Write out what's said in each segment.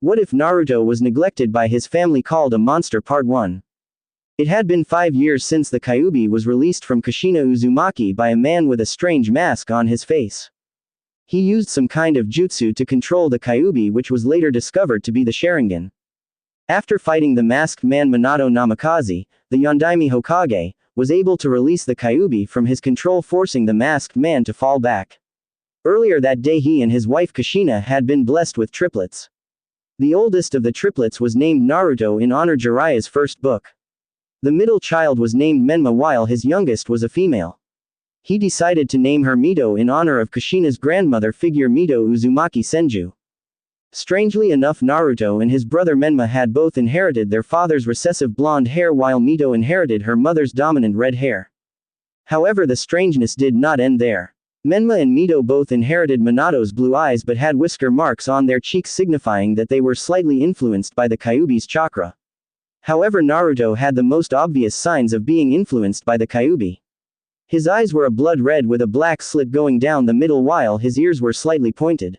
What if Naruto was neglected by his family? Called a monster. Part 1. It had been 5 years since the Kyuubi was released from Kushina Uzumaki by a man with a strange mask on his face. He used some kind of jutsu to control the Kyuubi, which was later discovered to be the Sharingan. After fighting the masked man Minato Namikaze, the Yondaime Hokage was able to release the Kyuubi from his control, forcing the masked man to fall back. Earlier that day he and his wife Kushina had been blessed with triplets. The oldest of the triplets was named Naruto in honor Jiraiya's first book. The middle child was named Menma while his youngest was a female. He decided to name her Mito in honor of Kushina's grandmother figure Mito Uzumaki Senju. Strangely enough, Naruto and his brother Menma had both inherited their father's recessive blonde hair while Mito inherited her mother's dominant red hair. However, the strangeness did not end there. Menma and Mito both inherited Minato's blue eyes but had whisker marks on their cheeks signifying that they were slightly influenced by the Kyuubi's chakra. However, Naruto had the most obvious signs of being influenced by the Kyuubi. His eyes were a blood red with a black slit going down the middle while his ears were slightly pointed.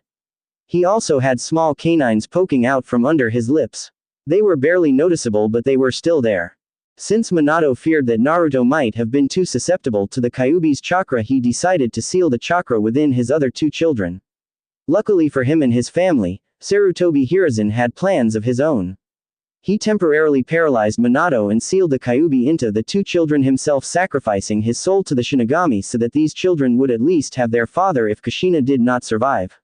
He also had small canines poking out from under his lips. They were barely noticeable but they were still there. Since Minato feared that Naruto might have been too susceptible to the Kyuubi's chakra, he decided to seal the chakra within his other two children. Luckily for him and his family, Sarutobi Hiruzen had plans of his own. He temporarily paralyzed Minato and sealed the Kyuubi into the two children himself, sacrificing his soul to the Shinigami so that these children would at least have their father if Kushina did not survive.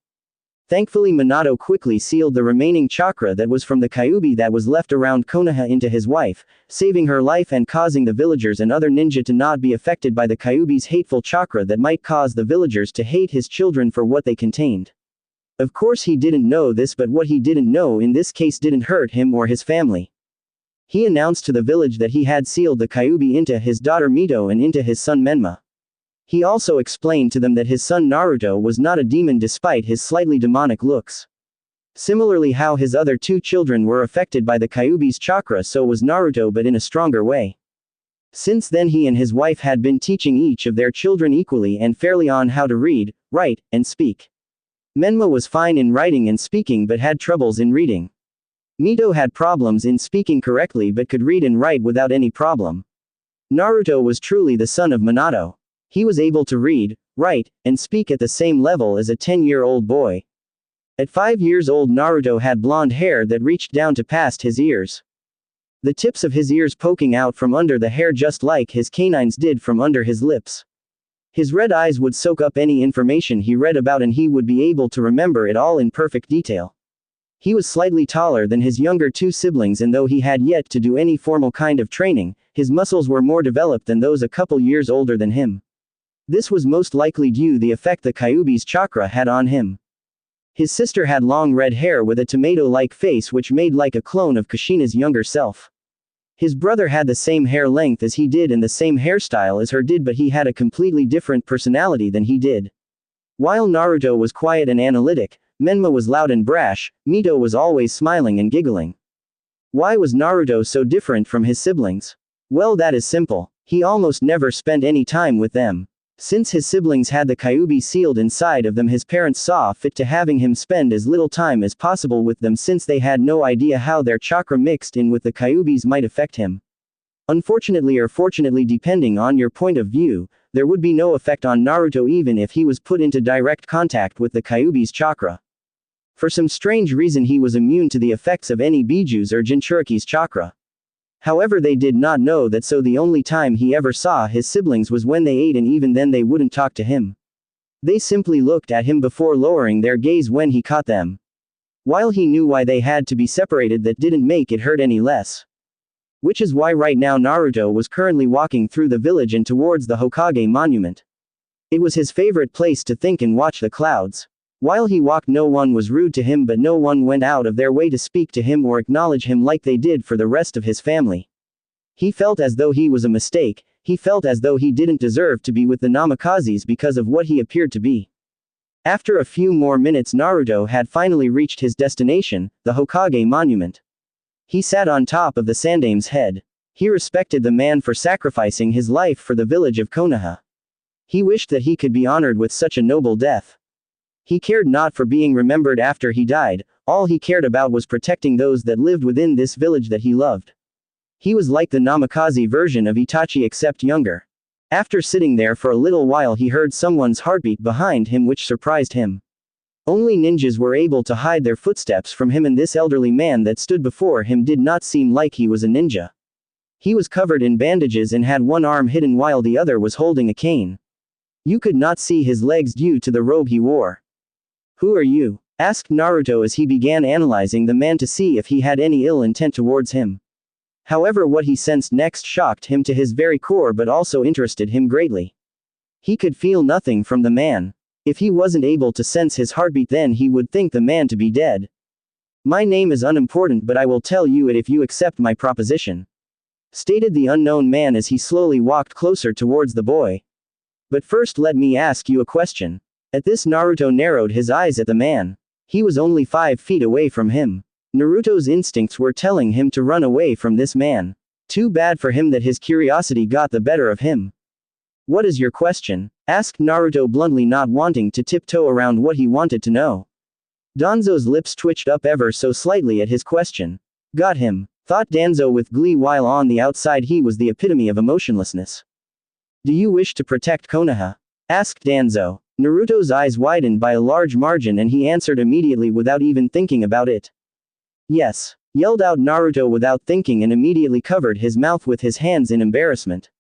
Thankfully, Minato quickly sealed the remaining chakra that was from the Kyuubi that was left around Konoha into his wife, saving her life and causing the villagers and other ninja to not be affected by the Kyuubi's hateful chakra that might cause the villagers to hate his children for what they contained. Of course he didn't know this, but what he didn't know in this case didn't hurt him or his family. He announced to the village that he had sealed the Kyuubi into his daughter Mito and into his son Menma. He also explained to them that his son Naruto was not a demon despite his slightly demonic looks. Similarly, how his other two children were affected by the Kyuubi's chakra, so was Naruto, but in a stronger way. Since then he and his wife had been teaching each of their children equally and fairly on how to read, write, and speak. Menma was fine in writing and speaking but had troubles in reading. Mito had problems in speaking correctly but could read and write without any problem. Naruto was truly the son of Minato. He was able to read, write, and speak at the same level as a 10-year-old boy. At 5 years old, Naruto had blonde hair that reached down to past his ears. The tips of his ears poking out from under the hair just like his canines did from under his lips. His red eyes would soak up any information he read about and he would be able to remember it all in perfect detail. He was slightly taller than his younger two siblings, and though he had yet to do any formal kind of training, his muscles were more developed than those a couple years older than him. This was most likely due to the effect the Kyuubi's chakra had on him. His sister had long red hair with a tomato-like face which made like a clone of Kushina's younger self. His brother had the same hair length as he did and the same hairstyle as her did, but he had a completely different personality than he did. While Naruto was quiet and analytic, Menma was loud and brash, Mito was always smiling and giggling. Why was Naruto so different from his siblings? Well, that is simple. He almost never spent any time with them. Since his siblings had the Kyuubi sealed inside of them, his parents saw fit to having him spend as little time as possible with them since they had no idea how their chakra mixed in with the Kyuubi's might affect him. Unfortunately or fortunately, depending on your point of view, there would be no effect on Naruto even if he was put into direct contact with the Kyuubi's chakra. For some strange reason he was immune to the effects of any Biju's or Jinchuriki's chakra. However, they did not know that, so the only time he ever saw his siblings was when they ate, and even then they wouldn't talk to him. They simply looked at him before lowering their gaze when he caught them. While he knew why they had to be separated, that didn't make it hurt any less. Which is why right now Naruto was currently walking through the village and towards the Hokage monument. It was his favorite place to think and watch the clouds. While he walked, no one was rude to him, but no one went out of their way to speak to him or acknowledge him like they did for the rest of his family. He felt as though he was a mistake. He felt as though he didn't deserve to be with the Namikazes because of what he appeared to be. After a few more minutes, Naruto had finally reached his destination, the Hokage monument. He sat on top of the Sandame's head. He respected the man for sacrificing his life for the village of Konoha. He wished that he could be honored with such a noble death. He cared not for being remembered after he died. All he cared about was protecting those that lived within this village that he loved. He was like the Namikaze version of Itachi except younger. After sitting there for a little while he heard someone's heartbeat behind him which surprised him. Only ninjas were able to hide their footsteps from him, and this elderly man that stood before him did not seem like he was a ninja. He was covered in bandages and had one arm hidden while the other was holding a cane. You could not see his legs due to the robe he wore. "Who are you?" asked Naruto as he began analyzing the man to see if he had any ill intent towards him. However, what he sensed next shocked him to his very core but also interested him greatly. He could feel nothing from the man. If he wasn't able to sense his heartbeat, then he would think the man to be dead. "My name is unimportant, but I will tell you it if you accept my proposition," stated the unknown man as he slowly walked closer towards the boy. "But first let me ask you a question." At this Naruto narrowed his eyes at the man. He was only 5 feet away from him. Naruto's instincts were telling him to run away from this man. Too bad for him that his curiosity got the better of him. "What is your question?" asked Naruto bluntly, not wanting to tiptoe around what he wanted to know. Danzo's lips twitched up ever so slightly at his question. "Got him," thought Danzo with glee, while on the outside he was the epitome of emotionlessness. "Do you wish to protect Konoha?" asked Danzo. Naruto's eyes widened by a large margin and he answered immediately without even thinking about it. "Yes," yelled out Naruto without thinking and immediately covered his mouth with his hands in embarrassment.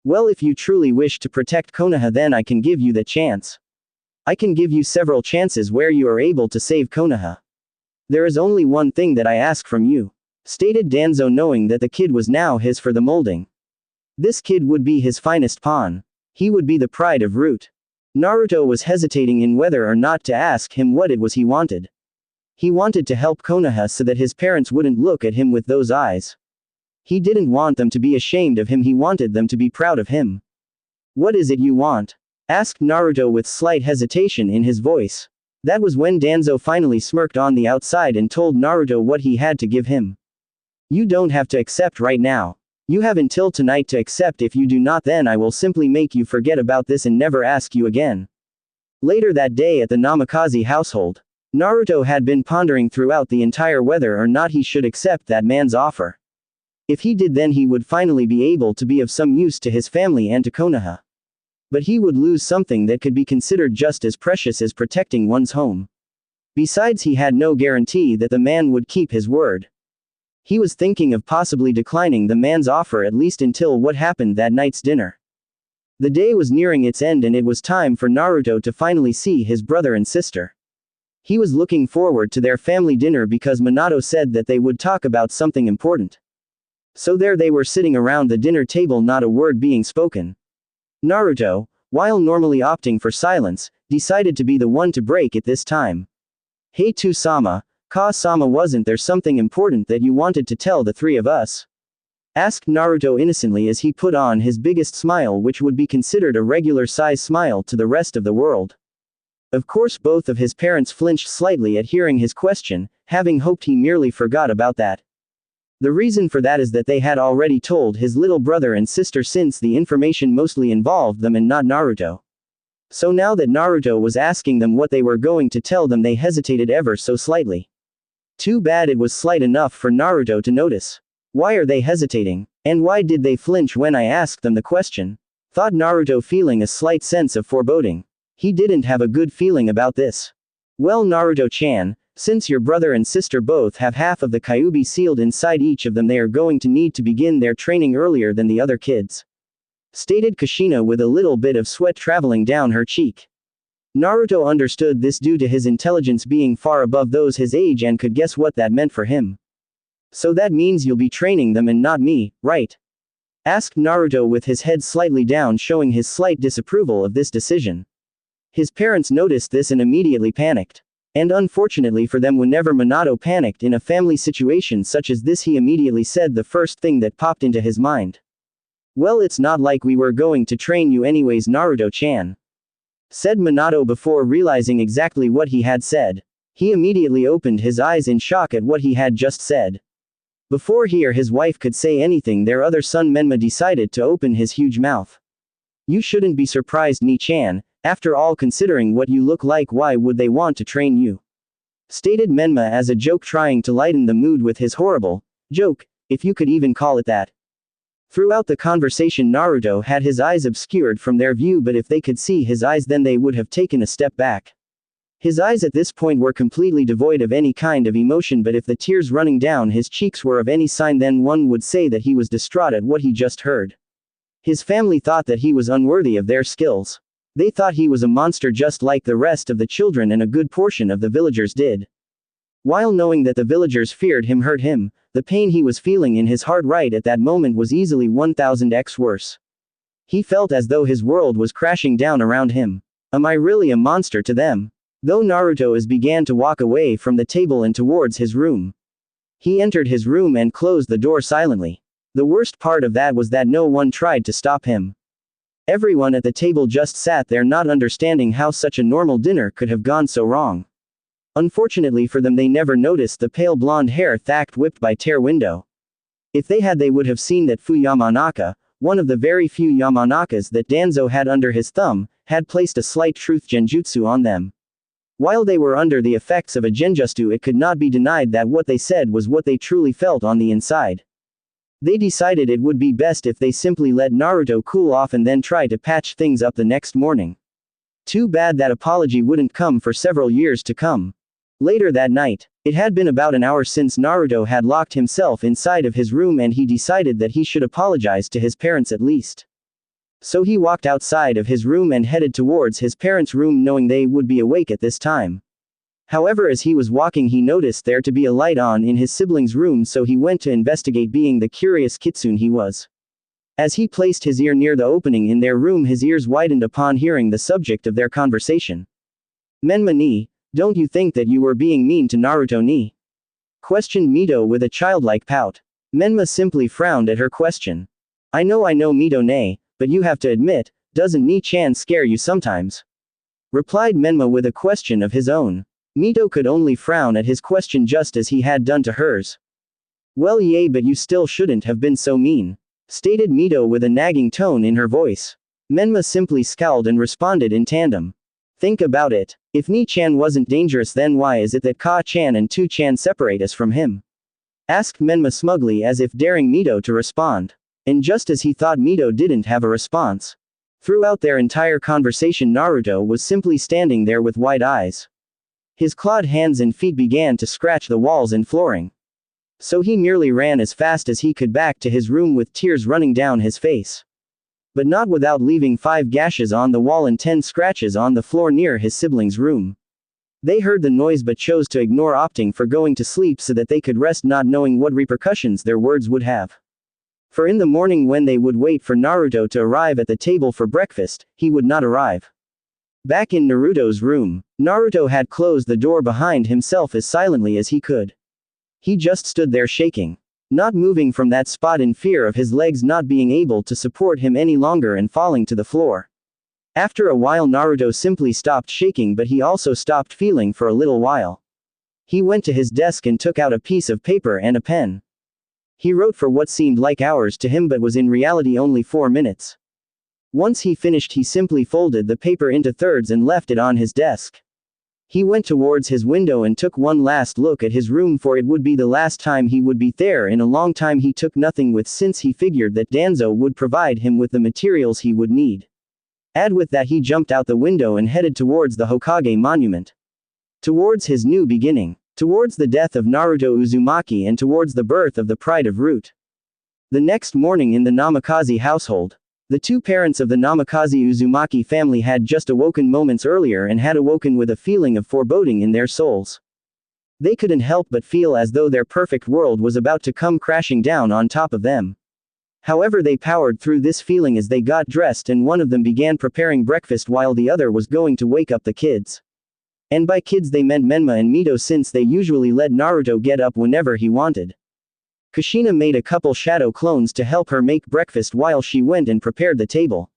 "Well, if you truly wish to protect Konoha, then I can give you that chance. I can give you several chances where you are able to save Konoha. There is only one thing that I ask from you," stated Danzo, knowing that the kid was now his for the molding. This kid would be his finest pawn. He would be the pride of Root. Naruto was hesitating in whether or not to ask him what it was he wanted. He wanted to help Konoha so that his parents wouldn't look at him with those eyes. He didn't want them to be ashamed of him, he wanted them to be proud of him. "What is it you want?" asked Naruto with slight hesitation in his voice. That was when Danzo finally smirked on the outside and told Naruto what he had to give him. "You don't have to accept right now. You have until tonight to accept. If you do not, then I will simply make you forget about this and never ask you again." Later that day at the Namikaze household, Naruto had been pondering throughout the entire whether or not he should accept that man's offer. If he did, then he would finally be able to be of some use to his family and to Konoha. But he would lose something that could be considered just as precious as protecting one's home. Besides, he had no guarantee that the man would keep his word. He was thinking of possibly declining the man's offer, at least until what happened that night's dinner. The day was nearing its end and it was time for Naruto to finally see his brother and sister. He was looking forward to their family dinner because Minato said that they would talk about something important. So there they were sitting around the dinner table, not a word being spoken. Naruto, while normally opting for silence, decided to be the one to break it this time. "Hey Sama, Ka-sama, wasn't there something important that you wanted to tell the three of us?" asked Naruto innocently as he put on his biggest smile, which would be considered a regular size smile to the rest of the world. Of course, both of his parents flinched slightly at hearing his question, having hoped he merely forgot about that. The reason for that is that they had already told his little brother and sister, since the information mostly involved them and not Naruto. So now that Naruto was asking them what they were going to tell them, they hesitated ever so slightly. Too bad it was slight enough for Naruto to notice. Why are they hesitating? And why did they flinch when I asked them the question? Thought Naruto, feeling a slight sense of foreboding. He didn't have a good feeling about this. "Well, Naruto-chan, since your brother and sister both have half of the Kyuubi sealed inside each of them, they are going to need to begin their training earlier than the other kids," stated Kushina with a little bit of sweat traveling down her cheek. Naruto understood this due to his intelligence being far above those his age and could guess what that meant for him. "So that means you'll be training them and not me, right?" asked Naruto with his head slightly down, showing his slight disapproval of this decision. His parents noticed this and immediately panicked. And unfortunately for them, whenever Minato panicked in a family situation such as this, he immediately said the first thing that popped into his mind. "Well, it's not like we were going to train you anyways, Naruto-chan," said Minato before realizing exactly what he had said. He immediately opened his eyes in shock at what he had just said. Before his wife could say anything, their other son Menma decided to open his huge mouth. "You shouldn't be surprised, Ni-chan. After all, considering what you look like, why would they want to train you?" stated Menma as a joke, trying to lighten the mood with his horrible joke, if you could even call it that. Throughout the conversation Naruto had his eyes obscured from their view, but if they could see his eyes then they would have taken a step back. His eyes at this point were completely devoid of any kind of emotion, but if the tears running down his cheeks were of any sign then one would say that he was distraught at what he just heard. His family thought that he was unworthy of their skills. They thought he was a monster just like the rest of the children, and a good portion of the villagers did. While knowing that the villagers feared him hurt him, the pain he was feeling in his heart right at that moment was easily 1000x worse. He felt as though his world was crashing down around him. Am I really a monster to them? Though Naruto began to walk away from the table and towards his room. He entered his room and closed the door silently. The worst part of that was that no one tried to stop him. Everyone at the table just sat there, not understanding how such a normal dinner could have gone so wrong. Unfortunately for them, they never noticed the pale blonde hair thatched whipped by tear window. If they had, they would have seen that Fu Yamanaka, one of the very few Yamanakas that Danzo had under his thumb, had placed a slight truth genjutsu on them. While they were under the effects of a genjutsu, it could not be denied that what they said was what they truly felt on the inside. They decided it would be best if they simply let Naruto cool off and then try to patch things up the next morning. Too bad that apology wouldn't come for several years to come. Later that night, it had been about an hour since Naruto had locked himself inside of his room, and he decided that he should apologize to his parents at least. So he walked outside of his room and headed towards his parents' room, knowing they would be awake at this time. However, as he was walking, he noticed there to be a light on in his siblings' room, so he went to investigate, being the curious kitsune he was. As he placed his ear near the opening in their room, his ears widened upon hearing the subject of their conversation. Menma ni, don't you think that you were being mean to Naruto ni? Questioned Mito with a childlike pout. Menma simply frowned at her question. I know Mito ne, but you have to admit, doesn't Ni-chan scare you sometimes? Replied Menma with a question of his own. Mito could only frown at his question just as he had done to hers. Well, yeah, but you still shouldn't have been so mean, stated Mito with a nagging tone in her voice. Menma simply scowled and responded in tandem. Think about it. If Ni-chan wasn't dangerous, then why is it that Ka-chan and Tu-chan separate us from him? Asked Menma smugly, as if daring Mito to respond. And just as he thought Mito didn't have a response. Throughout their entire conversation, Naruto was simply standing there with wide eyes. His clawed hands and feet began to scratch the walls and flooring. So he merely ran as fast as he could back to his room with tears running down his face. But not without leaving 5 gashes on the wall and 10 scratches on the floor near his siblings' room. They heard the noise but chose to ignore, opting for going to sleep so that they could rest, not knowing what repercussions their words would have. For in the morning, when they would wait for Naruto to arrive at the table for breakfast, he would not arrive. Back in Naruto's room, Naruto had closed the door behind himself as silently as he could. He just stood there shaking, not moving from that spot, in fear of his legs not being able to support him any longer and falling to the floor. After a while, Naruto simply stopped shaking, but he also stopped feeling for a little while. He went to his desk and took out a piece of paper and a pen. He wrote for what seemed like hours to him but was in reality only 4 minutes. Once he finished, he simply folded the paper into thirds and left it on his desk. He went towards his window and took one last look at his room, for it would be the last time he would be there in a long time. He took nothing with, since he figured that Danzo would provide him with the materials he would need. Add with that, he jumped out the window and headed towards the Hokage monument. Towards his new beginning. Towards the death of Naruto Uzumaki and towards the birth of the pride of Root. The next morning in the Namikaze household. The 2 parents of the Namikaze Uzumaki family had just awoken moments earlier and had awoken with a feeling of foreboding in their souls. They couldn't help but feel as though their perfect world was about to come crashing down on top of them. However, they powered through this feeling as they got dressed, and one of them began preparing breakfast while the other was going to wake up the kids. And by kids they meant Menma and Mito, since they usually let Naruto get up whenever he wanted. Kushina made a couple shadow clones to help her make breakfast while she went and prepared the table.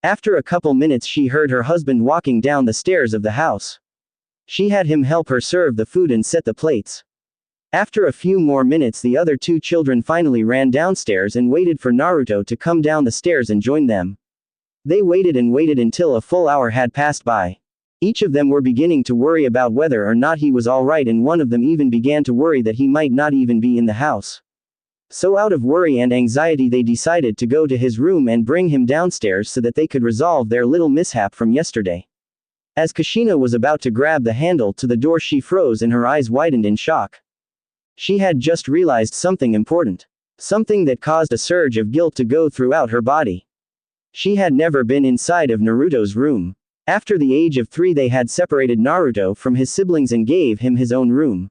After a couple minutes, she heard her husband walking down the stairs of the house. She had him help her serve the food and set the plates. After a few more minutes, the other 2 children finally ran downstairs and waited for Naruto to come down the stairs and join them. They waited and waited until a full hour had passed by. Each of them were beginning to worry about whether or not he was alright, and one of them even began to worry that he might not even be in the house. So out of worry and anxiety they decided to go to his room and bring him downstairs so that they could resolve their little mishap from yesterday. As Kushina was about to grab the handle to the door, she froze and her eyes widened in shock. She had just realized something important. Something that caused a surge of guilt to go throughout her body. She had never been inside of Naruto's room. After the age of 3 they had separated Naruto from his siblings and gave him his own room.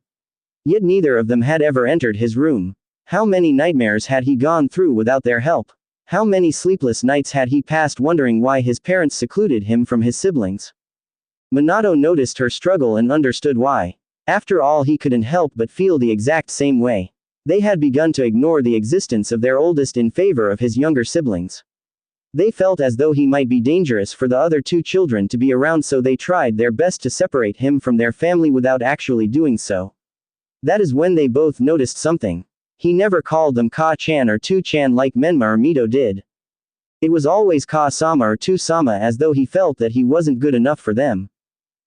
Yet neither of them had ever entered his room. How many nightmares had he gone through without their help? How many sleepless nights had he passed wondering why his parents secluded him from his siblings? Minato noticed her struggle and understood why. After all, he couldn't help but feel the exact same way. They had begun to ignore the existence of their oldest in favor of his younger siblings. They felt as though he might be dangerous for the other 2 children to be around, so they tried their best to separate him from their family without actually doing so. That is when they both noticed something. He never called them Ka-chan or Tu-chan like Menma or Mito did. It was always Ka-sama or Tu-sama, as though he felt that he wasn't good enough for them.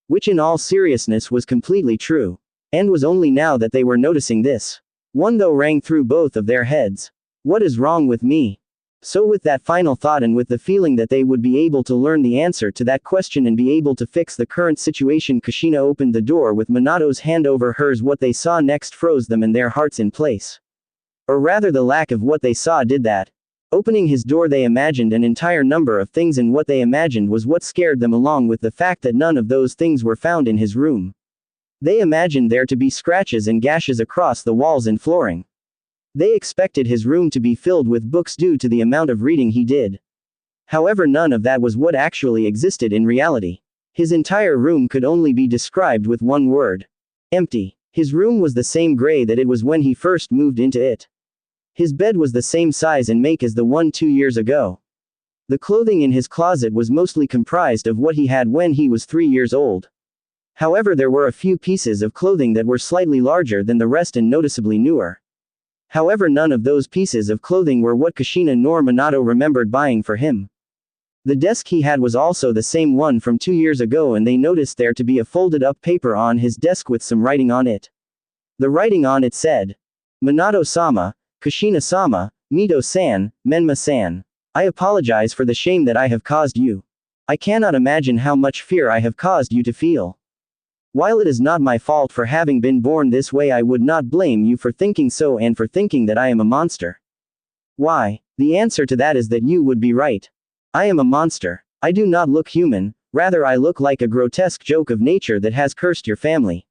Which in all seriousness was completely true. And was only now that they were noticing this. One though rang through both of their heads. What is wrong with me? So with that final thought and with the feeling that they would be able to learn the answer to that question and be able to fix the current situation, Kushina opened the door with Minato's hand over hers. What they saw next froze them and their hearts in place. Or rather, the lack of what they saw did that. Opening his door, they imagined an entire number of things, and what they imagined was what scared them, along with the fact that none of those things were found in his room. They imagined there to be scratches and gashes across the walls and flooring. They expected his room to be filled with books due to the amount of reading he did. However, none of that was what actually existed in reality. His entire room could only be described with one word. Empty. His room was the same gray that it was when he first moved into it. His bed was the same size and make as the one 2 years ago. The clothing in his closet was mostly comprised of what he had when he was 3 years old. However, there were a few pieces of clothing that were slightly larger than the rest and noticeably newer. However, none of those pieces of clothing were what Kushina nor Minato remembered buying for him. The desk he had was also the same one from 2 years ago, and they noticed there to be a folded up paper on his desk with some writing on it. The writing on it said, Minato-sama, Kushina-sama, Mito-san, Menma-san. I apologize for the shame that I have caused you. I cannot imagine how much fear I have caused you to feel. While it is not my fault for having been born this way, I would not blame you for thinking so and for thinking that I am a monster. Why? The answer to that is that you would be right. I am a monster. I do not look human, rather I look like a grotesque joke of nature that has cursed your family.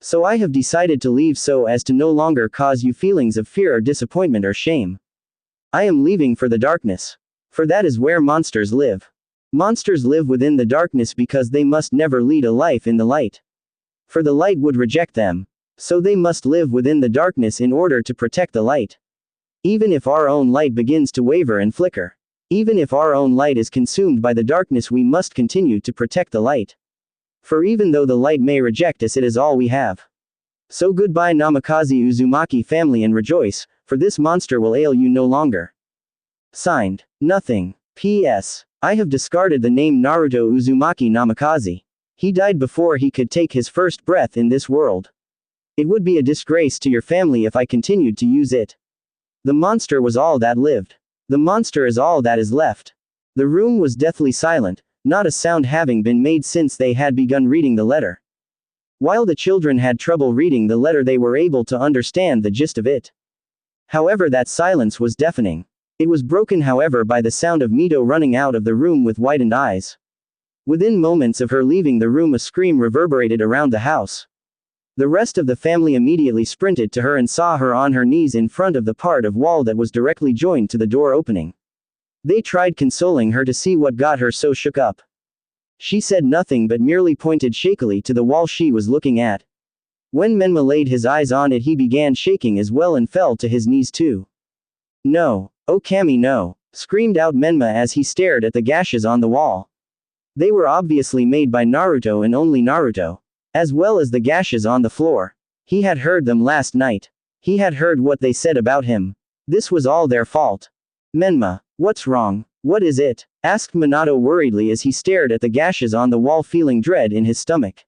So I have decided to leave so as to no longer cause you feelings of fear or disappointment or shame. I am leaving for the darkness. For that is where monsters live. Monsters live within the darkness because they must never lead a life in the light. For the light would reject them. So they must live within the darkness in order to protect the light. Even if our own light begins to waver and flicker. Even if our own light is consumed by the darkness, we must continue to protect the light. For even though the light may reject us, it is all we have. So goodbye Namikaze Uzumaki family, and rejoice, for this monster will ail you no longer. Signed. Nothing. P.S. I have discarded the name Naruto Uzumaki Namikaze. He died before he could take his first breath in this world. It would be a disgrace to your family if I continued to use it. The monster was all that lived. The monster is all that is left. The room was deathly silent, not a sound having been made since they had begun reading the letter. While the children had trouble reading the letter, they were able to understand the gist of it. However, that silence was deafening. It was broken, however, by the sound of Mito running out of the room with widened eyes. Within moments of her leaving the room, a scream reverberated around the house. The rest of the family immediately sprinted to her and saw her on her knees in front of the part of wall that was directly joined to the door opening. They tried consoling her to see what got her so shook up. She said nothing but merely pointed shakily to the wall she was looking at. When Menma laid his eyes on it, he began shaking as well and fell to his knees too. No. Oh Kami, no, screamed out Menma as he stared at the gashes on the wall. They were obviously made by Naruto and only Naruto. As well as the gashes on the floor. He had heard them last night. He had heard what they said about him. This was all their fault. Menma, what's wrong? What is it? Asked Minato worriedly as he stared at the gashes on the wall, feeling dread in his stomach.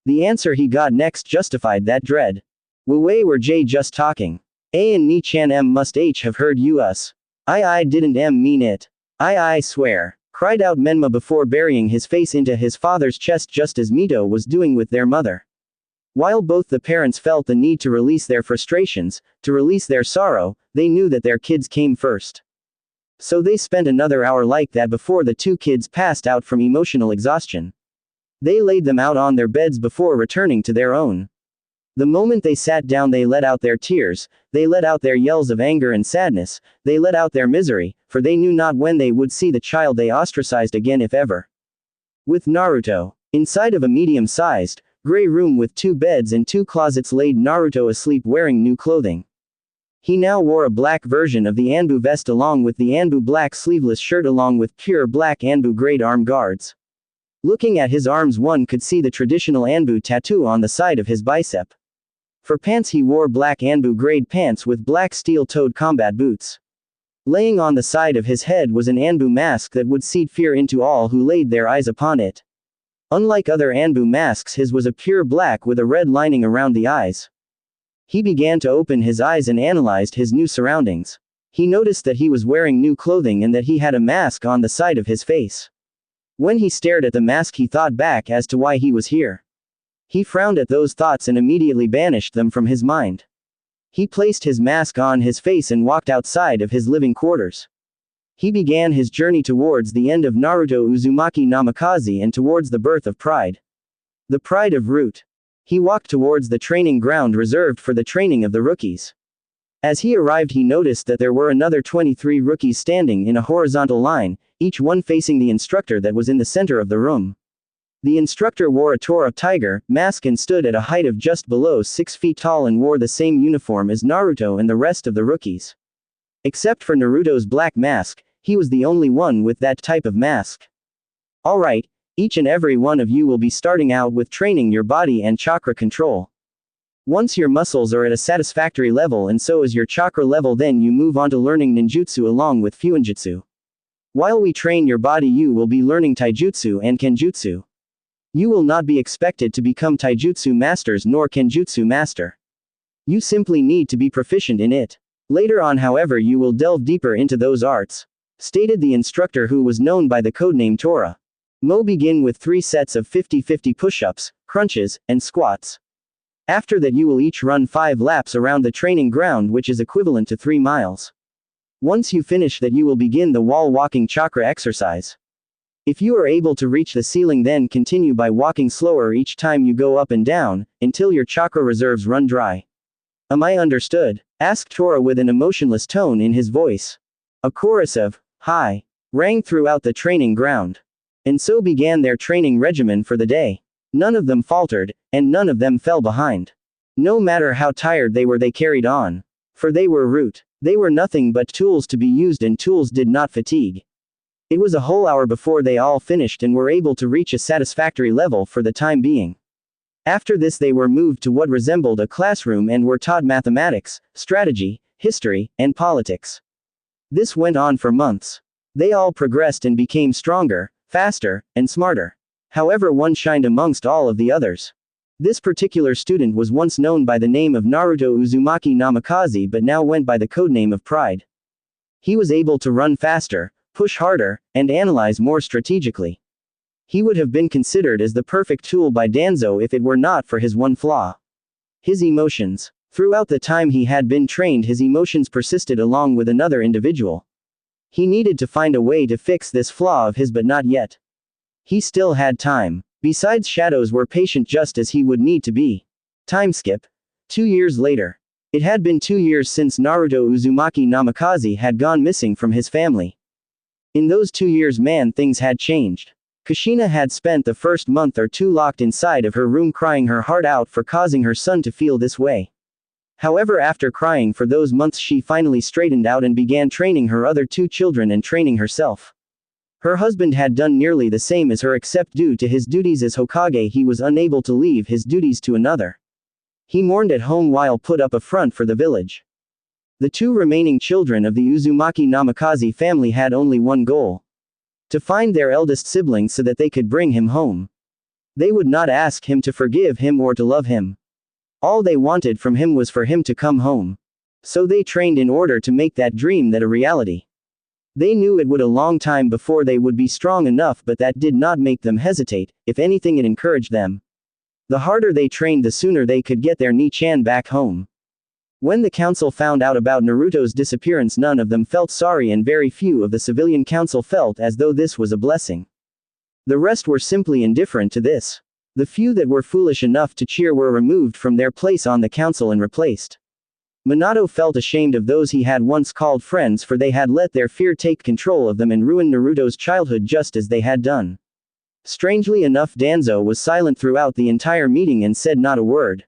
The answer he got next justified that dread. Wei were J just talking. A and Ni Chan M must H have heard you us. I didn't M mean it. I swear. Cried out Menma before burying his face into his father's chest just as Mito was doing with their mother. While both the parents felt the need to release their frustrations, to release their sorrow, they knew that their kids came first. So they spent another hour like that before the two kids passed out from emotional exhaustion. They laid them out on their beds before returning to their own. The moment they sat down, they let out their tears, they let out their yells of anger and sadness, they let out their misery, for they knew not when they would see the child they ostracized again, if ever. With Naruto. Inside of a medium-sized, gray room with 2 beds and 2 closets laid Naruto asleep wearing new clothing. He now wore a black version of the Anbu vest along with the Anbu black sleeveless shirt along with pure black Anbu grade arm guards. Looking at his arms, one could see the traditional Anbu tattoo on the side of his bicep. For pants he wore black Anbu grade pants with black steel-toed combat boots. Laying on the side of his head was an Anbu mask that would seed fear into all who laid their eyes upon it. Unlike other Anbu masks, his was a pure black with a red lining around the eyes. He began to open his eyes and analyzed his new surroundings. He noticed that he was wearing new clothing and that he had a mask on the side of his face. When he stared at the mask, he thought back as to why he was here. He frowned at those thoughts and immediately banished them from his mind. He placed his mask on his face and walked outside of his living quarters. He began his journey towards the end of Naruto Uzumaki Namikaze and towards the birth of Pride. The Pride of Root. He walked towards the training ground reserved for the training of the rookies. As he arrived, he noticed that there were another 23 rookies standing in a horizontal line, each one facing the instructor that was in the center of the room. The instructor wore a Tora tiger mask and stood at a height of just below 6 feet tall and wore the same uniform as Naruto and the rest of the rookies. Except for Naruto's black mask, he was the only one with that type of mask. Alright, each and every one of you will be starting out with training your body and chakra control. Once your muscles are at a satisfactory level and so is your chakra level, then you move on to learning ninjutsu along with fuinjutsu. While we train your body, you will be learning taijutsu and kenjutsu. You will not be expected to become taijutsu masters nor kenjutsu master. You simply need to be proficient in it. Later on, however, you will delve deeper into those arts, stated the instructor, who was known by the codename Tora. Begin with 3 sets of 50-50 push-ups, crunches, and squats. After that you will each run 5 laps around the training ground, which is equivalent to 3 miles. Once you finish that, you will begin the wall walking chakra exercise. If you are able to reach the ceiling, then continue by walking slower each time you go up and down, until your chakra reserves run dry. Am I understood? Asked Tora with an emotionless tone in his voice. A chorus of, "Hi," rang throughout the training ground. And so began their training regimen for the day. None of them faltered, and none of them fell behind. No matter how tired they were, they carried on. For they were root. They were nothing but tools to be used, and tools did not fatigue. It was a whole hour before they all finished and were able to reach a satisfactory level for the time being. After this they were moved to what resembled a classroom and were taught mathematics, strategy, history, and politics. This went on for months. They all progressed and became stronger, faster, and smarter. However, one shined amongst all of the others. This particular student was once known by the name of Naruto Uzumaki Namikaze but now went by the codename of Pride. He was able to run faster, push harder, and analyze more strategically. He would have been considered as the perfect tool by Danzo if it were not for his one flaw. His emotions. Throughout the time he had been trained, his emotions persisted along with another individual. He needed to find a way to fix this flaw of his, but not yet. He still had time. Besides, shadows were patient just as he would need to be. Time skip. 2 years later. It had been 2 years since Naruto Uzumaki Namikaze had gone missing from his family. In those 2 years, man, things had changed. Kushina had spent the first month or 2 locked inside of her room crying her heart out for causing her son to feel this way. However, after crying for those months, she finally straightened out and began training her other 2 children and training herself. Her husband had done nearly the same as her, except due to his duties as Hokage he was unable to leave his duties to another. He mourned at home while put up a front for the village. The two remaining children of the Uzumaki Namikaze family had only one goal: to find their eldest sibling so that they could bring him home. They would not ask him to forgive him or to love him. All they wanted from him was for him to come home. So they trained in order to make that dream that a reality. They knew it would a long time before they would be strong enough, but that did not make them hesitate. If anything, it encouraged them. The harder they trained, the sooner they could get their Ni-chan back home. When the council found out about Naruto's disappearance, none of them felt sorry, and very few of the civilian council felt as though this was a blessing. The rest were simply indifferent to this. The few that were foolish enough to cheer were removed from their place on the council and replaced. Minato felt ashamed of those he had once called friends, for they had let their fear take control of them and ruin Naruto's childhood just as they had done. Strangely enough, Danzo was silent throughout the entire meeting and said not a word.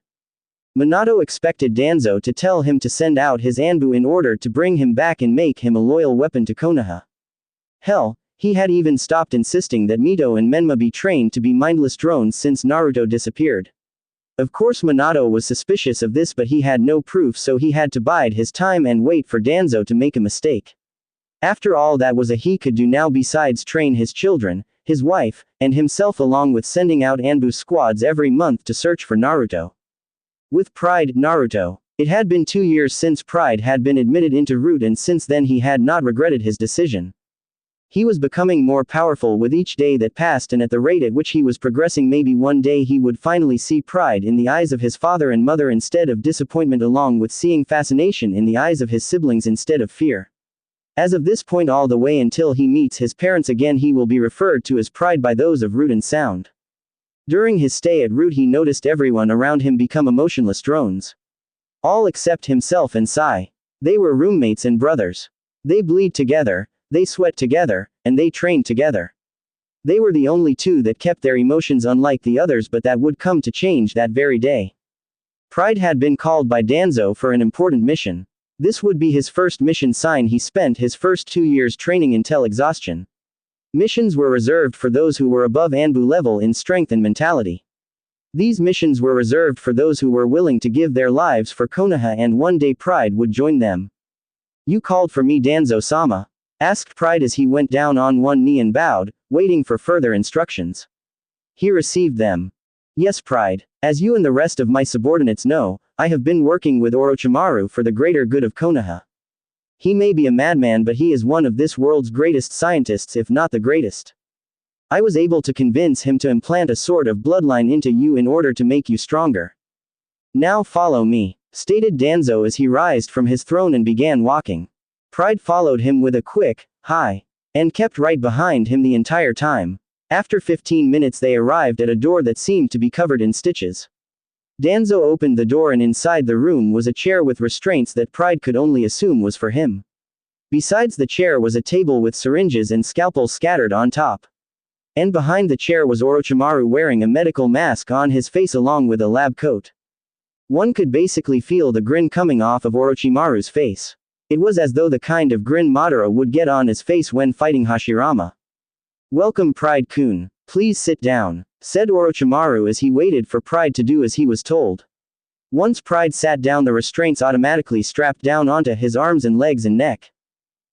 Minato expected Danzo to tell him to send out his Anbu in order to bring him back and make him a loyal weapon to Konoha. Hell, he had even stopped insisting that Mito and Menma be trained to be mindless drones since Naruto disappeared. Of course Minato was suspicious of this, but he had no proof, so he had to bide his time and wait for Danzo to make a mistake. After all, that was all he could do now besides train his children, his wife, and himself, along with sending out Anbu squads every month to search for Naruto. With Pride, Naruto. It had been 2 years since Pride had been admitted into Root, and since then he had not regretted his decision. He was becoming more powerful with each day that passed, and at the rate at which he was progressing, maybe one day he would finally see pride in the eyes of his father and mother instead of disappointment, along with seeing fascination in the eyes of his siblings instead of fear. As of this point all the way until he meets his parents again, he will be referred to as Pride by those of Root and Sound. During his stay at Root, he noticed everyone around him become emotionless drones. All except himself and Sai. They were roommates and brothers. They bleed together, they sweat together, and they trained together. They were the only two that kept their emotions unlike the others, but that would come to change that very day. Pride had been called by Danzo for an important mission. This would be his first mission. He spent his first 2 years training until exhaustion. Missions were reserved for those who were above Anbu level in strength and mentality. These missions were reserved for those who were willing to give their lives for Konoha, and one day Pride would join them. "You called for me, Danzo-sama?" asked Pride as he went down on one knee and bowed, waiting for further instructions. He received them. "Yes, Pride. As you and the rest of my subordinates know, I have been working with Orochimaru for the greater good of Konoha. He may be a madman, but he is one of this world's greatest scientists, if not the greatest. I was able to convince him to implant a sort of bloodline into you in order to make you stronger. Now follow me," stated Danzo as he rised from his throne and began walking. Pride followed him with a quick, "Hi," and kept right behind him the entire time. After 15 minutes they arrived at a door that seemed to be covered in stitches. Danzo opened the door, and inside the room was a chair with restraints that Pride could only assume was for him. Besides the chair was a table with syringes and scalpels scattered on top. And behind the chair was Orochimaru wearing a medical mask on his face along with a lab coat. One could basically feel the grin coming off of Orochimaru's face. It was as though the kind of grin Madara would get on his face when fighting Hashirama. "Welcome, Pride-kun. Please sit down," said Orochimaru as he waited for Pride to do as he was told. Once Pride sat down, the restraints automatically strapped down onto his arms and legs and neck.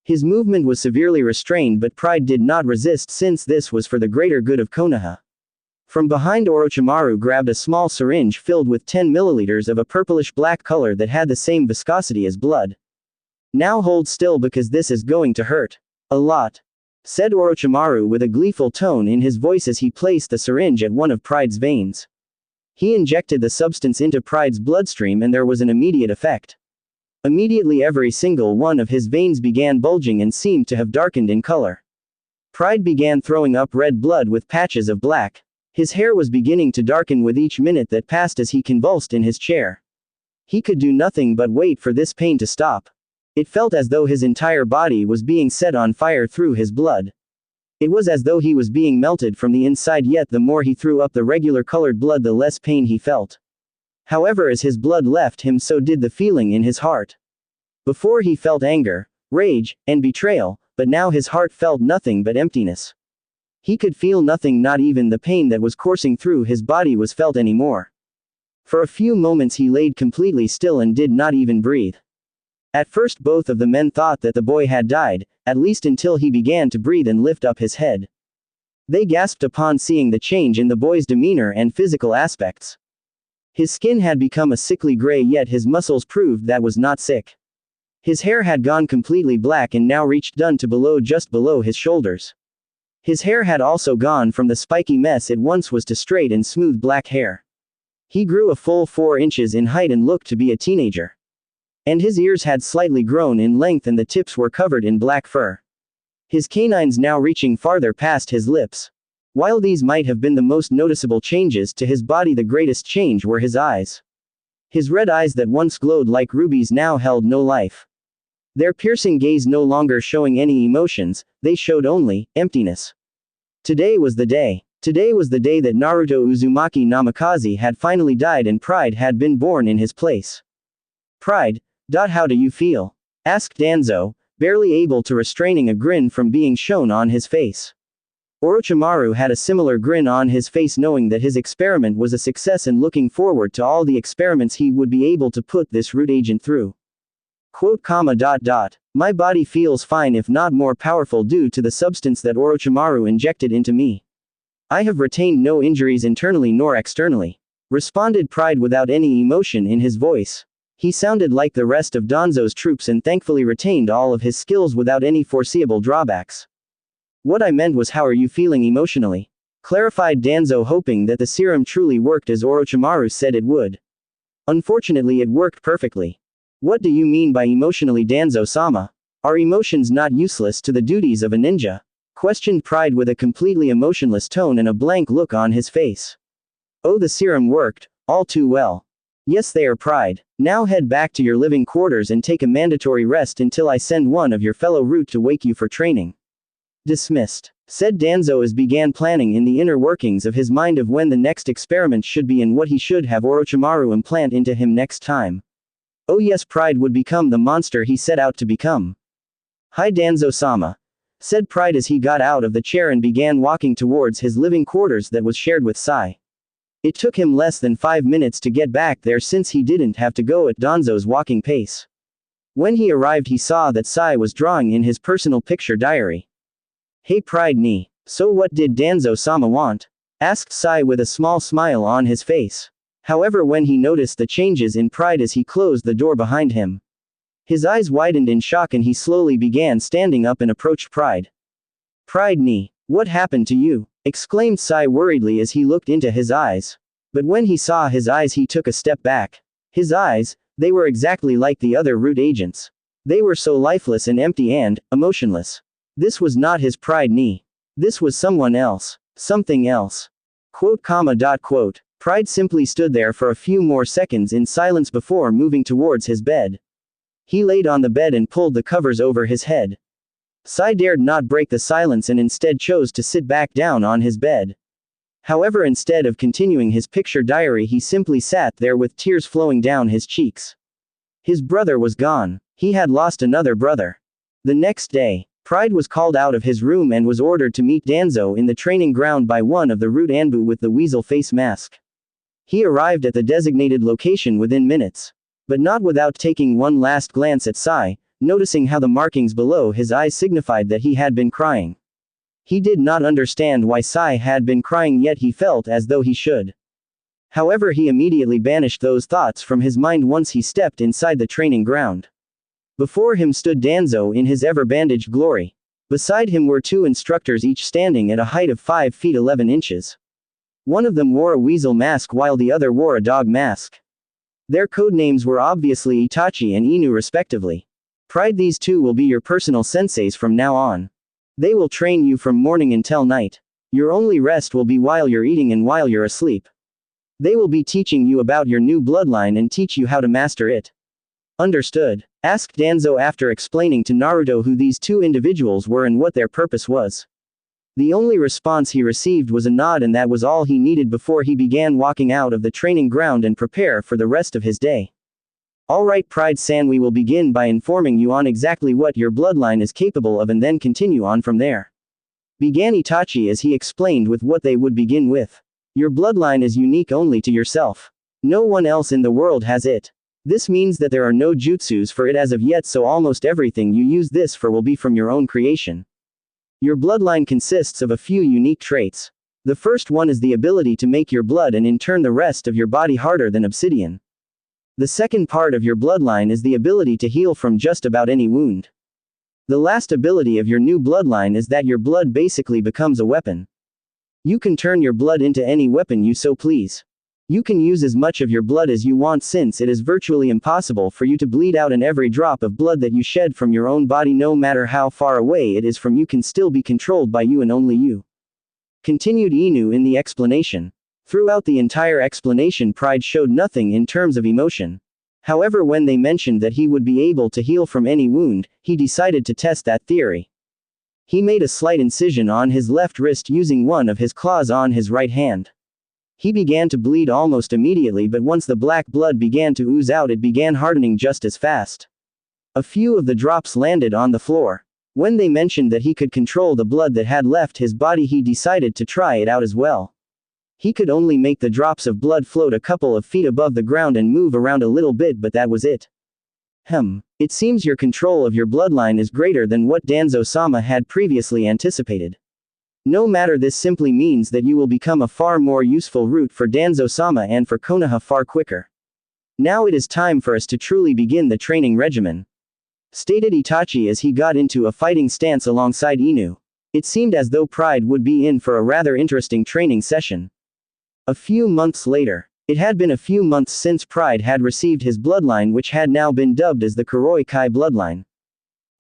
His movement was severely restrained, but Pride did not resist since this was for the greater good of Konoha. From behind, Orochimaru grabbed a small syringe filled with 10 milliliters of a purplish-black color that had the same viscosity as blood. "Now hold still because this is going to hurt a lot," said Orochimaru with a gleeful tone in his voice as he placed the syringe at one of Pride's veins. He injected the substance into Pride's bloodstream and there was an immediate effect. Immediately every single one of his veins began bulging and seemed to have darkened in color. Pride began throwing up red blood with patches of black. His hair was beginning to darken with each minute that passed as he convulsed in his chair. He could do nothing but wait for this pain to stop. It felt as though his entire body was being set on fire through his blood. It was as though he was being melted from the inside, yet the more he threw up the regular colored blood, the less pain he felt. However, as his blood left him, so did the feeling in his heart. Before he felt anger, rage, and betrayal, but now his heart felt nothing but emptiness. He could feel nothing, not even the pain that was coursing through his body was felt anymore. For a few moments he laid completely still and did not even breathe. At first both of the men thought that the boy had died, at least until he began to breathe and lift up his head. They gasped upon seeing the change in the boy's demeanor and physical aspects. His skin had become a sickly gray, yet his muscles proved that was not sick. His hair had gone completely black and now reached down to below, just below his shoulders. His hair had also gone from the spiky mess it once was to straight and smooth black hair. He grew a full 4 inches in height and looked to be a teenager. And his ears had slightly grown in length and the tips were covered in black fur. His canines now reaching farther past his lips. While these might have been the most noticeable changes to his body, the greatest change were his eyes. His red eyes that once glowed like rubies now held no life. Their piercing gaze no longer showing any emotions, they showed only emptiness. Today was the day. Today was the day that Naruto Uzumaki Namikaze had finally died and Pride had been born in his place. Pride, how do you feel? Asked Danzo, barely able to restraining a grin from being shown on his face. Orochimaru had a similar grin on his face, knowing that his experiment was a success and looking forward to all the experiments he would be able to put this root agent through. My body feels fine, if not more powerful, due to the substance that Orochimaru injected into me. I have retained no injuries internally nor externally. Responded Pride without any emotion in his voice. He sounded like the rest of Danzo's troops and thankfully retained all of his skills without any foreseeable drawbacks. What I meant was, how are you feeling emotionally? Clarified Danzo, hoping that the serum truly worked as Orochimaru said it would. Unfortunately it worked perfectly. What do you mean by emotionally, Danzo-sama? Are emotions not useless to the duties of a ninja? Questioned Pride with a completely emotionless tone and a blank look on his face. Oh, the serum worked, all too well. Yes, they are, Pride. Now head back to your living quarters and take a mandatory rest until I send one of your fellow root to wake you for training. Dismissed. Said Danzo as began planning in the inner workings of his mind of when the next experiment should be and what he should have Orochimaru implant into him next time. Oh yes, Pride would become the monster he set out to become. Hi Danzo-sama. Said Pride as he got out of the chair and began walking towards his living quarters that was shared with Sai. It took him less than 5 minutes to get back there since he didn't have to go at Danzo's walking pace. When he arrived he saw that Sai was drawing in his personal picture diary. Hey Pride ni, so what did Danzo-sama want? Asked Sai with a small smile on his face. However, when he noticed the changes in Pride as he closed the door behind him, his eyes widened in shock and he slowly began standing up and approached Pride. Pride ni, what happened to you? Exclaimed Sai worriedly as he looked into his eyes. But when he saw his eyes he took a step back. His eyes, they were exactly like the other root agents. They were so lifeless and empty and emotionless. This was not his Pride ni. This was someone else. Something else. Pride simply stood there for a few more seconds in silence before moving towards his bed. He laid on the bed and pulled the covers over his head. Sai dared not break the silence and instead chose to sit back down on his bed. However, instead of continuing his picture diary he simply sat there with tears flowing down his cheeks. His brother was gone. He had lost another brother. The next day, Pride was called out of his room and was ordered to meet Danzo in the training ground by one of the root Anbu with the weasel face mask. He arrived at the designated location within minutes. But not without taking one last glance at Sai, noticing how the markings below his eyes signified that he had been crying. He did not understand why Sai had been crying, yet he felt as though he should. However, he immediately banished those thoughts from his mind once he stepped inside the training ground. Before him stood Danzo in his ever-bandaged glory. Beside him were 2 instructors, each standing at a height of 5 feet 11 inches. One of them wore a weasel mask while the other wore a dog mask. Their codenames were obviously Itachi and Inu respectively. Pride, these 2 will be your personal senseis from now on. They will train you from morning until night. Your only rest will be while you're eating and while you're asleep. They will be teaching you about your new bloodline and teach you how to master it. Understood? Asked Danzo after explaining to Naruto who these 2 individuals were and what their purpose was. The only response he received was a nod, and that was all he needed before he began walking out of the training ground and prepare for the rest of his day. Alright Pride-san, we will begin by informing you on exactly what your bloodline is capable of and then continue on from there. Began Itachi as he explained with what they would begin with. Your bloodline is unique only to yourself. No one else in the world has it. This means that there are no jutsus for it as of yet, so almost everything you use this for will be from your own creation. Your bloodline consists of a few unique traits. The first one is the ability to make your blood and in turn the rest of your body harder than obsidian. The second part of your bloodline is the ability to heal from just about any wound. The last ability of your new bloodline is that your blood basically becomes a weapon. You can turn your blood into any weapon you so please. You can use as much of your blood as you want, since it is virtually impossible for you to bleed out, and every drop of blood that you shed from your own body, no matter how far away it is from you, can still be controlled by you and only you. Continued Inu in the explanation. Throughout the entire explanation, Pride showed nothing in terms of emotion. However, when they mentioned that he would be able to heal from any wound, he decided to test that theory. He made a slight incision on his left wrist using one of his claws on his right hand. He began to bleed almost immediately, but once the black blood began to ooze out, it began hardening just as fast. A few of the drops landed on the floor. When they mentioned that he could control the blood that had left his body, he decided to try it out as well. He could only make the drops of blood float a couple of feet above the ground and move around a little bit, but that was it. It seems your control of your bloodline is greater than what Danzo-sama had previously anticipated. No matter, this simply means that you will become a far more useful route for Danzo-sama and for Konoha far quicker. Now it is time for us to truly begin the training regimen, stated Itachi as he got into a fighting stance alongside Inu. It seemed as though Pride would be in for a rather interesting training session. A few months later. It had been a few months since Pride had received his bloodline, which had now been dubbed as the Kuroi Kai bloodline.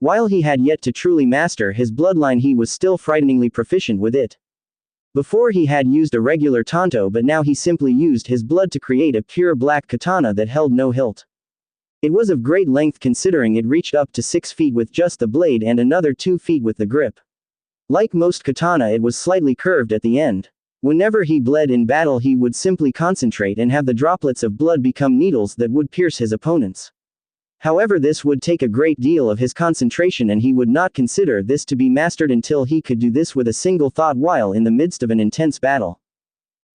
While he had yet to truly master his bloodline, he was still frighteningly proficient with it. Before he had used a regular tanto, but now he simply used his blood to create a pure black katana that held no hilt. It was of great length, considering it reached up to 6 feet with just the blade and another 2 feet with the grip. Like most katana, it was slightly curved at the end. Whenever he bled in battle, he would simply concentrate and have the droplets of blood become needles that would pierce his opponents. However, this would take a great deal of his concentration, and he would not consider this to be mastered until he could do this with a single thought while in the midst of an intense battle.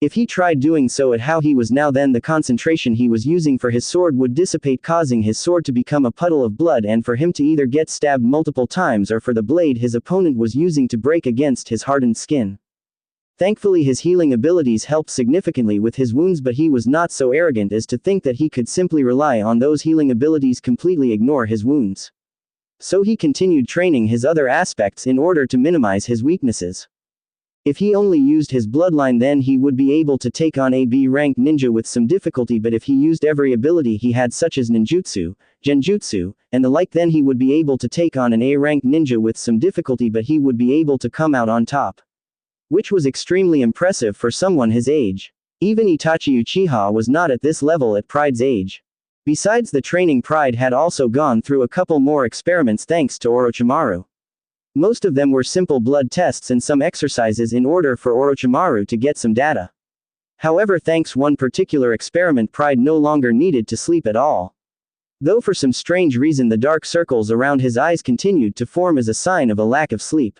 If he tried doing so at how he was now, then the concentration he was using for his sword would dissipate, causing his sword to become a puddle of blood, and for him to either get stabbed multiple times or for the blade his opponent was using to break against his hardened skin. Thankfully, his healing abilities helped significantly with his wounds, but he was not so arrogant as to think that he could simply rely on those healing abilities, completely ignore his wounds. So he continued training his other aspects in order to minimize his weaknesses. If he only used his bloodline, then he would be able to take on a B-rank ninja with some difficulty, but if he used every ability he had, such as ninjutsu, genjutsu, and the like, then he would be able to take on an A-rank ninja with some difficulty, but he would be able to come out on top. Which was extremely impressive for someone his age. Even Itachi Uchiha was not at this level at Pride's age. Besides the training, Pride had also gone through a couple more experiments thanks to Orochimaru. Most of them were simple blood tests and some exercises in order for Orochimaru to get some data. However, thanks one particular experiment, Pride no longer needed to sleep at all. Though for some strange reason the dark circles around his eyes continued to form as a sign of a lack of sleep.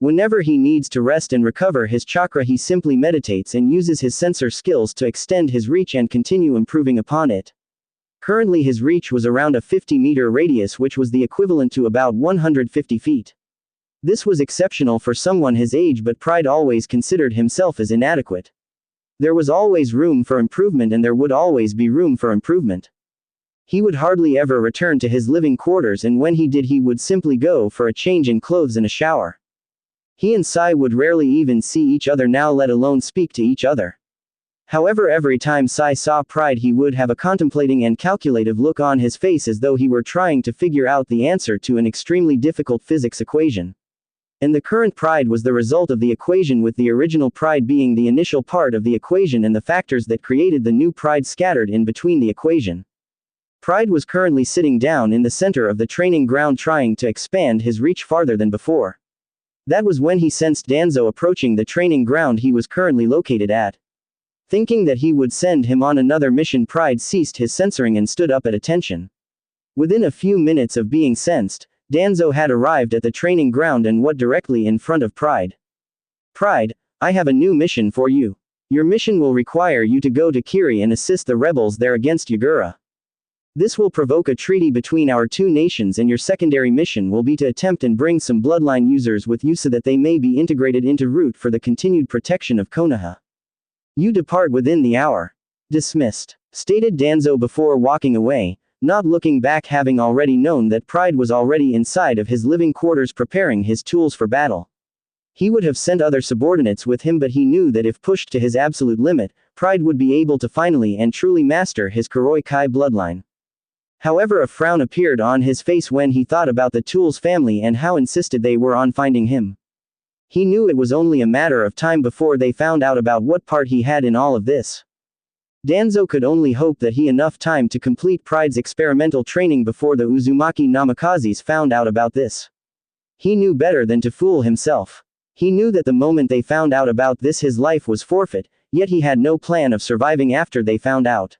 Whenever he needs to rest and recover his chakra, he simply meditates and uses his sensor skills to extend his reach and continue improving upon it. Currently his reach was around a 50-meter radius, which was the equivalent to about 150 feet. This was exceptional for someone his age, but Pride always considered himself as inadequate. There was always room for improvement, and there would always be room for improvement. He would hardly ever return to his living quarters, and when he did, he would simply go for a change in clothes and a shower. He and Sai would rarely even see each other now, let alone speak to each other. However, every time Sai saw Pride, he would have a contemplating and calculative look on his face, as though he were trying to figure out the answer to an extremely difficult physics equation. And the current Pride was the result of the equation, with the original Pride being the initial part of the equation and the factors that created the new Pride scattered in between the equation. Pride was currently sitting down in the center of the training ground, trying to expand his reach farther than before. That was when he sensed Danzo approaching the training ground he was currently located at. Thinking that he would send him on another mission, Pride ceased his censoring and stood up at attention. Within a few minutes of being sensed, Danzo had arrived at the training ground and was directly in front of Pride. Pride, I have a new mission for you. Your mission will require you to go to Kiri and assist the rebels there against Yagura. This will provoke a treaty between our two nations, and your secondary mission will be to attempt and bring some bloodline users with you so that they may be integrated into Root for the continued protection of Konoha. You depart within the hour. Dismissed, stated Danzo before walking away, not looking back, having already known that Pride was already inside of his living quarters preparing his tools for battle. He would have sent other subordinates with him, but he knew that if pushed to his absolute limit, Pride would be able to finally and truly master his Kuroi Kai bloodline. However, a frown appeared on his face when he thought about the Tools family and how insisted they were on finding him. He knew it was only a matter of time before they found out about what part he had in all of this. Danzo could only hope that he had enough time to complete Pride's experimental training before the Uzumaki Namakazes found out about this. He knew better than to fool himself. He knew that the moment they found out about this his life was forfeit, yet he had no plan of surviving after they found out.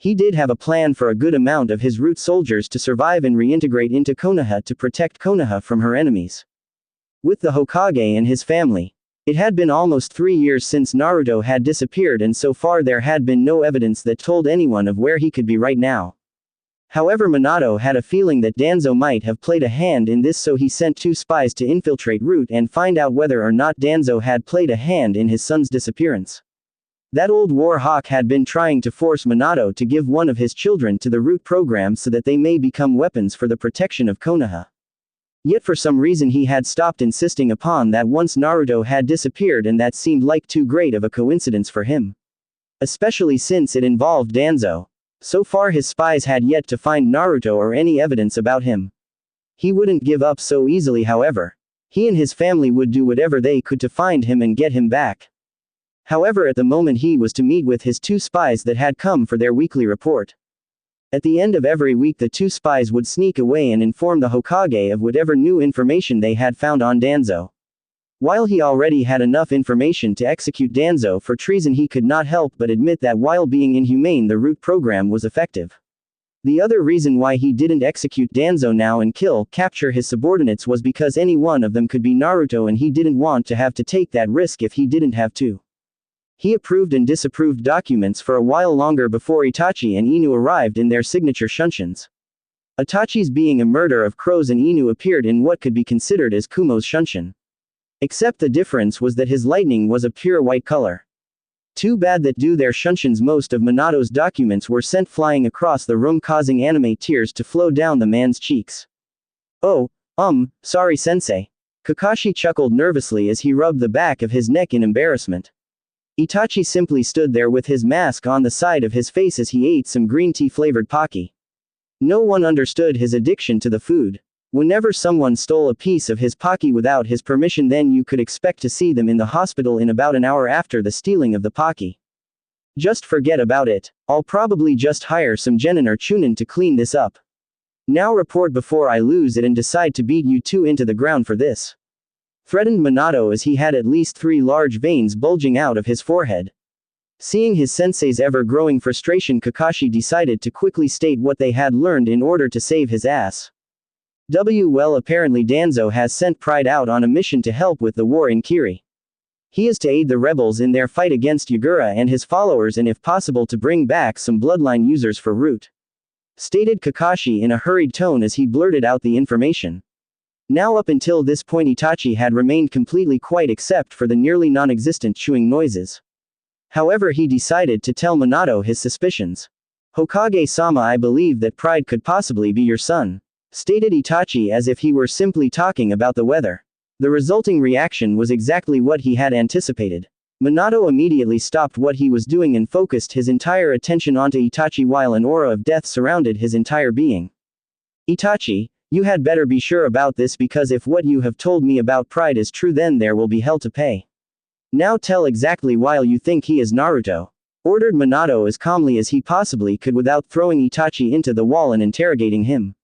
He did have a plan for a good amount of his Root soldiers to survive and reintegrate into Konoha to protect Konoha from her enemies. With the Hokage and his family. It had been almost 3 years since Naruto had disappeared, and so far there had been no evidence that told anyone of where he could be right now. However, Minato had a feeling that Danzo might have played a hand in this, so he sent 2 spies to infiltrate Root and find out whether or not Danzo had played a hand in his son's disappearance. That old war hawk had been trying to force Minato to give one of his children to the Root program so that they may become weapons for the protection of Konoha. Yet for some reason he had stopped insisting upon that once Naruto had disappeared, and that seemed like too great of a coincidence for him. Especially since it involved Danzo. So far his spies had yet to find Naruto or any evidence about him. He wouldn't give up so easily, however. He and his family would do whatever they could to find him and get him back. However, at the moment he was to meet with his 2 spies that had come for their weekly report. At the end of every week the 2 spies would sneak away and inform the Hokage of whatever new information they had found on Danzo. While he already had enough information to execute Danzo for treason, he could not help but admit that while being inhumane the Root program was effective. The other reason why he didn't execute Danzo now and capture his subordinates was because any one of them could be Naruto, and he didn't want to have to take that risk if he didn't have to. He approved and disapproved documents for a while longer before Itachi and Inu arrived in their signature shunshuns. Itachi's being a murder of crows and Inu appeared in what could be considered as Kumo's shunshin. Except the difference was that his lightning was a pure white color. Too bad that due their shunshins most of Minato's documents were sent flying across the room, causing anime tears to flow down the man's cheeks. Oh, sorry sensei. Kakashi chuckled nervously as he rubbed the back of his neck in embarrassment. Itachi simply stood there with his mask on the side of his face as he ate some green tea flavored pocky. No one understood his addiction to the food. Whenever someone stole a piece of his pocky without his permission, then you could expect to see them in the hospital in about an hour after the stealing of the pocky. Just forget about it. I'll probably just hire some genin or chunin to clean this up. Now report before I lose it and decide to beat you 2 into the ground for this. Threatened Minato as he had at least 3 large veins bulging out of his forehead. Seeing his sensei's ever-growing frustration, Kakashi decided to quickly state what they had learned in order to save his ass. Well, apparently Danzo has sent Pride out on a mission to help with the war in Kiri. He is to aid the rebels in their fight against Yagura and his followers, and if possible to bring back some bloodline users for Root. Stated Kakashi in a hurried tone as he blurted out the information. Now up until this point Itachi had remained completely quiet except for the nearly non-existent chewing noises. However, he decided to tell Minato his suspicions. Hokage-sama, I believe that Pride could possibly be your son. Stated Itachi as if he were simply talking about the weather. The resulting reaction was exactly what he had anticipated. Minato immediately stopped what he was doing and focused his entire attention onto Itachi while an aura of death surrounded his entire being. Itachi, you had better be sure about this, because if what you have told me about Pride is true, then there will be hell to pay. Now tell exactly why you think he is Naruto. Ordered Minato as calmly as he possibly could without throwing Itachi into the wall and interrogating him.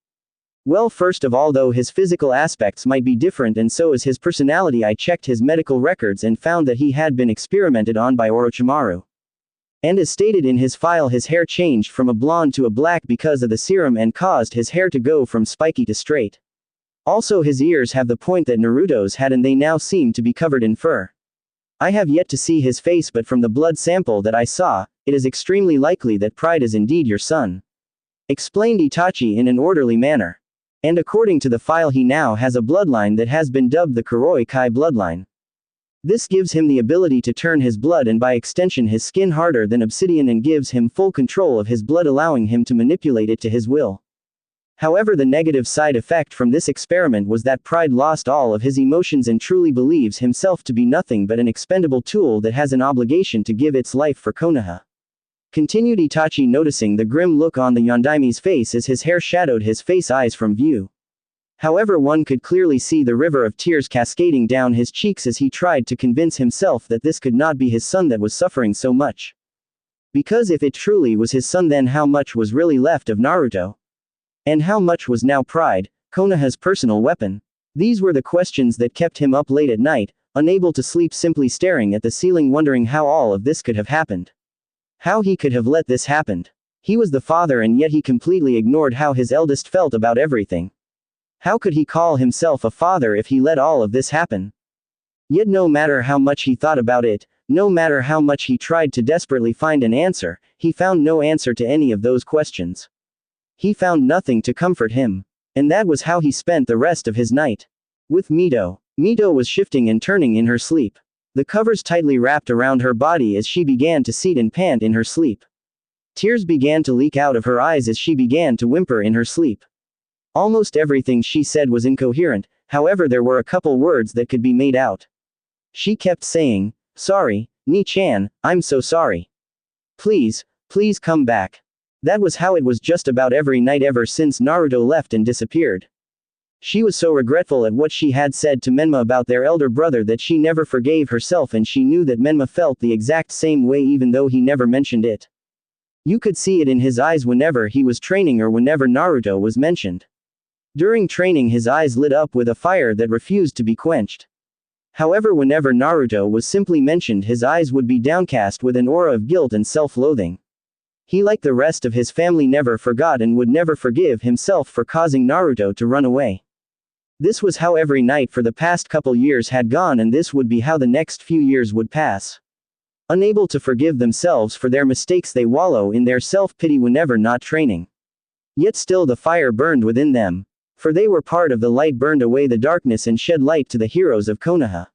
Well, first of all, though his physical aspects might be different and so is his personality, I checked his medical records and found that he had been experimented on by Orochimaru. And as stated in his file, his hair changed from a blonde to a black because of the serum and caused his hair to go from spiky to straight. Also his ears have the point that Naruto's had and they now seem to be covered in fur. I have yet to see his face, but from the blood sample that I saw, it is extremely likely that Pride is indeed your son. explained Itachi in an orderly manner. And according to the file, he now has a bloodline that has been dubbed the Kuroi Kai bloodline. This gives him the ability to turn his blood and by extension his skin harder than obsidian and gives him full control of his blood, allowing him to manipulate it to his will. However, the negative side effect from this experiment was that Pride lost all of his emotions and truly believes himself to be nothing but an expendable tool that has an obligation to give its life for Konoha. Continued Itachi, noticing the grim look on the Yondaime's face as his hair shadowed his face eyes from view. However, one could clearly see the river of tears cascading down his cheeks as he tried to convince himself that this could not be his son that was suffering so much. Because if it truly was his son, then how much was really left of Naruto? And how much was now Pride, Konoha's personal weapon? These were the questions that kept him up late at night, unable to sleep, simply staring at the ceiling, wondering how all of this could have happened. How he could have let this happen. He was the father and yet he completely ignored how his eldest felt about everything. How could he call himself a father if he let all of this happen? Yet no matter how much he thought about it, no matter how much he tried to desperately find an answer, he found no answer to any of those questions. He found nothing to comfort him. And that was how he spent the rest of his night. With Mito. Mito was shifting and turning in her sleep. The covers tightly wrapped around her body as she began to seethe and pant in her sleep. Tears began to leak out of her eyes as she began to whimper in her sleep. Almost everything she said was incoherent, however there were a couple words that could be made out. She kept saying, "Sorry, Ni-chan, I'm so sorry. Please, please come back." That was how it was just about every night ever since Naruto left and disappeared. She was so regretful at what she had said to Menma about their elder brother that she never forgave herself, and she knew that Menma felt the exact same way even though he never mentioned it. You could see it in his eyes whenever he was training or whenever Naruto was mentioned. During training his eyes lit up with a fire that refused to be quenched. However, whenever Naruto was simply mentioned his eyes would be downcast with an aura of guilt and self-loathing. He, like the rest of his family, never forgot and would never forgive himself for causing Naruto to run away. This was how every night for the past couple years had gone, and this would be how the next few years would pass. Unable to forgive themselves for their mistakes, they wallow in their self-pity whenever not training. Yet still the fire burned within them. For they were part of the light, burned away the darkness and shed light to the heroes of Konoha.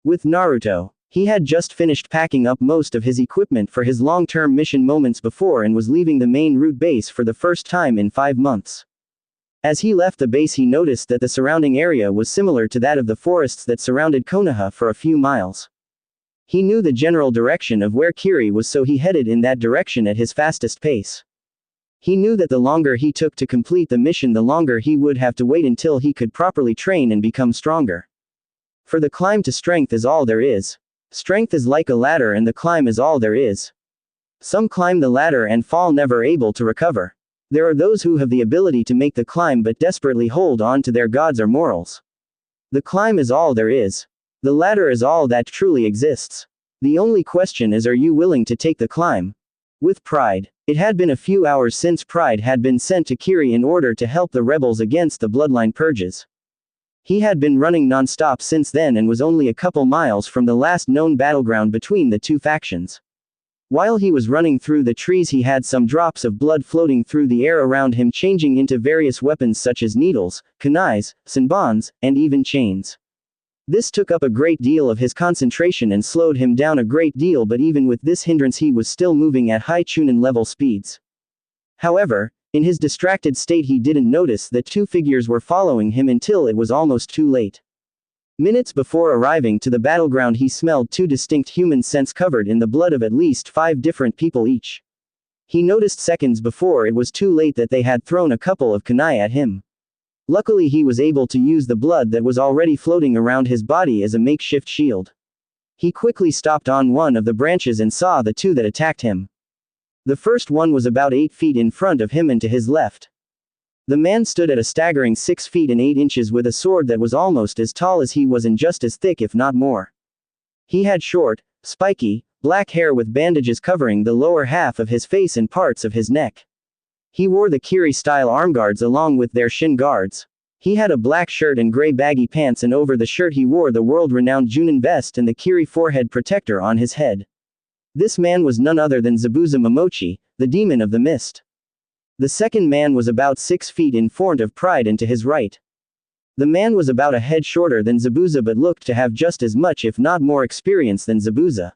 With Naruto, he had just finished packing up most of his equipment for his long-term mission moments before and was leaving the main route base for the first time in 5 months. As he left the base, he noticed that the surrounding area was similar to that of the forests that surrounded Konoha for a few miles. He knew the general direction of where Kiri was, so he headed in that direction at his fastest pace. He knew that the longer he took to complete the mission, the longer he would have to wait until he could properly train and become stronger. For the climb to strength is all there is. Strength is like a ladder and the climb is all there is. Some climb the ladder and fall, never able to recover. There are those who have the ability to make the climb but desperately hold on to their gods or morals. The climb is all there is. The ladder is all that truly exists. The only question is, are you willing to take the climb? With Pride. It had been a few hours since Pride had been sent to Kiri in order to help the rebels against the bloodline purges. He had been running non-stop since then and was only a couple miles from the last known battleground between the two factions. While he was running through the trees, he had some drops of blood floating through the air around him, changing into various weapons such as needles, kunais, senbons, and even chains. This took up a great deal of his concentration and slowed him down a great deal, but even with this hindrance he was still moving at high Chunin level speeds. However, in his distracted state he didn't notice that 2 figures were following him until it was almost too late. Minutes before arriving to the battleground he smelled 2 distinct human scents covered in the blood of at least 5 different people each. He noticed seconds before it was too late that they had thrown a couple of kunai at him. Luckily he was able to use the blood that was already floating around his body as a makeshift shield. He quickly stopped on one of the branches and saw the 2 that attacked him. The first one was about 8 feet in front of him and to his left. The man stood at a staggering 6 feet and 8 inches with a sword that was almost as tall as he was and just as thick if not more. He had short, spiky, black hair with bandages covering the lower half of his face and parts of his neck. He wore the Kiri-style armguards along with their shin guards. He had a black shirt and gray baggy pants, and over the shirt he wore the world-renowned Junin vest and the Kiri forehead protector on his head. This man was none other than Zabuza Momochi, the demon of the mist. The second man was about 6 feet in front of Pride and to his right. The man was about a head shorter than Zabuza but looked to have just as much if not more experience than Zabuza.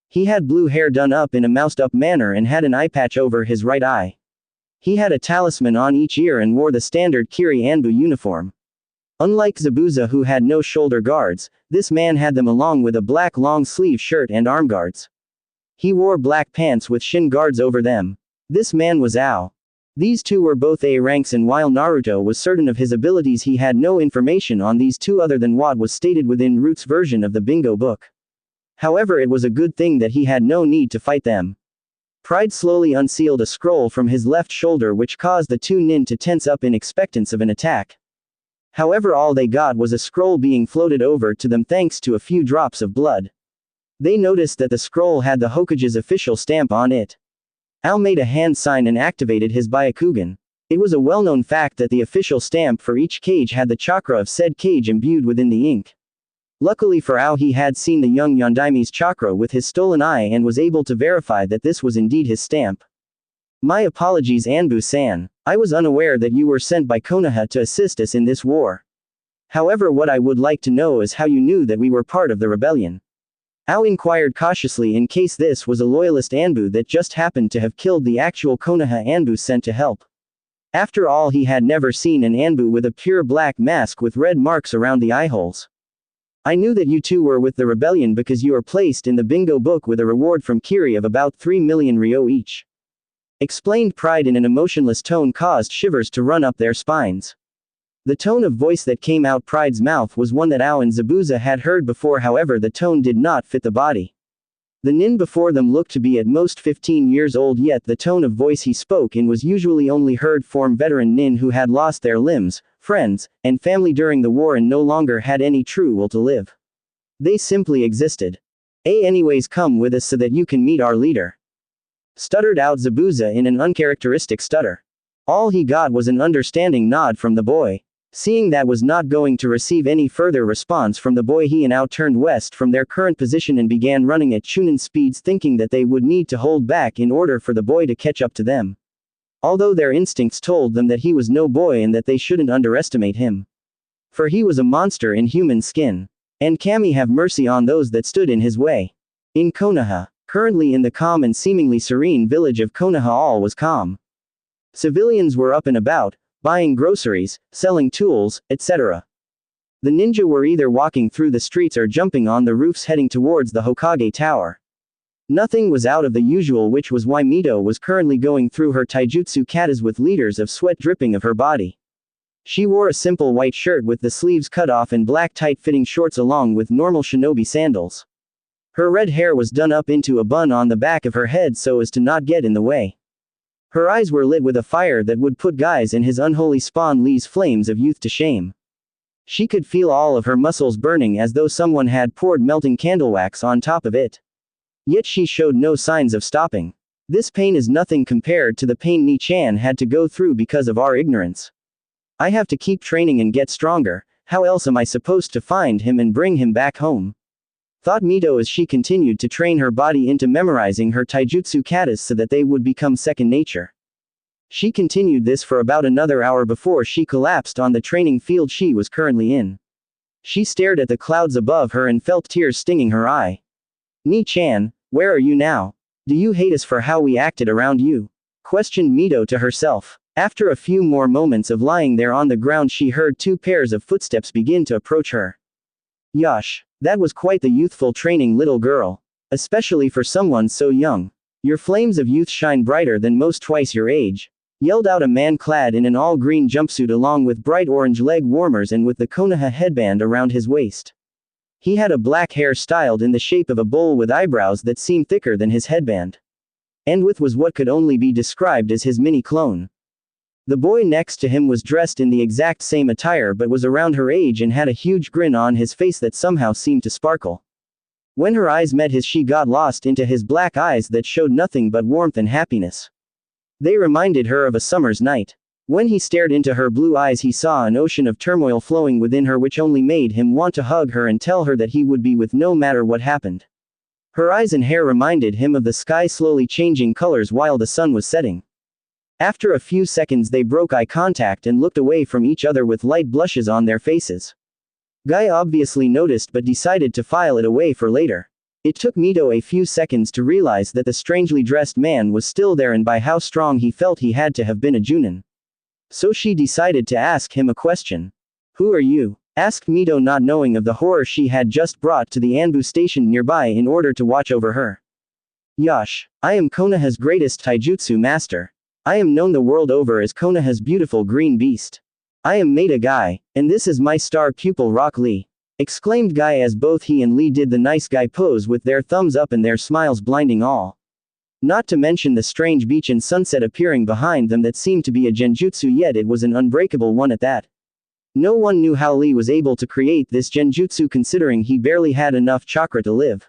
He had blue hair done up in a moused-up manner and had an eye patch over his right eye. He had a talisman on each ear and wore the standard Kiri Anbu uniform. Unlike Zabuza who had no shoulder guards, this man had them along with a black long-sleeve shirt and arm guards. He wore black pants with shin guards over them. This man was Ao. These two were both A ranks and while Naruto was certain of his abilities he had no information on these two other than what was stated within Root's version of the bingo book. However, it was a good thing that he had no need to fight them. Pride slowly unsealed a scroll from his left shoulder which caused the two nin to tense up in expectance of an attack. However, all they got was a scroll being floated over to them thanks to a few drops of blood. They noticed that the scroll had the Hokage's official stamp on it. Ao made a hand sign and activated his Byakugan. It was a well-known fact that the official stamp for each cage had the chakra of said cage imbued within the ink. Luckily for Ao, he had seen the young Yondaime's chakra with his stolen eye and was able to verify that this was indeed his stamp. My apologies, Anbu-san. I was unaware that you were sent by Konoha to assist us in this war. However, what I would like to know is how you knew that we were part of the rebellion. Ao inquired cautiously in case this was a loyalist Anbu that just happened to have killed the actual Konoha Anbu sent to help. After all, he had never seen an Anbu with a pure black mask with red marks around the eyeholes. I knew that you two were with the rebellion because you are placed in the bingo book with a reward from Kiri of about 3 million ryo each. Explained Pride in an emotionless tone caused shivers to run up their spines. The tone of voice that came out Pride's mouth was one that Ao and Zabuza had heard before, however the tone did not fit the body. The nin before them looked to be at most 15 years old, yet the tone of voice he spoke in was usually only heard from veteran nin who had lost their limbs, friends, and family during the war and no longer had any true will to live. They simply existed. Anyways, come with us so that you can meet our leader. Stuttered out Zabuza in an uncharacteristic stutter. All he got was an understanding nod from the boy. Seeing that was not going to receive any further response from the boy, he and Ao turned west from their current position and began running at Chunin speeds, thinking that they would need to hold back in order for the boy to catch up to them. Although their instincts told them that he was no boy and that they shouldn't underestimate him. For he was a monster in human skin. And Kami have mercy on those that stood in his way. In Konoha, currently in the calm and seemingly serene village of Konoha, all was calm. Civilians were up and about, buying groceries, selling tools, etc. The ninja were either walking through the streets or jumping on the roofs heading towards the Hokage Tower. Nothing was out of the usual, which was why Mito was currently going through her taijutsu katas with liters of sweat dripping of her body. She wore a simple white shirt with the sleeves cut off and black tight-fitting shorts along with normal shinobi sandals. Her red hair was done up into a bun on the back of her head so as to not get in the way. Her eyes were lit with a fire that would put guys in his unholy spawn Lee's flames of youth to shame. She could feel all of her muscles burning as though someone had poured melting candle wax on top of it. Yet she showed no signs of stopping. This pain is nothing compared to the pain Ni-chan had to go through because of our ignorance. I have to keep training and get stronger, how else am I supposed to find him and bring him back home? Thought Mito as she continued to train her body into memorizing her taijutsu katas so that they would become second nature. She continued this for about another hour before she collapsed on the training field she was currently in. She stared at the clouds above her and felt tears stinging her eye. Ni-chan, where are you now? Do you hate us for how we acted around you? Questioned Mito to herself. After a few more moments of lying there on the ground, she heard 2 pairs of footsteps begin to approach her. Yosh. That was quite the youthful training, little girl. Especially for someone so young. Your flames of youth shine brighter than most twice your age. Yelled out a man clad in an all-green jumpsuit along with bright orange leg warmers and with the Konoha headband around his waist. He had a black hair styled in the shape of a bowl with eyebrows that seemed thicker than his headband. And with was what could only be described as his mini-clone. The boy next to him was dressed in the exact same attire but was around her age and had a huge grin on his face that somehow seemed to sparkle. When her eyes met his, she got lost into his black eyes that showed nothing but warmth and happiness. They reminded her of a summer's night. When he stared into her blue eyes, he saw an ocean of turmoil flowing within her which only made him want to hug her and tell her that he would be with no matter what happened. Her eyes and hair reminded him of the sky slowly changing colors while the sun was setting. After a few seconds they broke eye contact and looked away from each other with light blushes on their faces. Guy obviously noticed but decided to file it away for later. It took Mito a few seconds to realize that the strangely dressed man was still there, and by how strong he felt he had to have been a Junin. So she decided to ask him a question. "Who are you?" asked Mito, not knowing of the horror she had just brought to the Anbu station nearby in order to watch over her. "Yash, I am Konoha's greatest taijutsu master. I am known the world over as Konoha's beautiful green beast. I am Maida Guy, and this is my star pupil Rock Lee," exclaimed Guy as both he and Lee did the nice guy pose with their thumbs up and their smiles blinding all. Not to mention the strange beach and sunset appearing behind them that seemed to be a genjutsu, yet it was an unbreakable one at that. No one knew how Lee was able to create this genjutsu, considering he barely had enough chakra to live.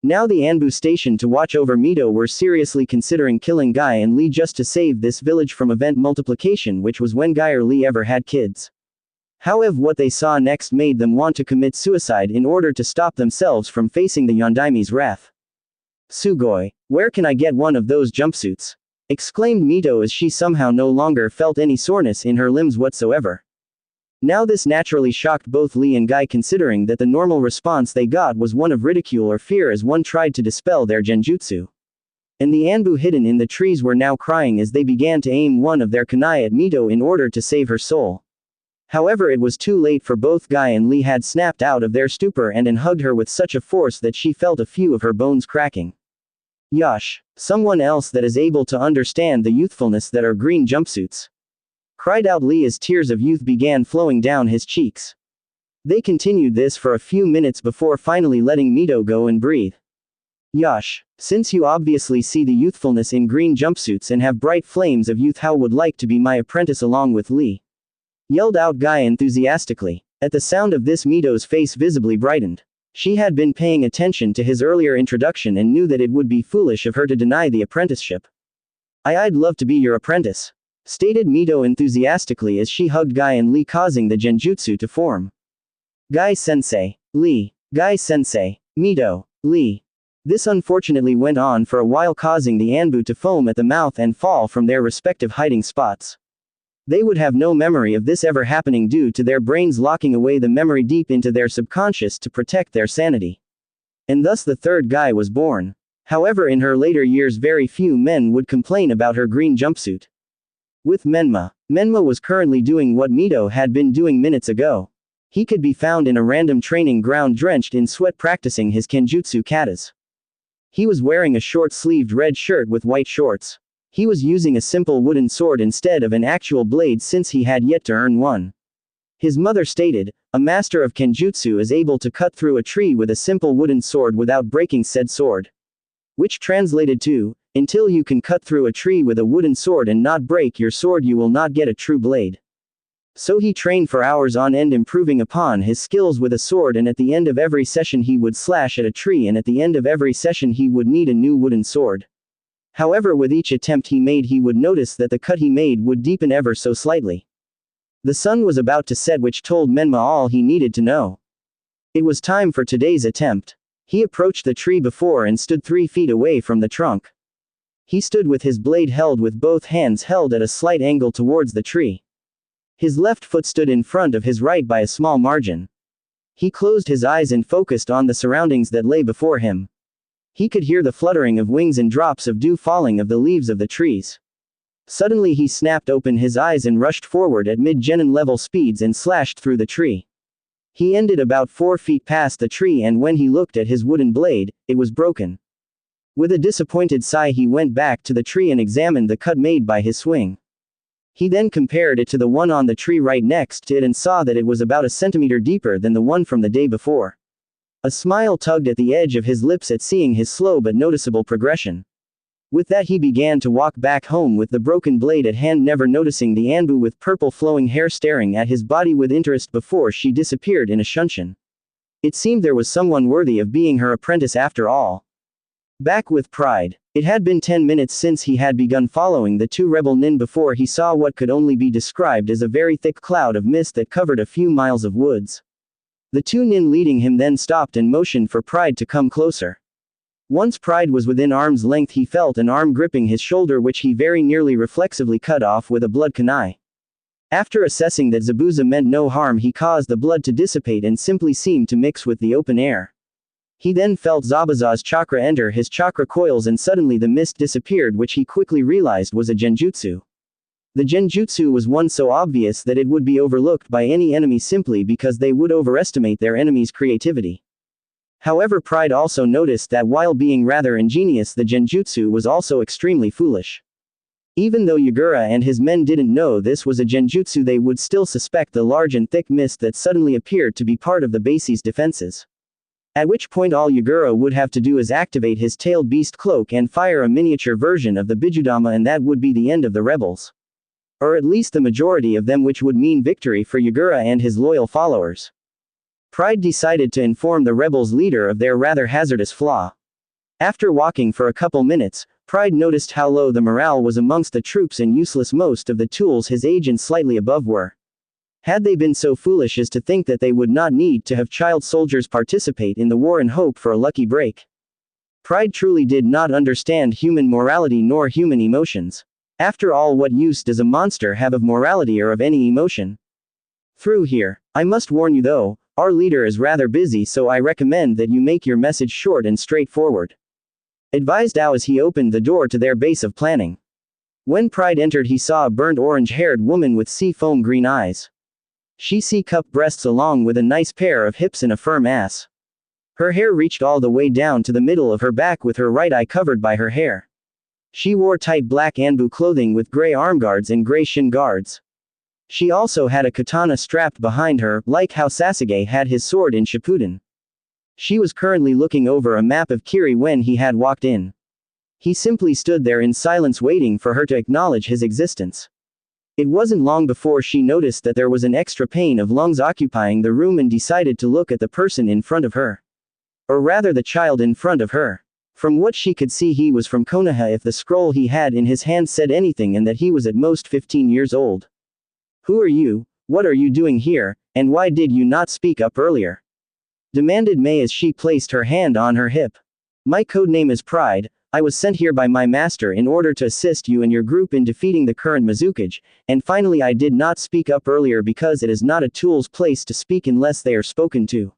Now the Anbu station to watch over Mito were seriously considering killing Guy and Lee just to save this village from event multiplication, which was when Guy or Lee ever had kids. However, what they saw next made them want to commit suicide in order to stop themselves from facing the Yondaime's wrath. "Sugoi, where can I get one of those jumpsuits?" exclaimed Mito as she somehow no longer felt any soreness in her limbs whatsoever. Now this naturally shocked both Lee and Guy, considering that the normal response they got was one of ridicule or fear as one tried to dispel their genjutsu. And the Anbu hidden in the trees were now crying as they began to aim one of their kunai at Mito in order to save her soul. However, it was too late, for both Guy and Lee had snapped out of their stupor and hugged her with such a force that she felt a few of her bones cracking. "Yash, someone else that is able to understand the youthfulness that are green jumpsuits," cried out Lee as tears of youth began flowing down his cheeks. They continued this for a few minutes before finally letting Mito go and breathe. "Yash, since you obviously see the youthfulness in green jumpsuits and have bright flames of youth, how would like to be my apprentice along with Lee?" yelled out Guy enthusiastically. At the sound of this, Mito's face visibly brightened. She had been paying attention to his earlier introduction and knew that it would be foolish of her to deny the apprenticeship. I'd love to be your apprentice," stated Mito enthusiastically as she hugged Guy and Lee, causing the genjutsu to form. "Guy-sensei, Lee, Guy-sensei, Mito, Lee." This unfortunately went on for a while, causing the Anbu to foam at the mouth and fall from their respective hiding spots. They would have no memory of this ever happening due to their brains locking away the memory deep into their subconscious to protect their sanity. And thus the third Guy was born. However, in her later years very few men would complain about her green jumpsuit. With Menma was currently doing what Mito had been doing minutes ago. He could be found in a random training ground drenched in sweat practicing his kenjutsu katas. He was wearing a short-sleeved red shirt with white shorts. He was using a simple wooden sword instead of an actual blade since he had yet to earn one. His mother stated, "A master of kenjutsu is able to cut through a tree with a simple wooden sword without breaking said sword." Which translated to, "Until you can cut through a tree with a wooden sword and not break your sword, you will not get a true blade." So he trained for hours on end, improving upon his skills with a sword, and at the end of every session he would slash at a tree, and at the end of every session he would need a new wooden sword. However, with each attempt he made, he would notice that the cut he made would deepen ever so slightly. The sun was about to set, which told Menma all he needed to know. It was time for today's attempt. He approached the tree before and stood 3 feet away from the trunk. He stood with his blade held with both hands held at a slight angle towards the tree. His left foot stood in front of his right by a small margin. He closed his eyes and focused on the surroundings that lay before him. He could hear the fluttering of wings and drops of dew falling of the leaves of the trees. Suddenly he snapped open his eyes and rushed forward at mid-genin level speeds and slashed through the tree. He ended about 4 feet past the tree, and when he looked at his wooden blade, it was broken. With a disappointed sigh he went back to the tree and examined the cut made by his swing. He then compared it to the one on the tree right next to it and saw that it was about a centimeter deeper than the one from the day before. A smile tugged at the edge of his lips at seeing his slow but noticeable progression. With that he began to walk back home with the broken blade at hand, never noticing the Anbu with purple flowing hair staring at his body with interest before she disappeared in a shunshin. It seemed there was someone worthy of being her apprentice after all. Back with pride. It had been 10 minutes since he had begun following the 2 rebel nin before he saw what could only be described as a very thick cloud of mist that covered a few miles of woods. The 2 nin leading him then stopped and motioned for Pride to come closer. Once Pride was within arm's length, he felt an arm gripping his shoulder, which he very nearly reflexively cut off with a blood kunai. After assessing that Zabuza meant no harm, he caused the blood to dissipate and simply seemed to mix with the open air. He then felt Zabuza's chakra enter his chakra coils, and suddenly the mist disappeared, which he quickly realized was a genjutsu. The genjutsu was one so obvious that it would be overlooked by any enemy simply because they would overestimate their enemy's creativity. However, Pride also noticed that while being rather ingenious, the genjutsu was also extremely foolish. Even though Yagura and his men didn't know this was a genjutsu, they would still suspect the large and thick mist that suddenly appeared to be part of the base's defenses. At which point all Yagura would have to do is activate his tailed beast cloak and fire a miniature version of the Bijudama, and that would be the end of the rebels. Or at least the majority of them, which would mean victory for Yagura and his loyal followers. Pride decided to inform the rebels' leader of their rather hazardous flaw. After walking for a couple minutes, Pride noticed how low the morale was amongst the troops and useless most of the tools his agents slightly above were. Had they been so foolish as to think that they would not need to have child soldiers participate in the war and hope for a lucky break? Pride truly did not understand human morality nor human emotions. After all, what use does a monster have of morality or of any emotion? Through here. I must warn you though, our leader is rather busy, so I recommend that you make your message short and straightforward. Advised Ao as he opened the door to their base of planning. When Pride entered, he saw a burnt orange-haired woman with sea foam green eyes. She C-cup breasts along with a nice pair of hips and a firm ass. Her hair reached all the way down to the middle of her back, with her right eye covered by her hair. She wore tight black Anbu clothing with gray armguards and gray shin guards. She also had a katana strapped behind her, like how Sasuke had his sword in Shippuden. She was currently looking over a map of Kiri when he had walked in. He simply stood there in silence, waiting for her to acknowledge his existence. It wasn't long before she noticed that there was an extra pane of lungs occupying the room and decided to look at the person in front of her. Or rather, the child in front of her. From what she could see, he was from Konoha, if the scroll he had in his hand said anything, and that he was at most 15 years old. "Who are you? What are you doing here, and why did you not speak up earlier?" demanded Mei as she placed her hand on her hip. "My codename is Pride. I was sent here by my master in order to assist you and your group in defeating the current Mizukage, and finally I did not speak up earlier because it is not a tool's place to speak unless they are spoken to,"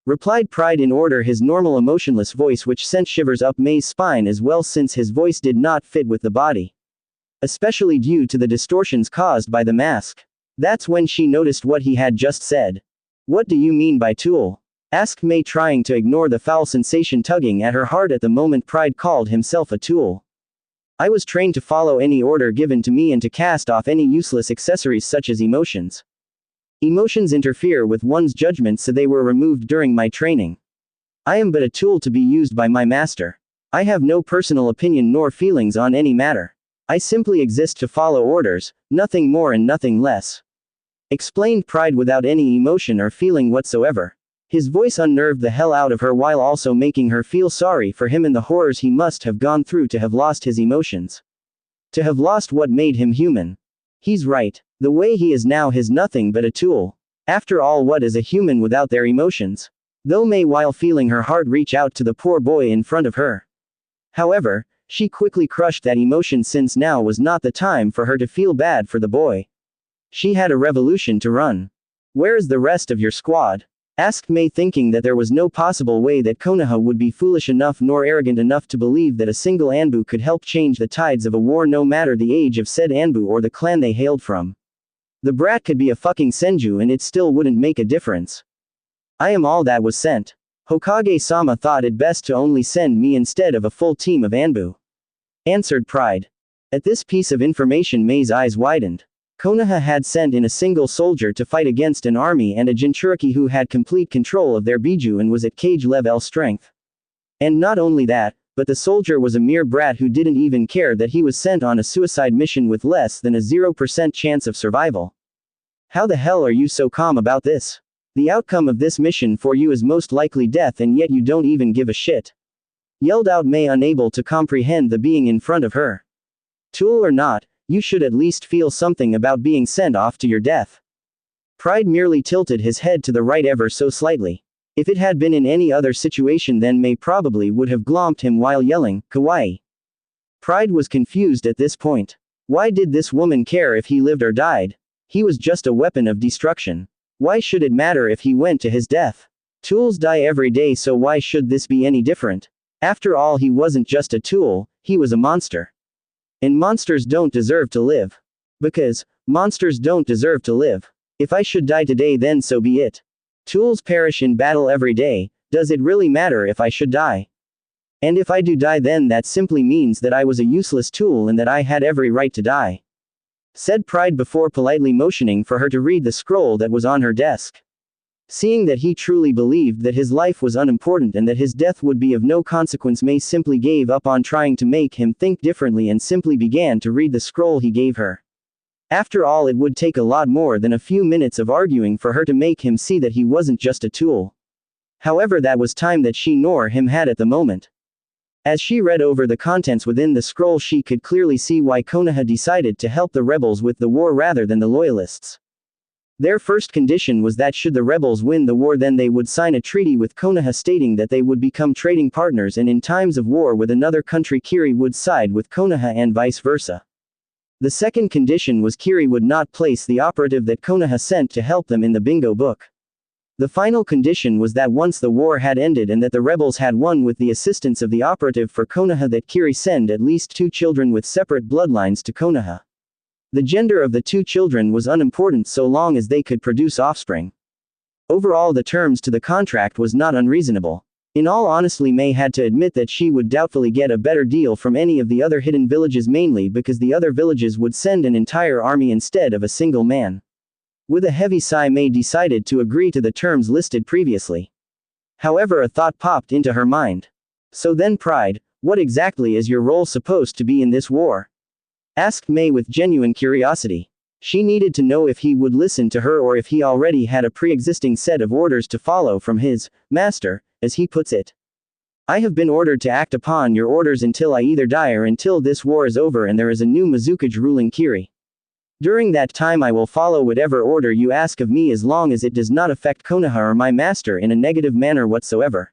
replied Pride in order, his normal emotionless voice, which sent shivers up Mei's spine as well, since his voice did not fit with the body. Especially due to the distortions caused by the mask. That's when she noticed what he had just said. "What do you mean by tool?" asked Mei, trying to ignore the foul sensation tugging at her heart at the moment Pride called himself a tool. "I was trained to follow any order given to me and to cast off any useless accessories such as emotions. Emotions interfere with one's judgment, so they were removed during my training. I am but a tool to be used by my master. I have no personal opinion nor feelings on any matter. I simply exist to follow orders, nothing more and nothing less," explained Pride without any emotion or feeling whatsoever. His voice unnerved the hell out of her, while also making her feel sorry for him and the horrors he must have gone through to have lost his emotions. To have lost what made him human. He's right. The way he is now is nothing but a tool. After all, what is a human without their emotions? Though Mei, while feeling her heart reach out to the poor boy in front of her. However, she quickly crushed that emotion, since now was not the time for her to feel bad for the boy. She had a revolution to run. "Where is the rest of your squad?" asked Mei, thinking that there was no possible way that Konoha would be foolish enough nor arrogant enough to believe that a single Anbu could help change the tides of a war, no matter the age of said Anbu or the clan they hailed from. The brat could be a fucking senju and it still wouldn't make a difference. "I am all that was sent. Hokage-sama thought it best to only send me instead of a full team of Anbu," answered Pride. At this piece of information, Mei's eyes widened. Konoha had sent in a single soldier to fight against an army and a Jinchuriki who had complete control of their Biju and was at cage level strength. And not only that, but the soldier was a mere brat who didn't even care that he was sent on a suicide mission with less than a 0% chance of survival. "How the hell are you so calm about this? The outcome of this mission for you is most likely death, and yet you don't even give a shit," yelled out Mei, unable to comprehend the being in front of her. "Tool or not, you should at least feel something about being sent off to your death." Pride merely tilted his head to the right ever so slightly. If it had been in any other situation, then Mei probably would have glomped him while yelling, "Kawaii." Pride was confused at this point. Why did this woman care if he lived or died? He was just a weapon of destruction. Why should it matter if he went to his death? Tools die every day, so why should this be any different? After all, he wasn't just a tool, he was a monster. And monsters don't deserve to live. Because monsters don't deserve to live. If I should die today, then so be it. Tools perish in battle every day. Does it really matter if I should die? And if I do die, then that simply means that I was a useless tool and that I had every right to die. Said Pride before politely motioning for her to read the scroll that was on her desk. Seeing that he truly believed that his life was unimportant and that his death would be of no consequence, Mei simply gave up on trying to make him think differently and simply began to read the scroll he gave her. After all, it would take a lot more than a few minutes of arguing for her to make him see that he wasn't just a tool. However, that was time that she nor him had at the moment. As she read over the contents within the scroll, she could clearly see why Konoha decided to help the rebels with the war rather than the loyalists. Their first condition was that should the rebels win the war, then they would sign a treaty with Konoha stating that they would become trading partners, and in times of war with another country, Kiri would side with Konoha and vice versa. The second condition was Kiri would not place the operative that Konoha sent to help them in the bingo book. The final condition was that once the war had ended and that the rebels had won with the assistance of the operative for Konoha, that Kiri send at least 2 children with separate bloodlines to Konoha. The gender of the 2 children was unimportant so long as they could produce offspring. Overall, the terms to the contract was not unreasonable. In all honesty, Mei had to admit that she would doubtfully get a better deal from any of the other hidden villages, mainly because the other villages would send an entire army instead of a single man. With a heavy sigh, Mei decided to agree to the terms listed previously. However, a thought popped into her mind. So then, Pride, what exactly is your role supposed to be in this war? Asked Mei with genuine curiosity. She needed to know if he would listen to her or if he already had a pre-existing set of orders to follow from his master, as he puts it. I have been ordered to act upon your orders until I either die or until this war is over and there is a new Mizukage ruling Kiri. During that time I will follow whatever order you ask of me as long as it does not affect Konoha or my master in a negative manner whatsoever.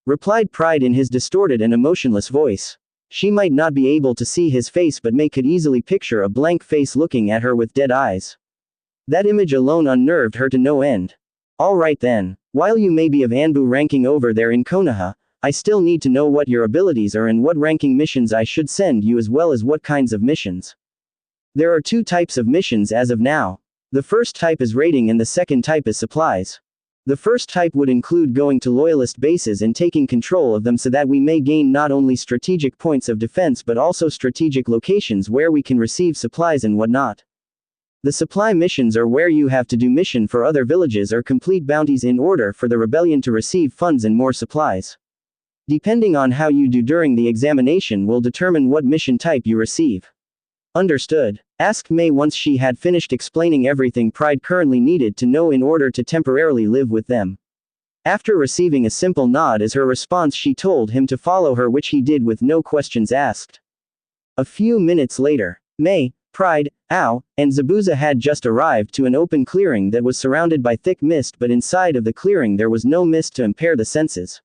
Replied Pride in his distorted and emotionless voice. She might not be able to see his face, but Mei could easily picture a blank face looking at her with dead eyes. That image alone unnerved her to no end. Alright then, while you may be of Anbu ranking over there in Konoha, I still need to know what your abilities are and what ranking missions I should send you, as well as what kinds of missions. There are 2 types of missions as of now. The first type is raiding and the second type is supplies. The first type would include going to loyalist bases and taking control of them so that we may gain not only strategic points of defense but also strategic locations where we can receive supplies and whatnot. The supply missions are where you have to do mission for other villages or complete bounties in order for the rebellion to receive funds and more supplies. Depending on how you do during the examination will determine what mission type you receive. Understood? Asked Mei once she had finished explaining everything Pride currently needed to know in order to temporarily live with them. After receiving a simple nod as her response, she told him to follow her, which he did with no questions asked. A few minutes later, Mei, Pride, Ao, and Zabuza had just arrived to an open clearing that was surrounded by thick mist, but inside of the clearing there was no mist to impair the senses.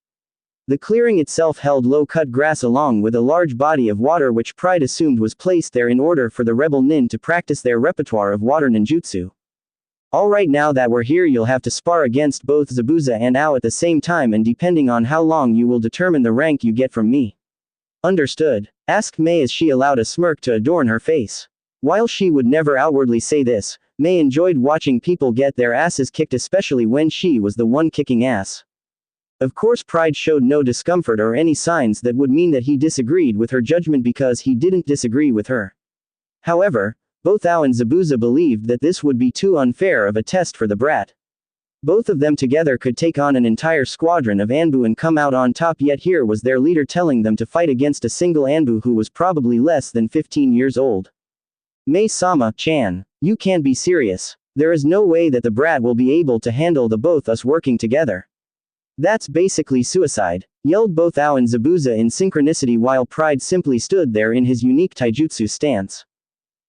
The clearing itself held low-cut grass along with a large body of water, which Pride assumed was placed there in order for the rebel nin to practice their repertoire of water ninjutsu. Alright, now that we're here, you'll have to spar against both Zabuza and Ao at the same time, and depending on how long you will determine the rank you get from me. Understood? Asked Mei as she allowed a smirk to adorn her face. While she would never outwardly say this, Mei enjoyed watching people get their asses kicked, especially when she was the one kicking ass. Of course, Pride showed no discomfort or any signs that would mean that he disagreed with her judgment, because he didn't disagree with her. However, both Ao and Zabuza believed that this would be too unfair of a test for the brat. Both of them together could take on an entire squadron of Anbu and come out on top, yet here was their leader telling them to fight against a single Anbu who was probably less than 15 years old. Mei-sama-chan, you can't be serious. There is no way that the brat will be able to handle the both us working together. That's basically suicide, yelled both Ao and Zabuza in synchronicity, while Pride simply stood there in his unique taijutsu stance.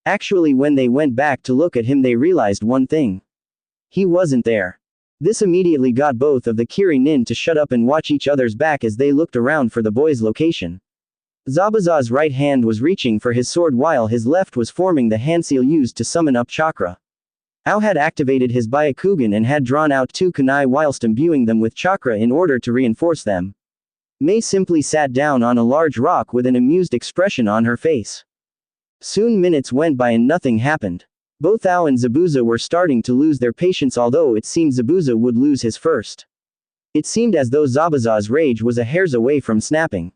Actually, when they went back to look at him, they realized one thing. He wasn't there. This immediately got both of the Kiri Nin to shut up and watch each other's back as they looked around for the boy's location. Zabuza's right hand was reaching for his sword while his left was forming the handseal used to summon up chakra. Ao had activated his Byakugan and had drawn out 2 kunai whilst imbuing them with chakra in order to reinforce them. Mei simply sat down on a large rock with an amused expression on her face. Soon minutes went by and nothing happened. Both Ao and Zabuza were starting to lose their patience, although it seemed Zabuza would lose his first. It seemed as though Zabuza's rage was a hair's away from snapping.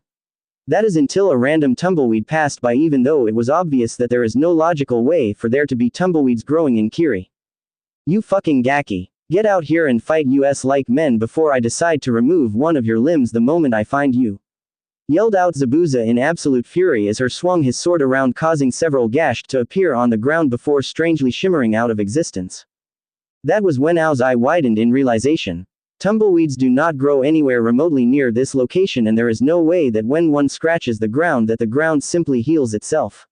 That is until a random tumbleweed passed by, even though it was obvious that there is no logical way for there to be tumbleweeds growing in Kiri. You fucking Gaki. Get out here and fight us like men before I decide to remove one of your limbs the moment I find you. Yelled out Zabuza in absolute fury as her swung his sword around, causing several gashes to appear on the ground before strangely shimmering out of existence. That was when Ao's eye widened in realization. Tumbleweeds do not grow anywhere remotely near this location, and there is no way that when one scratches the ground that the ground simply heals itself.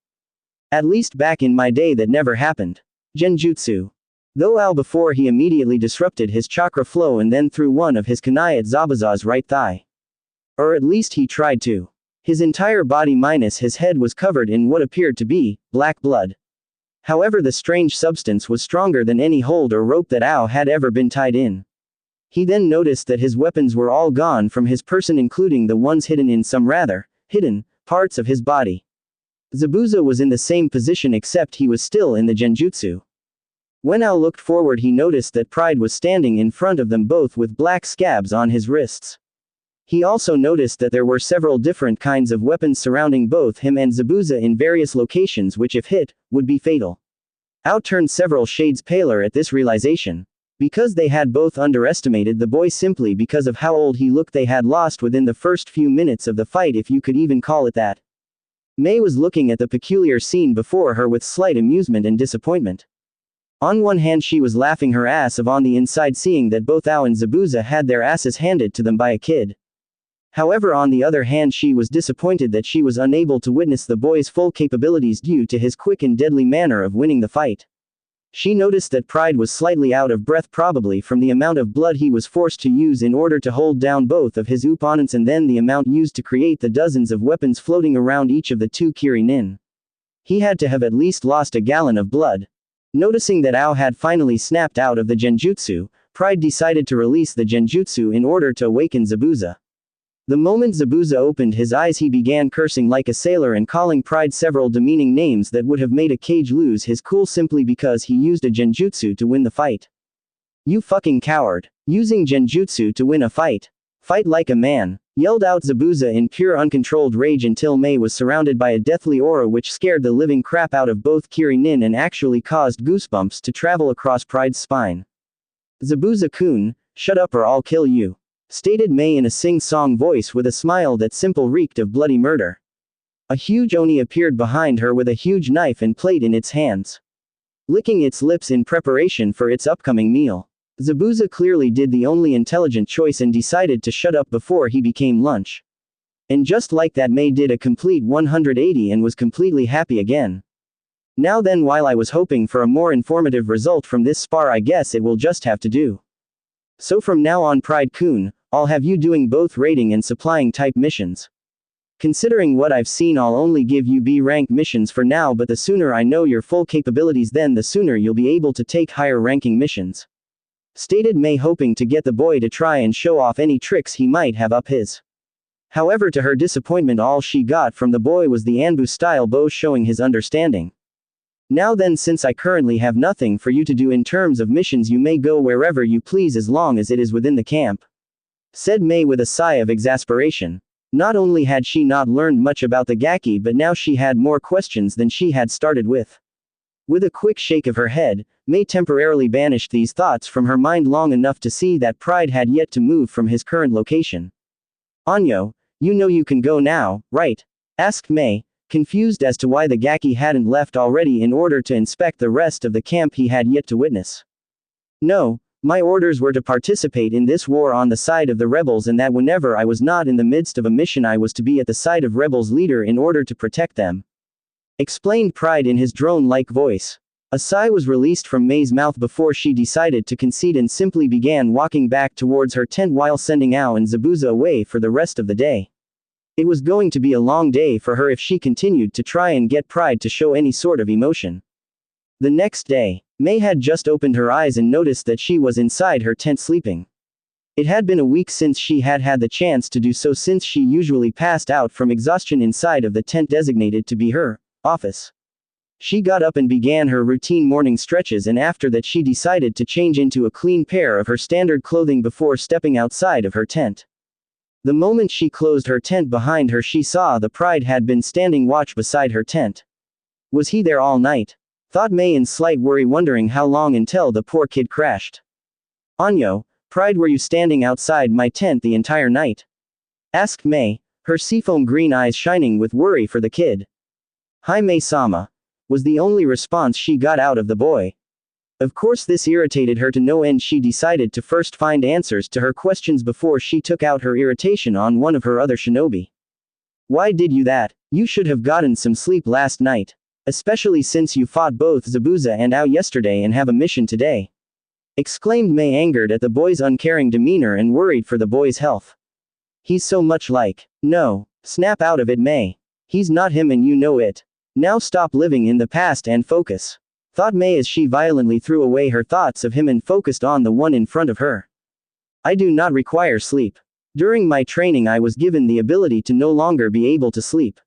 At least back in my day that never happened. Genjutsu. Though Ao before he immediately disrupted his chakra flow and then threw one of his kunai at Zabuza's right thigh. Or at least he tried to. His entire body minus his head was covered in what appeared to be black blood. However, the strange substance was stronger than any hold or rope that Ao had ever been tied in. He then noticed that his weapons were all gone from his person, including the ones hidden in some rather hidden parts of his body. Zabuza was in the same position except he was still in the genjutsu. When Ao looked forward, he noticed that Pride was standing in front of them both with black scabs on his wrists. He also noticed that there were several different kinds of weapons surrounding both him and Zabuza in various locations, which if hit, would be fatal. Ao turned several shades paler at this realization. Because they had both underestimated the boy simply because of how old he looked, they had lost within the first few minutes of the fight, if you could even call it that. Mei was looking at the peculiar scene before her with slight amusement and disappointment. On one hand, she was laughing her ass off on the inside seeing that both Ao and Zabuza had their asses handed to them by a kid. However, on the other hand, she was disappointed that she was unable to witness the boy's full capabilities due to his quick and deadly manner of winning the fight. She noticed that Pride was slightly out of breath, probably from the amount of blood he was forced to use in order to hold down both of his opponents, and then the amount used to create the dozens of weapons floating around each of the 2 Kiri Nin. He had to have at least lost a gallon of blood. Noticing that Ao had finally snapped out of the genjutsu, Pride decided to release the genjutsu in order to awaken Zabuza. The moment Zabuza opened his eyes, he began cursing like a sailor and calling Pride several demeaning names that would have made a cage lose his cool simply because he used a genjutsu to win the fight. You fucking coward. Using genjutsu to win a fight. Fight like a man. Yelled out Zabuza in pure uncontrolled rage until Mei was surrounded by a deathly aura which scared the living crap out of both Kiri Nin and actually caused goosebumps to travel across Pride's spine. Zabuza-kun, shut up or I'll kill you. Stated Mei in a sing-song voice with a smile that simple reeked of bloody murder. A huge Oni appeared behind her with a huge knife and plate in its hands. Licking its lips in preparation for its upcoming meal. Zabuza clearly did the only intelligent choice and decided to shut up before he became lunch. And just like that, Mei did a complete 180 and was completely happy again. Now then, while I was hoping for a more informative result from this spar, I guess it will just have to do. So from now on, Pride-kun, I'll have you doing both raiding and supplying type missions. Considering what I've seen, I'll only give you B-rank missions for now, but the sooner I know your full capabilities, then the sooner you'll be able to take higher ranking missions. Stated Mei, hoping to get the boy to try and show off any tricks he might have up his. However, to her disappointment, all she got from the boy was the Anbu-style bow showing his understanding. Now then, since I currently have nothing for you to do in terms of missions, you may go wherever you please as long as it is within the camp. Said Mei with a sigh of exasperation. Not only had she not learned much about the Gaki, but now she had more questions than she had started with. With a quick shake of her head, Mei temporarily banished these thoughts from her mind long enough to see that Pride had yet to move from his current location. Anyo, you know you can go now, right? Asked Mei, confused as to why the Gaki hadn't left already in order to inspect the rest of the camp he had yet to witness. No. My orders were to participate in this war on the side of the rebels, and that whenever I was not in the midst of a mission I was to be at the side of rebels leader in order to protect them. Explained Pride in his drone-like voice. A sigh was released from Mei's mouth before she decided to concede and simply began walking back towards her tent while sending Ao and Zabuza away for the rest of the day. It was going to be a long day for her if she continued to try and get Pride to show any sort of emotion. The next day, Mei had just opened her eyes and noticed that she was inside her tent sleeping. It had been a week since she had had the chance to do so, since she usually passed out from exhaustion inside of the tent designated to be her office. She got up and began her routine morning stretches, and after that she decided to change into a clean pair of her standard clothing before stepping outside of her tent. The moment she closed her tent behind her, she saw the Pride had been standing watch beside her tent. Was he there all night? Thought Mei in slight worry, wondering how long until the poor kid crashed. Anyo, Pride, were you standing outside my tent the entire night? Asked Mei, her seafoam green eyes shining with worry for the kid. Hi Mei-sama, was the only response she got out of the boy. Of course this irritated her to no end. She decided to first find answers to her questions before she took out her irritation on one of her other shinobi. Why did you that? You should have gotten some sleep last night. Especially since you fought both Zabuza and Ao yesterday and have a mission today. Exclaimed Mei, angered at the boy's uncaring demeanor and worried for the boy's health. He's so much like. No. Snap out of it, Mei. He's not him and you know it. Now stop living in the past and focus. Thought Mei as she violently threw away her thoughts of him and focused on the one in front of her. I do not require sleep. During my training I was given the ability to no longer be able to sleep.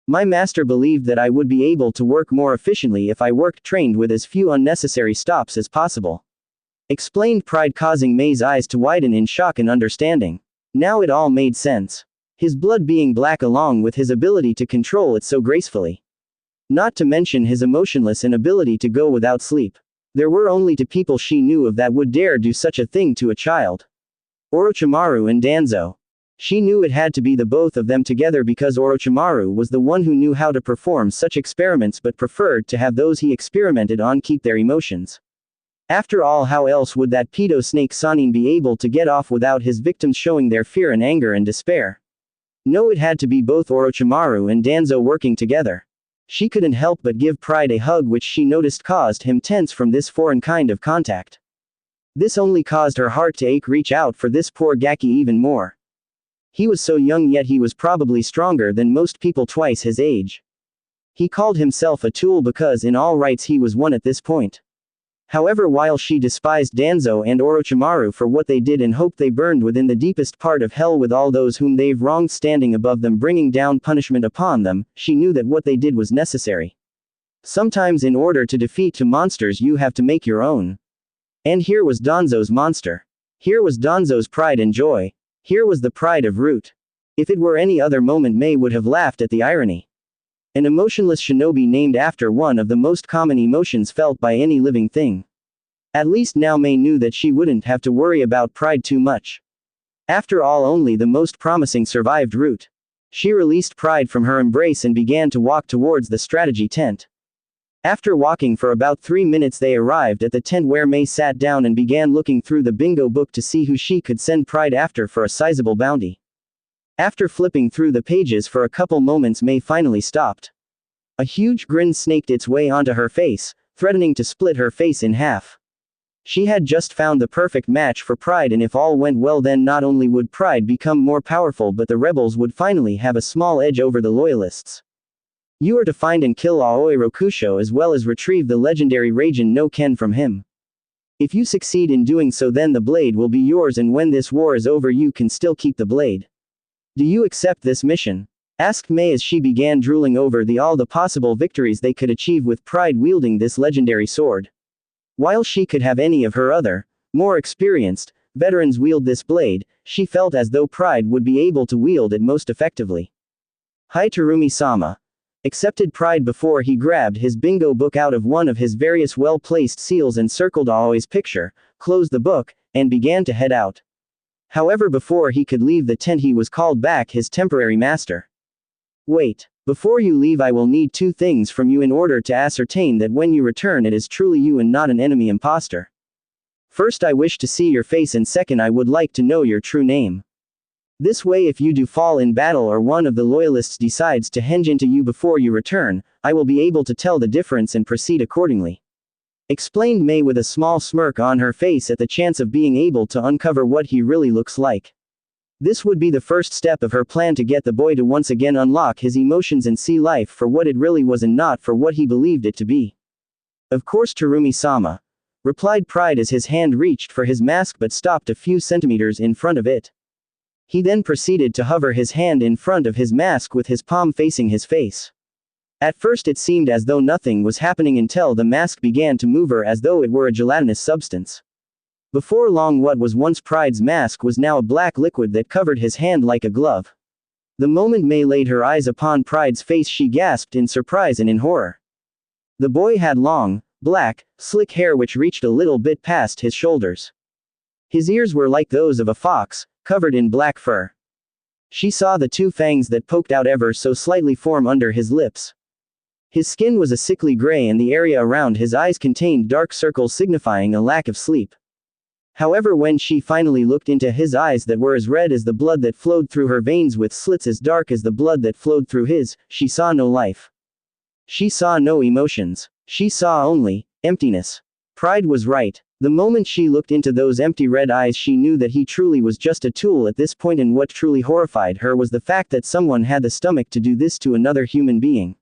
My master believed that I would be able to work more efficiently if I worked trained with as few unnecessary stops as possible. Explained Pride, causing Mei's eyes to widen in shock and understanding. Now it all made sense. His blood being black along with his ability to control it so gracefully. Not to mention his emotionless inability to go without sleep. There were only two people she knew of that would dare do such a thing to a child. Orochimaru and Danzo. She knew it had to be the both of them together because Orochimaru was the one who knew how to perform such experiments but preferred to have those he experimented on keep their emotions. After all, how else would that pedo snake Sanin be able to get off without his victims showing their fear and anger and despair? No, it had to be both Orochimaru and Danzo working together. She couldn't help but give Pride a hug, which she noticed caused him tense from this foreign kind of contact. This only caused her heart to ache, reach out for this poor Gaki even more. He was so young, yet he was probably stronger than most people twice his age. He called himself a tool because in all rights he was one at this point. However, while she despised Danzo and Orochimaru for what they did and hoped they burned within the deepest part of hell with all those whom they've wronged standing above them bringing down punishment upon them, she knew that what they did was necessary. Sometimes in order to defeat two monsters you have to make your own. And here was Danzo's monster. Here was Danzo's pride and joy. Here was the pride of Root. If it were any other moment Mei would have laughed at the irony. An emotionless shinobi named after one of the most common emotions felt by any living thing. At least now Mei knew that she wouldn't have to worry about Pride too much. After all, only the most promising survived Root. She released Pride from her embrace and began to walk towards the strategy tent. After walking for about 3 minutes they arrived at the tent where Mei sat down and began looking through the bingo book to see who she could send Pride after for a sizable bounty. After flipping through the pages for a couple moments Mei finally stopped. A huge grin snaked its way onto her face, threatening to split her face in half. She had just found the perfect match for Pride, and if all went well then not only would Pride become more powerful but the rebels would finally have a small edge over the loyalists. You are to find and kill Aoi Rokusho as well as retrieve the legendary Raijin no Ken from him. If you succeed in doing so then the blade will be yours, and when this war is over you can still keep the blade. Do you accept this mission? Asked Mei as she began drooling over all the possible victories they could achieve with Pride wielding this legendary sword. While she could have any of her other, more experienced, veterans wield this blade, she felt as though Pride would be able to wield it most effectively. Hi Terumi-sama. Accepted Pride before he grabbed his bingo book out of one of his various well-placed seals and circled Aoi's picture, closed the book, and began to head out. However, before he could leave the tent he was called back his temporary master. Wait. Before you leave I will need 2 things from you in order to ascertain that when you return it is truly you and not an enemy imposter. First I wish to see your face, and second I would like to know your true name. This way if you do fall in battle or one of the loyalists decides to henge into you before you return, I will be able to tell the difference and proceed accordingly. explained May with a small smirk on her face at the chance of being able to uncover what he really looks like. This would be the first step of her plan to get the boy to once again unlock his emotions and see life for what it really was and not for what he believed it to be. Of course, Terumi-sama, replied Pride as his hand reached for his mask but stopped a few centimeters in front of it. He then proceeded to hover his hand in front of his mask with his palm facing his face. At first it seemed as though nothing was happening until the mask began to move as though it were a gelatinous substance. Before long, what was once Pride's mask was now a black liquid that covered his hand like a glove. The moment May laid her eyes upon Pride's face, she gasped in surprise and in horror. The boy had long, black, slick hair which reached a little bit past his shoulders. His ears were like those of a fox, covered in black fur. She saw the two fangs that poked out ever so slightly form under his lips. His skin was a sickly gray and the area around his eyes contained dark circles signifying a lack of sleep. However, when she finally looked into his eyes that were as red as the blood that flowed through her veins with slits as dark as the blood that flowed through his, she saw no life. She saw no emotions. She saw only emptiness. Pride was right. The moment she looked into those empty red eyes, she knew that he truly was just a tool at this point, and what truly horrified her was the fact that someone had the stomach to do this to another human being.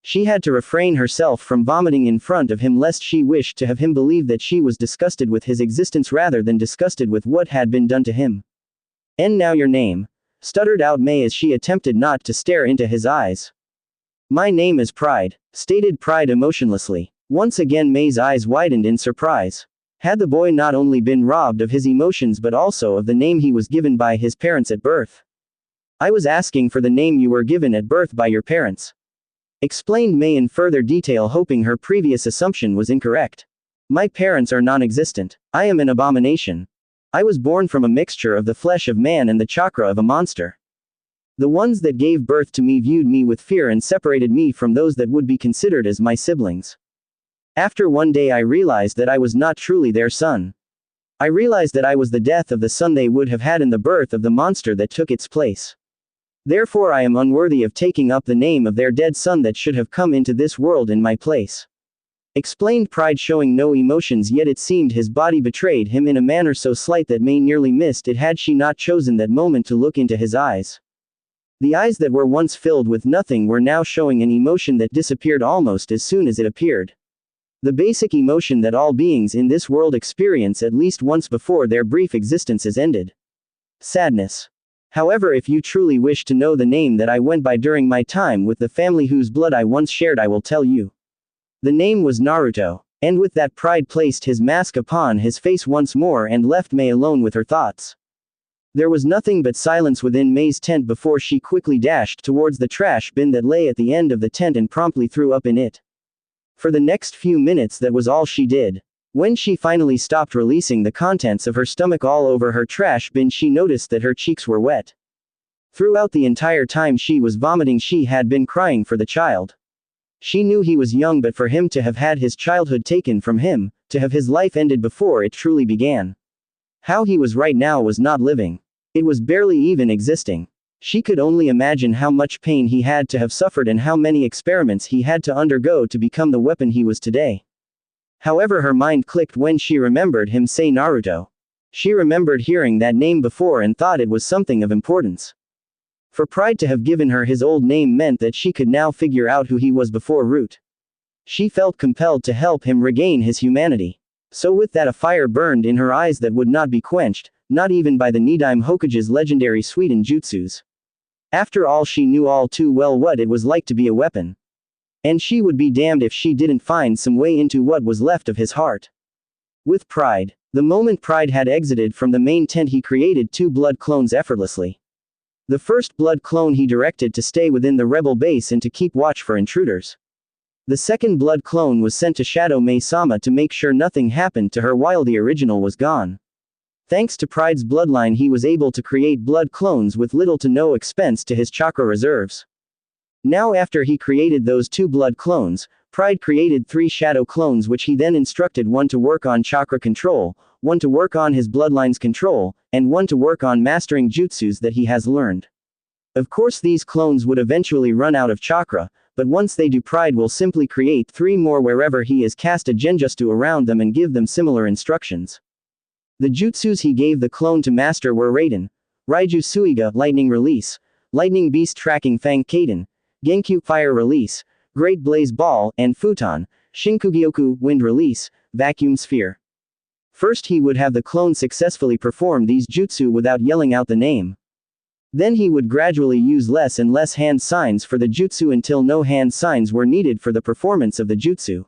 She had to refrain herself from vomiting in front of him lest she wished to have him believe that she was disgusted with his existence rather than disgusted with what had been done to him. "And now your name," stuttered out May as she attempted not to stare into his eyes. "My name is Pride," stated Pride emotionlessly. Once again May's eyes widened in surprise. Had the boy not only been robbed of his emotions but also of the name he was given by his parents at birth? "I was asking for the name you were given at birth by your parents," explained May in further detail, hoping her previous assumption was incorrect. "My parents are non-existent. I am an abomination. I was born from a mixture of the flesh of man and the chakra of a monster. The ones that gave birth to me viewed me with fear and separated me from those that would be considered as my siblings. After one day I realized that I was not truly their son. I realized that I was the death of the son they would have had in the birth of the monster that took its place. Therefore I am unworthy of taking up the name of their dead son that should have come into this world in my place," explained Pride, showing no emotions, yet it seemed his body betrayed him in a manner so slight that May nearly missed it had she not chosen that moment to look into his eyes. The eyes that were once filled with nothing were now showing an emotion that disappeared almost as soon as it appeared. The basic emotion that all beings in this world experience at least once before their brief existence is ended. Sadness. However, if you truly wish to know the name that I went by during my time with the family whose blood I once shared, I will tell you. The name was Naruto. And with that, Pride placed his mask upon his face once more and left May alone with her thoughts. There was nothing but silence within May's tent before she quickly dashed towards the trash bin that lay at the end of the tent and promptly threw up in it. For the next few minutes that was all she did. When she finally stopped releasing the contents of her stomach all over her trash bin, she noticed that her cheeks were wet. Throughout the entire time she was vomiting, she had been crying for the child. She knew he was young, but for him to have had his childhood taken from him, to have his life ended before it truly began. How he was right now was not living. It was barely even existing. She could only imagine how much pain he had to have suffered and how many experiments he had to undergo to become the weapon he was today. However, her mind clicked when she remembered him say Naruto. She remembered hearing that name before and thought it was something of importance. For Pride to have given her his old name meant that she could now figure out who he was before root. She felt compelled to help him regain his humanity. So with that, a fire burned in her eyes that would not be quenched, not even by the Nidaime Hokage's legendary Suiten jutsus. After all, she knew all too well what it was like to be a weapon. And she would be damned if she didn't find some way into what was left of his heart. With Pride. The moment Pride had exited from the main tent, he created 2 blood clones effortlessly. The first blood clone he directed to stay within the rebel base and to keep watch for intruders. The second blood clone was sent to Shadow May-sama to make sure nothing happened to her while the original was gone. Thanks to Pride's bloodline, he was able to create blood clones with little to no expense to his chakra reserves. Now, after he created those 2 blood clones, Pride created 3 shadow clones, which he then instructed one to work on chakra control, one to work on his bloodline's control, and one to work on mastering jutsus that he has learned. Of course, these clones would eventually run out of chakra, but once they do, Pride will simply create 3 more wherever he is, cast a genjutsu around them and give them similar instructions. The jutsus he gave the clone to master were Raiden, Raiju Suiga, Lightning Release, Lightning Beast Tracking Fang Kaden, Genkyu Fire Release, Great Blaze Ball, and Futon, Shinkugyoku Wind Release, Vacuum Sphere. First he would have the clone successfully perform these jutsu without yelling out the name. Then he would gradually use less and less hand signs for the jutsu until no hand signs were needed for the performance of the jutsu.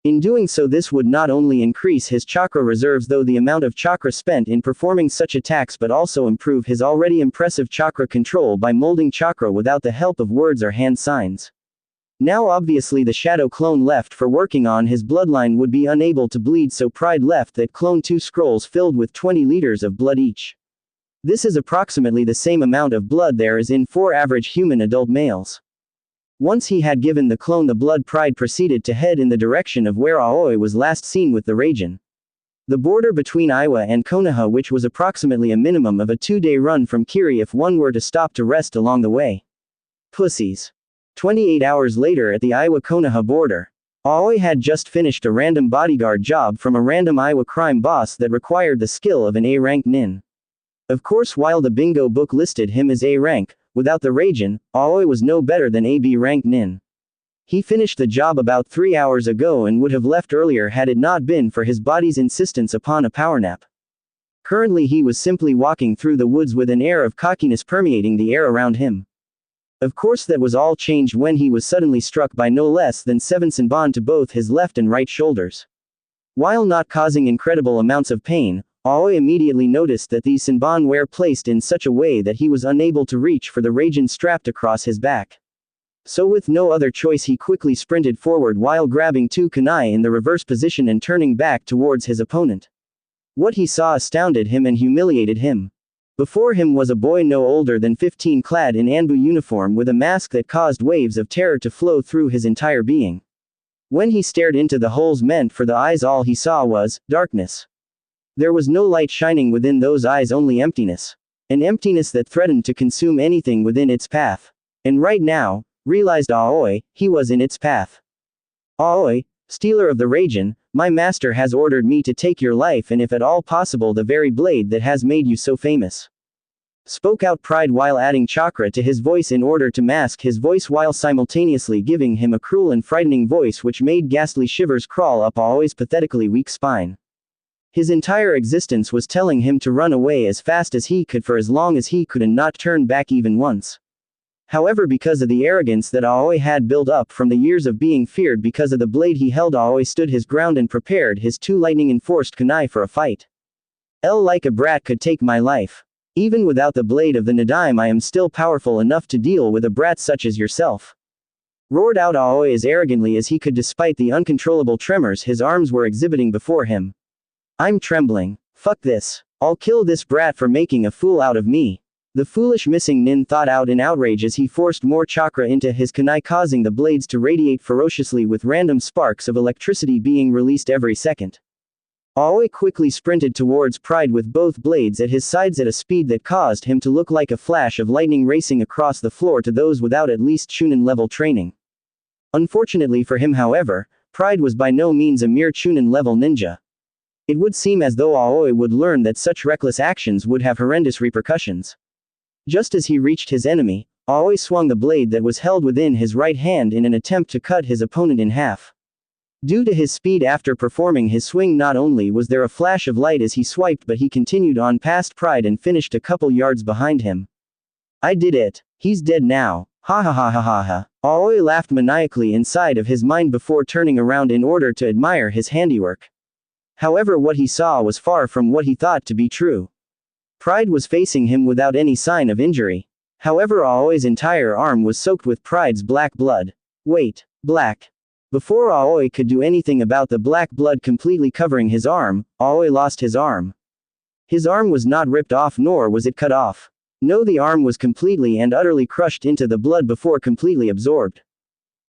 In doing so, this would not only increase his chakra reserves, though the amount of chakra spent in performing such attacks, but also improve his already impressive chakra control by molding chakra without the help of words or hand signs. Now obviously the shadow clone left for working on his bloodline would be unable to bleed, so Pride left that clone 2 scrolls filled with 20 liters of blood each. This is approximately the same amount of blood there is in 4 average human adult males. Once he had given the clone the blood, Pride proceeded to head in the direction of where Aoi was last seen with the Raijin. The border between Iwa and Konoha, which was approximately a minimum of a 2-day run from Kiri if one were to stop to rest along the way. Pussies. 28 hours later at the Iwa-Konoha border. Aoi had just finished a random bodyguard job from a random Iwa crime boss that required the skill of an A-rank nin. Of course, while the bingo book listed him as A-rank, without the Raijin, Aoi was no better than a B-rank nin. He finished the job about 3 hours ago and would have left earlier had it not been for his body's insistence upon a power nap. Currently he was simply walking through the woods with an air of cockiness permeating the air around him. Of course that was all changed when he was suddenly struck by no less than 7 senbon to both his left and right shoulders. While not causing incredible amounts of pain, Aoi immediately noticed that these senbon were placed in such a way that he was unable to reach for the Raijin strapped across his back. So with no other choice he quickly sprinted forward while grabbing 2 kunai in the reverse position and turning back towards his opponent. What he saw astounded him and humiliated him. Before him was a boy no older than 15, clad in Anbu uniform with a mask that caused waves of terror to flow through his entire being. When he stared into the holes meant for the eyes, all he saw was darkness. There was no light shining within those eyes, only emptiness. An emptiness that threatened to consume anything within its path. And right now, realized Aoi, he was in its path. Aoi, stealer of the Raijin, my master has ordered me to take your life, and if at all possible the very blade that has made you so famous. Spoke out Pride while adding chakra to his voice in order to mask his voice while simultaneously giving him a cruel and frightening voice which made ghastly shivers crawl up Aoi's pathetically weak spine. His entire existence was telling him to run away as fast as he could for as long as he could and not turn back even once. However, because of the arrogance that Aoi had built up from the years of being feared because of the blade he held, Aoi stood his ground and prepared his 2 lightning-enforced kunai for a fight. Like a brat could take my life. Even without the blade of the Nadaime I am still powerful enough to deal with a brat such as yourself. Roared out Aoi as arrogantly as he could despite the uncontrollable tremors his arms were exhibiting before him. I'm trembling. Fuck this. I'll kill this brat for making a fool out of me. The foolish missing nin thought out in outrage as he forced more chakra into his kunai, causing the blades to radiate ferociously with random sparks of electricity being released every second. Aoi quickly sprinted towards Pride with both blades at his sides at a speed that caused him to look like a flash of lightning racing across the floor to those without at least Chunin level training. Unfortunately for him, however, Pride was by no means a mere Chunin level ninja. It would seem as though Aoi would learn that such reckless actions would have horrendous repercussions. Just as he reached his enemy, Aoi swung the blade that was held within his right hand in an attempt to cut his opponent in half. Due to his speed after performing his swing, not only was there a flash of light as he swiped, but he continued on past Pride and finished a couple yards behind him. I did it. He's dead now. Ha ha ha ha ha ha. Aoi laughed maniacally inside of his mind before turning around in order to admire his handiwork. However, what he saw was far from what he thought to be true. Pride was facing him without any sign of injury. However, Aoi's entire arm was soaked with Pride's black blood. Wait, black. Before Aoi could do anything about the black blood completely covering his arm, Aoi lost his arm. His arm was not ripped off, nor was it cut off. No, the arm was completely and utterly crushed into the blood before completely absorbed.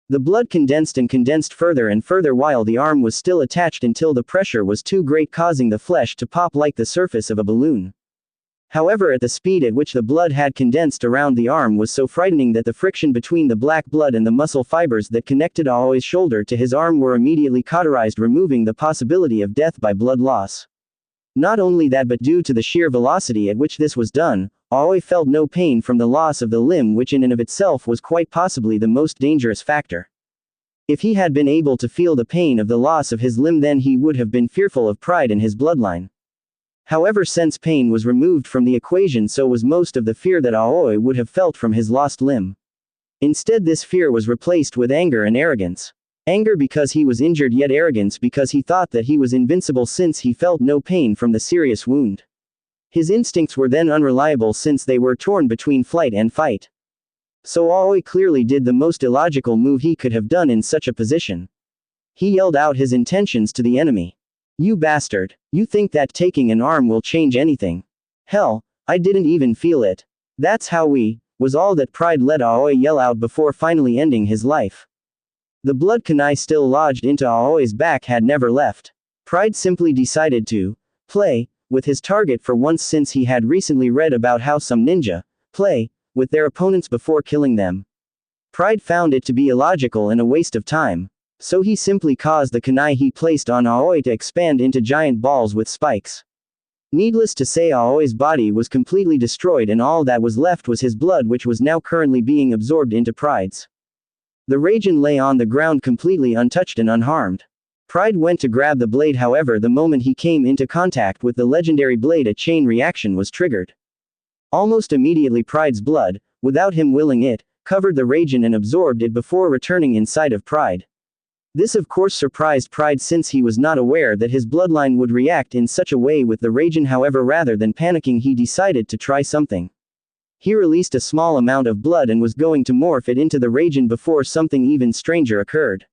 The blood condensed and condensed further and further while the arm was still attached until the pressure was too great, causing the flesh to pop like the surface of a balloon. However, at the speed at which the blood had condensed around the arm was so frightening that the friction between the black blood and the muscle fibers that connected Aoi's shoulder to his arm were immediately cauterized, removing the possibility of death by blood loss. Not only that, but due to the sheer velocity at which this was done, Aoi felt no pain from the loss of the limb, which in and of itself was quite possibly the most dangerous factor. If he had been able to feel the pain of the loss of his limb, then he would have been fearful of pride in his bloodline. However, since pain was removed from the equation, so was most of the fear that Aoi would have felt from his lost limb. Instead, this fear was replaced with anger and arrogance. Anger because he was injured, yet arrogance because he thought that he was invincible since he felt no pain from the serious wound. His instincts were then unreliable since they were torn between flight and fight. So Aoi clearly did the most illogical move he could have done in such a position. He yelled out his intentions to the enemy. "You bastard. You think that taking an arm will change anything? Hell, I didn't even feel it. That's how we," was all that pride let Aoi yell out before finally ending his life. The blood kunai still lodged into Aoi's back had never left. Pride simply decided to play with his target for once, since he had recently read about how some ninja play with their opponents before killing them. Pride found it to be illogical and a waste of time. So he simply caused the kunai he placed on Aoi to expand into giant balls with spikes. Needless to say, Aoi's body was completely destroyed and all that was left was his blood, which was now currently being absorbed into Pride's. The Raijin lay on the ground completely untouched and unharmed. Pride went to grab the blade, however the moment he came into contact with the legendary blade, a chain reaction was triggered. Almost immediately Pride's blood, without him willing it, covered the Raijin and absorbed it before returning inside of Pride. This of course surprised Pride, since he was not aware that his bloodline would react in such a way with the Raijin. However, rather than panicking, he decided to try something. He released a small amount of blood and was going to morph it into the Raijin before something even stranger occurred.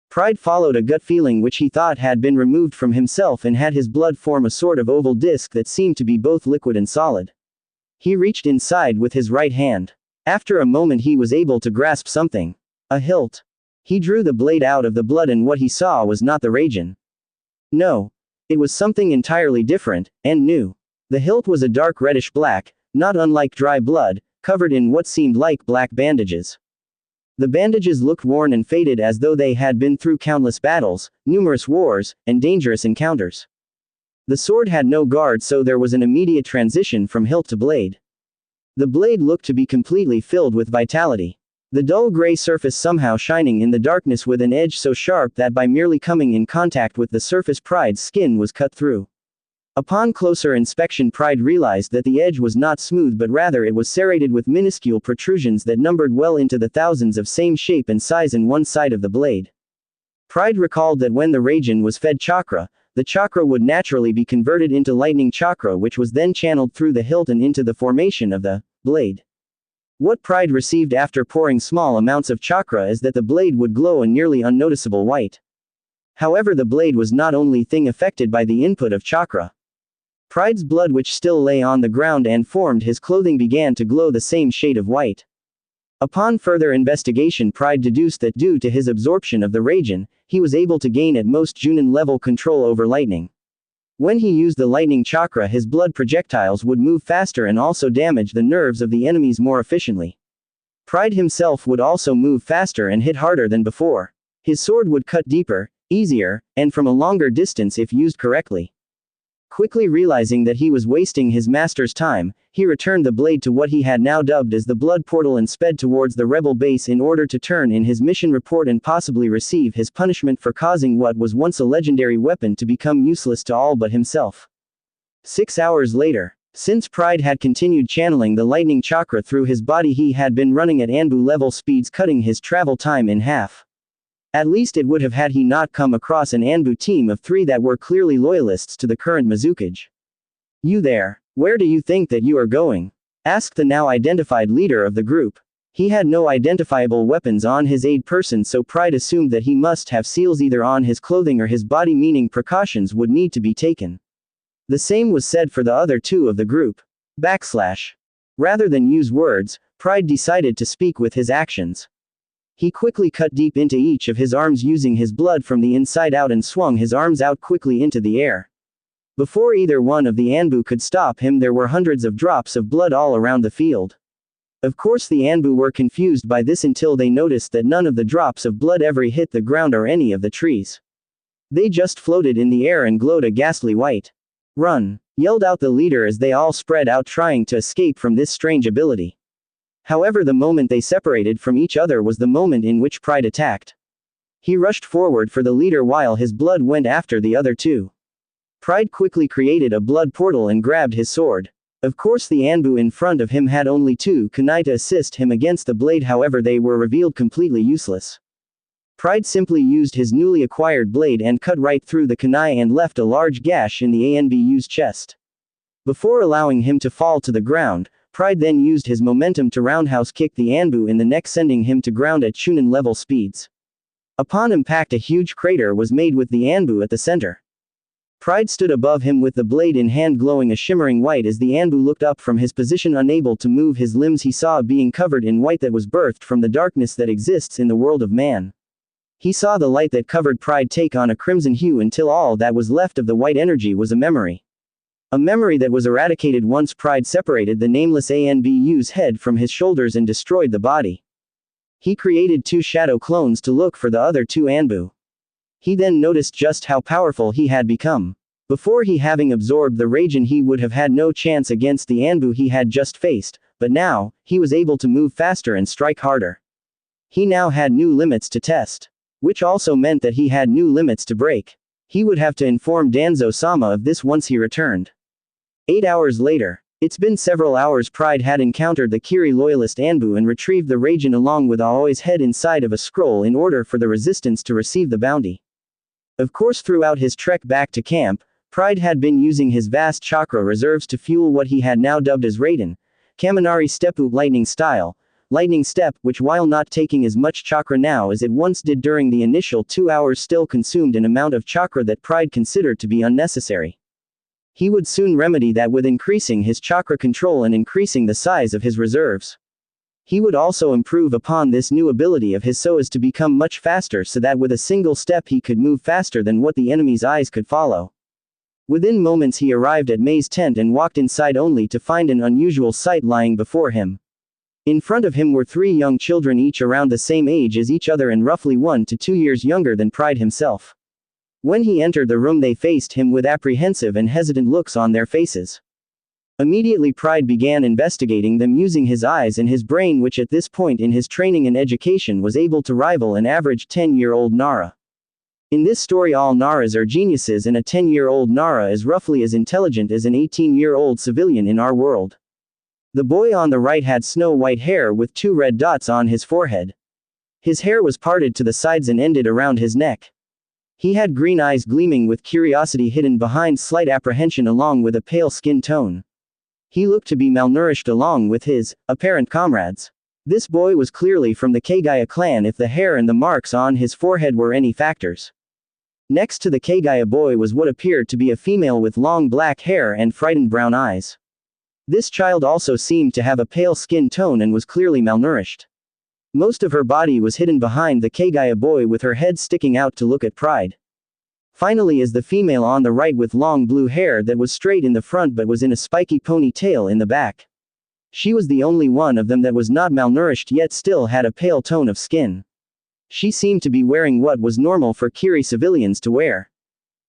Pride followed a gut feeling which he thought had been removed from himself and had his blood form a sort of oval disc that seemed to be both liquid and solid. He reached inside with his right hand. After a moment he was able to grasp something. A hilt. He drew the blade out of the blood and what he saw was not the Raijin. No. It was something entirely different, and new. The hilt was a dark reddish black, not unlike dry blood, covered in what seemed like black bandages. The bandages looked worn and faded, as though they had been through countless battles, numerous wars, and dangerous encounters. The sword had no guard, so there was an immediate transition from hilt to blade. The blade looked to be completely filled with vitality. The dull gray surface somehow shining in the darkness with an edge so sharp that by merely coming in contact with the surface Pride's skin was cut through. Upon closer inspection, Pride realized that the edge was not smooth, but rather it was serrated with minuscule protrusions that numbered well into the thousands of same shape and size in one side of the blade. Pride recalled that when the Raijin was fed chakra, the chakra would naturally be converted into lightning chakra, which was then channeled through the hilt and into the formation of the blade. What Pride received after pouring small amounts of chakra is that the blade would glow a nearly unnoticeable white. However, the blade was not only thing affected by the input of chakra. Pride's blood, which still lay on the ground and formed his clothing, began to glow the same shade of white. Upon further investigation, Pride deduced that due to his absorption of the Raijin, he was able to gain at most Junin level control over lightning. When he used the lightning chakra, his blood projectiles would move faster and also damage the nerves of the enemies more efficiently. Pride himself would also move faster and hit harder than before. His sword would cut deeper, easier, and from a longer distance if used correctly. Quickly realizing that he was wasting his master's time, he returned the blade to what he had now dubbed as the blood portal and sped towards the rebel base in order to turn in his mission report and possibly receive his punishment for causing what was once a legendary weapon to become useless to all but himself. 6 hours later. Since Pride had continued channeling the lightning chakra through his body, he had been running at Anbu level speeds, cutting his travel time in half. At least it would have had he not come across an Anbu team of 3 that were clearly loyalists to the current Mizukage. "You there. Where do you think that you are going?" asked the now identified leader of the group. He had no identifiable weapons on his aid person, so Pride assumed that he must have seals either on his clothing or his body, meaning precautions would need to be taken. The same was said for the other 2 of the group. Rather than use words, Pride decided to speak with his actions. He quickly cut deep into each of his arms using his blood from the inside out and swung his arms out quickly into the air. Before either one of the Anbu could stop him, there were hundreds of drops of blood all around the field. Of course the Anbu were confused by this until they noticed that none of the drops of blood ever hit the ground or any of the trees. They just floated in the air and glowed a ghastly white. "Run!" yelled out the leader as they all spread out trying to escape from this strange ability. However, the moment they separated from each other was the moment in which Pride attacked. He rushed forward for the leader while his blood went after the other two. Pride quickly created a blood portal and grabbed his sword. Of course the Anbu in front of him had only two kunai to assist him against the blade, however they were revealed completely useless. Pride simply used his newly acquired blade and cut right through the kunai and left a large gash in the Anbu's chest. Before allowing him to fall to the ground, Pride then used his momentum to roundhouse kick the Anbu in the neck, sending him to ground at Chunin level speeds. Upon impact, a huge crater was made with the Anbu at the center. Pride stood above him with the blade in hand, glowing a shimmering white. As the Anbu looked up from his position, unable to move his limbs, he saw a being covered in white that was birthed from the darkness that exists in the world of man. He saw the light that covered Pride take on a crimson hue until all that was left of the white energy was a memory. A memory that was eradicated once Pride separated the nameless Anbu's head from his shoulders and destroyed the body. He created two shadow clones to look for the other two Anbu. He then noticed just how powerful he had become. Before he having absorbed the Raijin, he would have had no chance against the Anbu he had just faced, but now, he was able to move faster and strike harder. He now had new limits to test. Which also meant that he had new limits to break. He would have to inform Danzo-sama of this once he returned. 8 hours later. It's been several hours. Pride had encountered the Kiri loyalist Anbu and retrieved the Raijin along with Aoi's head inside of a scroll in order for the resistance to receive the bounty. Of course, throughout his trek back to camp, Pride had been using his vast chakra reserves to fuel what he had now dubbed as Raiden, Kaminari Steppu lightning style, lightning step, which while not taking as much chakra now as it once did during the initial 2 hours, still consumed an amount of chakra that Pride considered to be unnecessary. He would soon remedy that with increasing his chakra control and increasing the size of his reserves. He would also improve upon this new ability of his so as to become much faster, so that with a single step he could move faster than what the enemy's eyes could follow. Within moments he arrived at Mei's tent and walked inside only to find an unusual sight lying before him. In front of him were 3 young children, each around the same age as each other and roughly 1 to 2 years younger than Pride himself. When he entered the room, they faced him with apprehensive and hesitant looks on their faces. Immediately Pride began investigating them using his eyes and his brain, which at this point in his training and education was able to rival an average 10-year-old Nara. In this story all Naras are geniuses, and a 10-year-old Nara is roughly as intelligent as an 18-year-old civilian in our world. The boy on the right had snow-white hair with 2 red dots on his forehead. His hair was parted to the sides and ended around his neck. He had green eyes gleaming with curiosity hidden behind slight apprehension along with a pale skin tone. He looked to be malnourished along with his apparent comrades. This boy was clearly from the Kagaya clan if the hair and the marks on his forehead were any factors. Next to the Kagaya boy was what appeared to be a female with long black hair and frightened brown eyes. This child also seemed to have a pale skin tone and was clearly malnourished. Most of her body was hidden behind the Kagaya boy with her head sticking out to look at Pride. Finally is the female on the right with long blue hair that was straight in the front but was in a spiky ponytail in the back. She was the only one of them that was not malnourished yet still had a pale tone of skin. She seemed to be wearing what was normal for Kiri civilians to wear.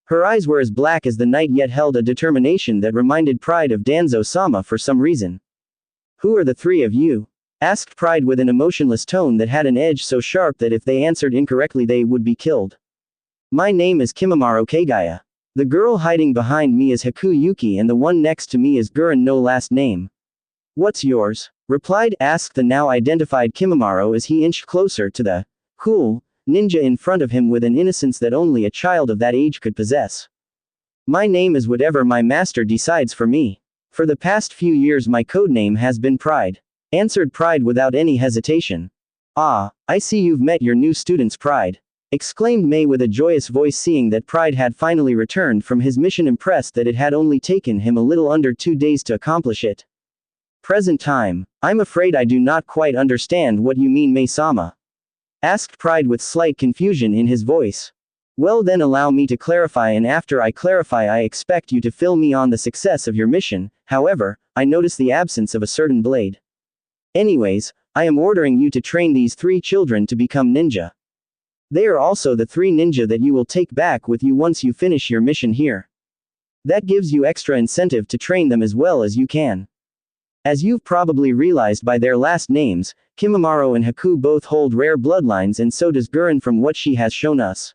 Her eyes were as black as the night yet held a determination that reminded Pride of Danzo-sama for some reason. "Who are the 3 of you?" asked Pride with an emotionless tone that had an edge so sharp that if they answered incorrectly they would be killed. "My name is Kimimaro Kagaya. The girl hiding behind me is Haku Yuki and the one next to me is Guren, no last name." "What's yours?" asked the now identified Kimimaro as he inched closer to the cool ninja in front of him with an innocence that only a child of that age could possess. "My name is whatever my master decides for me. For the past few years my codename has been Pride," answered Pride without any hesitation. "Ah, I see you've met your new students, Pride," exclaimed Mei with a joyous voice, seeing that Pride had finally returned from his mission, impressed that it had only taken him a little under 2 days to accomplish it. "Present time. I'm afraid I do not quite understand what you mean, Mei-sama," asked Pride with slight confusion in his voice. Well then allow me to clarify, and after I clarify I expect you to fill me on the success of your mission. However, I notice the absence of a certain blade. Anyways, I am ordering you to train these 3 children to become ninja. They are also the 3 ninja that you will take back with you once you finish your mission here. That gives you extra incentive to train them as well as you can. As you've probably realized by their last names, Kimimaro and Haku both hold rare bloodlines, and so does Guren from what she has shown us.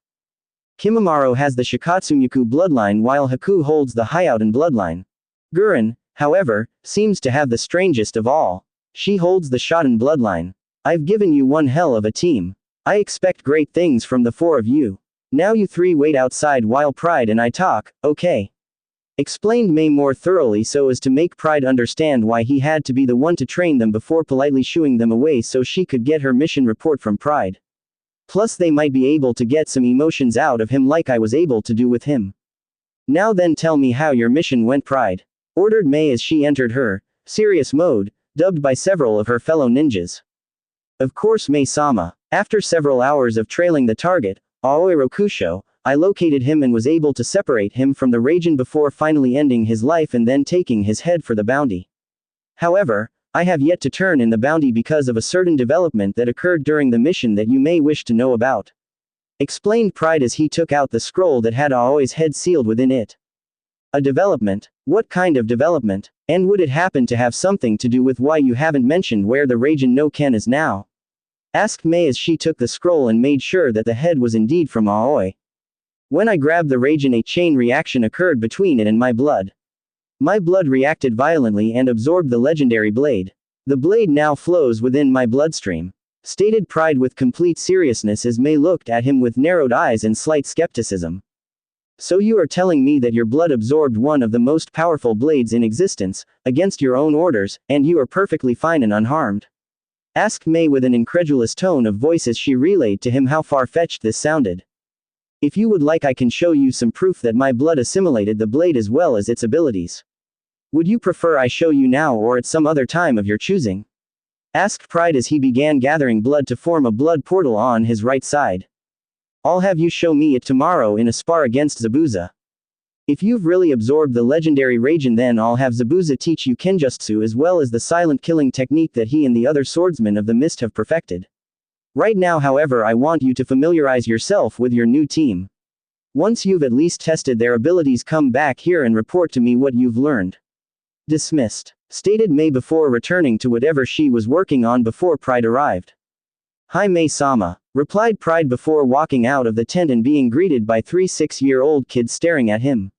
Kimimaro has the Shikatsunyaku bloodline while Haku holds the Hyouden bloodline. Guren, however, seems to have the strangest of all. She holds the Shoten bloodline. I've given you one hell of a team. I expect great things from the 4 of you. Now you 3 wait outside while Pride and I talk, okay? Explained May more thoroughly so as to make Pride understand why he had to be the one to train them before politely shooing them away so she could get her mission report from Pride. Plus they might be able to get some emotions out of him like I was able to do with him. Now then tell me how your mission went, Pride. Ordered May as she entered her serious mode, dubbed by several of her fellow ninjas. Of course May-sama. After several hours of trailing the target, Aoi Rokusho, I located him and was able to separate him from the Raijin before finally ending his life and then taking his head for the bounty. However, I have yet to turn in the bounty because of a certain development that occurred during the mission that you may wish to know about. Explained Pride as he took out the scroll that had Aoi's head sealed within it. A development? What kind of development? And would it happen to have something to do with why you haven't mentioned where the Raijin no Ken is now? Asked May as she took the scroll and made sure that the head was indeed from Aoi. When I grabbed the Raijin, a chain reaction occurred between it and my blood. My blood reacted violently and absorbed the legendary blade. The blade now flows within my bloodstream. Stated Pride with complete seriousness as May looked at him with narrowed eyes and slight skepticism. So you are telling me that your blood absorbed one of the most powerful blades in existence, against your own orders, and you are perfectly fine and unharmed? Asked May with an incredulous tone of voice as she relayed to him how far-fetched this sounded. If you would like I can show you some proof that my blood assimilated the blade as well as its abilities. Would you prefer I show you now or at some other time of your choosing? Asked Pride as he began gathering blood to form a blood portal on his right side. I'll have you show me it tomorrow in a spar against Zabuza. If you've really absorbed the legendary Raijin, then I'll have Zabuza teach you Kenjutsu as well as the silent killing technique that he and the other swordsmen of the mist have perfected. Right now however I want you to familiarize yourself with your new team. Once you've at least tested their abilities, come back here and report to me what you've learned. Dismissed. Stated May before returning to whatever she was working on before Pride arrived. Hi May-sama. Replied Pride before walking out of the tent and being greeted by 3 6-year-old kids staring at him.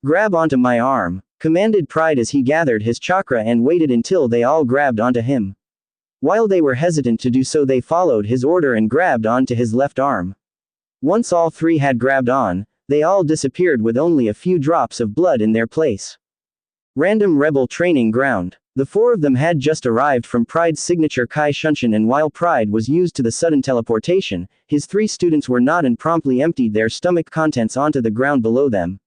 Grab onto my arm, commanded Pride as he gathered his chakra and waited until they all grabbed onto him. While they were hesitant to do so, they followed his order and grabbed onto his left arm. Once all 3 had grabbed on, they all disappeared with only a few drops of blood in their place. Random rebel training ground. The 4 of them had just arrived from Pride's signature Kai Shunshin, and while Pride was used to the sudden teleportation, his 3 students were not and promptly emptied their stomach contents onto the ground below them.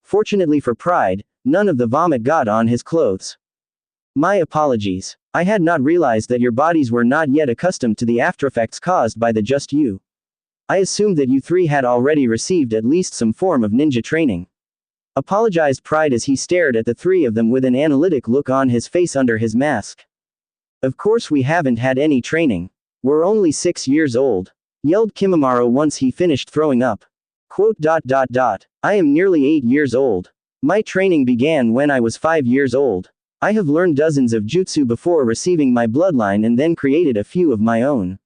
Fortunately for Pride, none of the vomit got on his clothes. My apologies. I had not realized that your bodies were not yet accustomed to the aftereffects caused by the just you. I assumed that you 3 had already received at least some form of ninja training. Apologized Pride as he stared at the 3 of them with an analytic look on his face under his mask. Of course we haven't had any training. We're only 6 years old. Yelled Kimimaro once he finished throwing up. Quote. I am nearly 8 years old. My training began when I was 5 years old. I have learned dozens of jutsu before receiving my bloodline and then created a few of my own.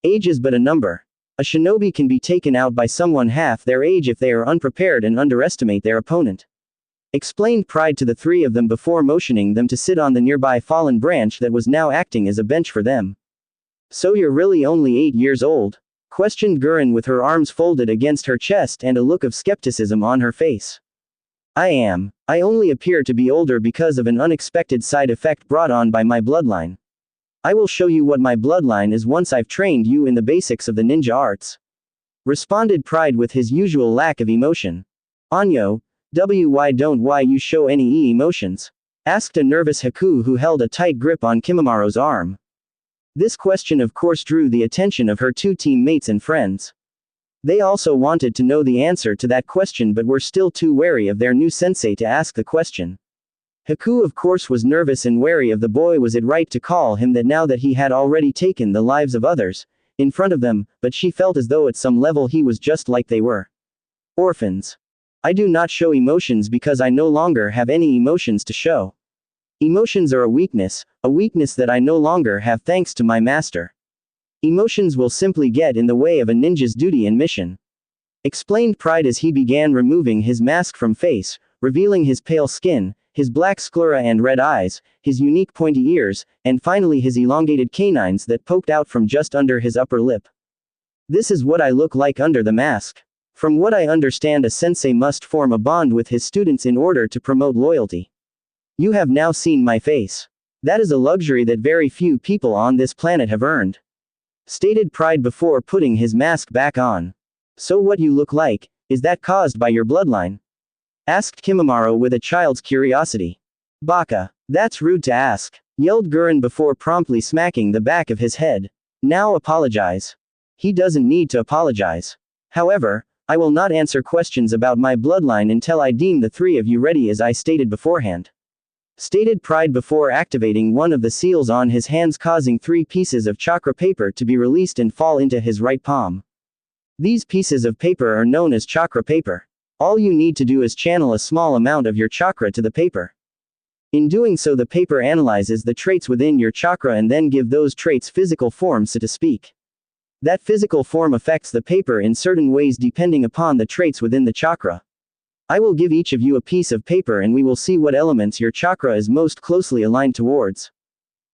Age is but a number. A shinobi can be taken out by someone half their age if they are unprepared and underestimate their opponent. Explained Pride to the 3 of them before motioning them to sit on the nearby fallen branch that was now acting as a bench for them. So you're really only 8 years old? Questioned Guren with her arms folded against her chest and a look of skepticism on her face. I am. I only appear to be older because of an unexpected side effect brought on by my bloodline. I will show you what my bloodline is once I've trained you in the basics of the ninja arts. Responded Pride with his usual lack of emotion. Anyo, why don't you show any emotions? Asked a nervous Haku who held a tight grip on Kimimaro's arm. This question of course drew the attention of her 2 teammates and friends. They also wanted to know the answer to that question but were still too wary of their new sensei to ask the question. Haku of course was nervous and wary of the boy. Was it right to call him that now that he had already taken the lives of others, in front of them, but she felt as though at some level he was just like they were. Orphans. I do not show emotions because I no longer have any emotions to show. Emotions are a weakness that I no longer have thanks to my master. Emotions will simply get in the way of a ninja's duty and mission. Explained Pride as he began removing his mask from face, revealing his pale skin, his black sclera and red eyes, his unique pointy ears, and finally his elongated canines that poked out from just under his upper lip. This is what I look like under the mask. From what I understand, a sensei must form a bond with his students in order to promote loyalty. You have now seen my face. That is a luxury that very few people on this planet have earned. Stated Pride before putting his mask back on. So what you look like, is that caused by your bloodline? Asked Kimimaro with a child's curiosity. Baka. That's rude to ask, yelled Gurren before promptly smacking the back of his head. Now apologize. He doesn't need to apologize. However, I will not answer questions about my bloodline until I deem the three of you ready as I stated beforehand. Stated Pride before activating one of the seals on his hands, causing 3 pieces of chakra paper to be released and fall into his right palm. These pieces of paper are known as chakra paper. All you need to do is channel a small amount of your chakra to the paper. In doing so, the paper analyzes the traits within your chakra and then give those traits physical form, so to speak. That physical form affects the paper in certain ways depending upon the traits within the chakra. I will give each of you a piece of paper and we will see what elements your chakra is most closely aligned towards.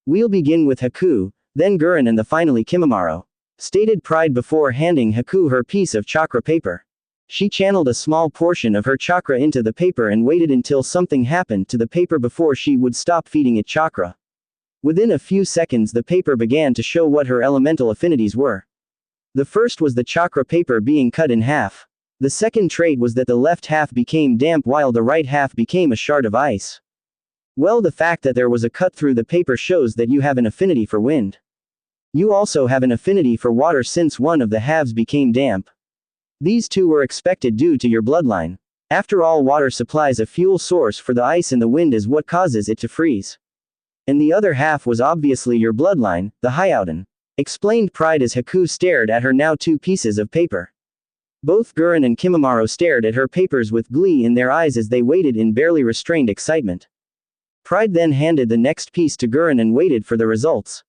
We'll begin with Haku, then Gurren and finally Kimimaro. Stated Pride before handing Haku her piece of chakra paper. She channeled a small portion of her chakra into the paper and waited until something happened to the paper before she would stop feeding it chakra. Within a few seconds the paper began to show what her elemental affinities were. The first was the chakra paper being cut in half. The second trait was that the left half became damp while the right half became a shard of ice. Well, the fact that there was a cut through the paper shows that you have an affinity for wind. You also have an affinity for water since one of the halves became damp. These two were expected due to your bloodline. After all, water supplies a fuel source for the ice and the wind is what causes it to freeze. And the other half was obviously your bloodline, the Hyouden. Explained Pride as Haku stared at her now 2 pieces of paper. Both Gurren and Kimimaro stared at her papers with glee in their eyes as they waited in barely restrained excitement. Pride then handed the next piece to Gurren and waited for the results.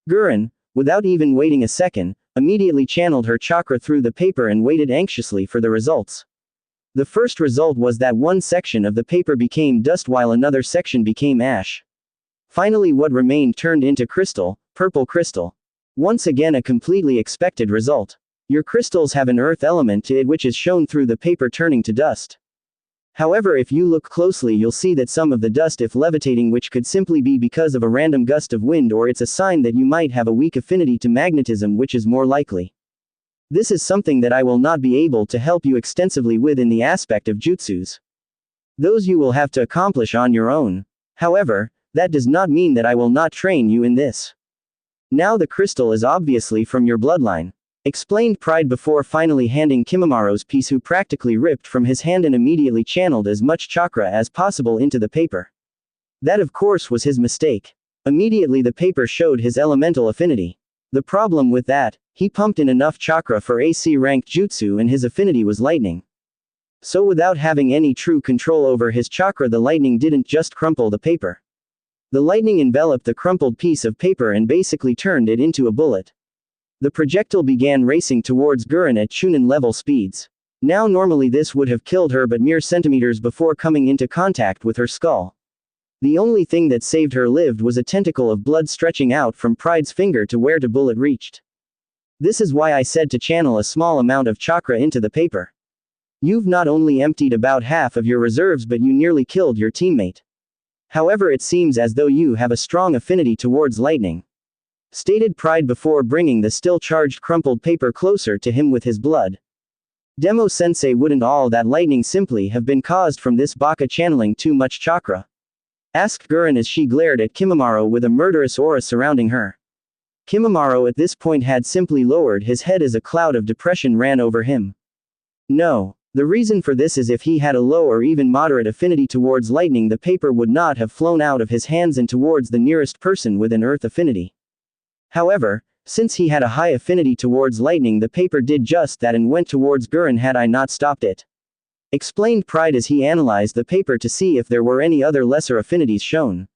Gurren, without even waiting a second, immediately channeled her chakra through the paper and waited anxiously for the results. The first result was that one section of the paper became dust while another section became ash. Finally, what remained turned into crystal, purple crystal. Once again, a completely expected result. Your crystals have an earth element to it which is shown through the paper turning to dust. However, if you look closely you'll see that some of the dust, if levitating, which could simply be because of a random gust of wind, or it's a sign that you might have a weak affinity to magnetism, which is more likely. This is something that I will not be able to help you extensively with in the aspect of jutsus. Those you will have to accomplish on your own. However, that does not mean that I will not train you in this. Now the crystal is obviously from your bloodline. Explained Pride before finally handing Kimimaro's piece, who practically ripped from his hand and immediately channeled as much chakra as possible into the paper. That of course was his mistake. Immediately the paper showed his elemental affinity. The problem with that, he pumped in enough chakra for AC rank jutsu and his affinity was lightning. So without having any true control over his chakra, the lightning didn't just crumple the paper. The lightning enveloped the crumpled piece of paper and basically turned it into a bullet. The projectile began racing towards Gurren at Chunin level speeds. Now normally this would have killed her, but mere centimeters before coming into contact with her skull. The only thing that saved her lived was a tentacle of blood stretching out from Pride's finger to where the bullet reached. This is why I said to channel a small amount of chakra into the paper. You've not only emptied about half of your reserves, but you nearly killed your teammate. However, it seems as though you have a strong affinity towards lightning. Stated Pride before bringing the still charged crumpled paper closer to him with his blood. Demo-sensei, wouldn't all that lightning simply have been caused from this baka channeling too much chakra? Asked Gurren as she glared at Kimimaro with a murderous aura surrounding her. Kimimaro at this point had simply lowered his head as a cloud of depression ran over him. No. The reason for this is if he had a low or even moderate affinity towards lightning, the paper would not have flown out of his hands and towards the nearest person with an earth affinity. However, since he had a high affinity towards lightning, the paper did just that and went towards Gurren had I not stopped it. Explained Pride as he analyzed the paper to see if there were any other lesser affinities shown.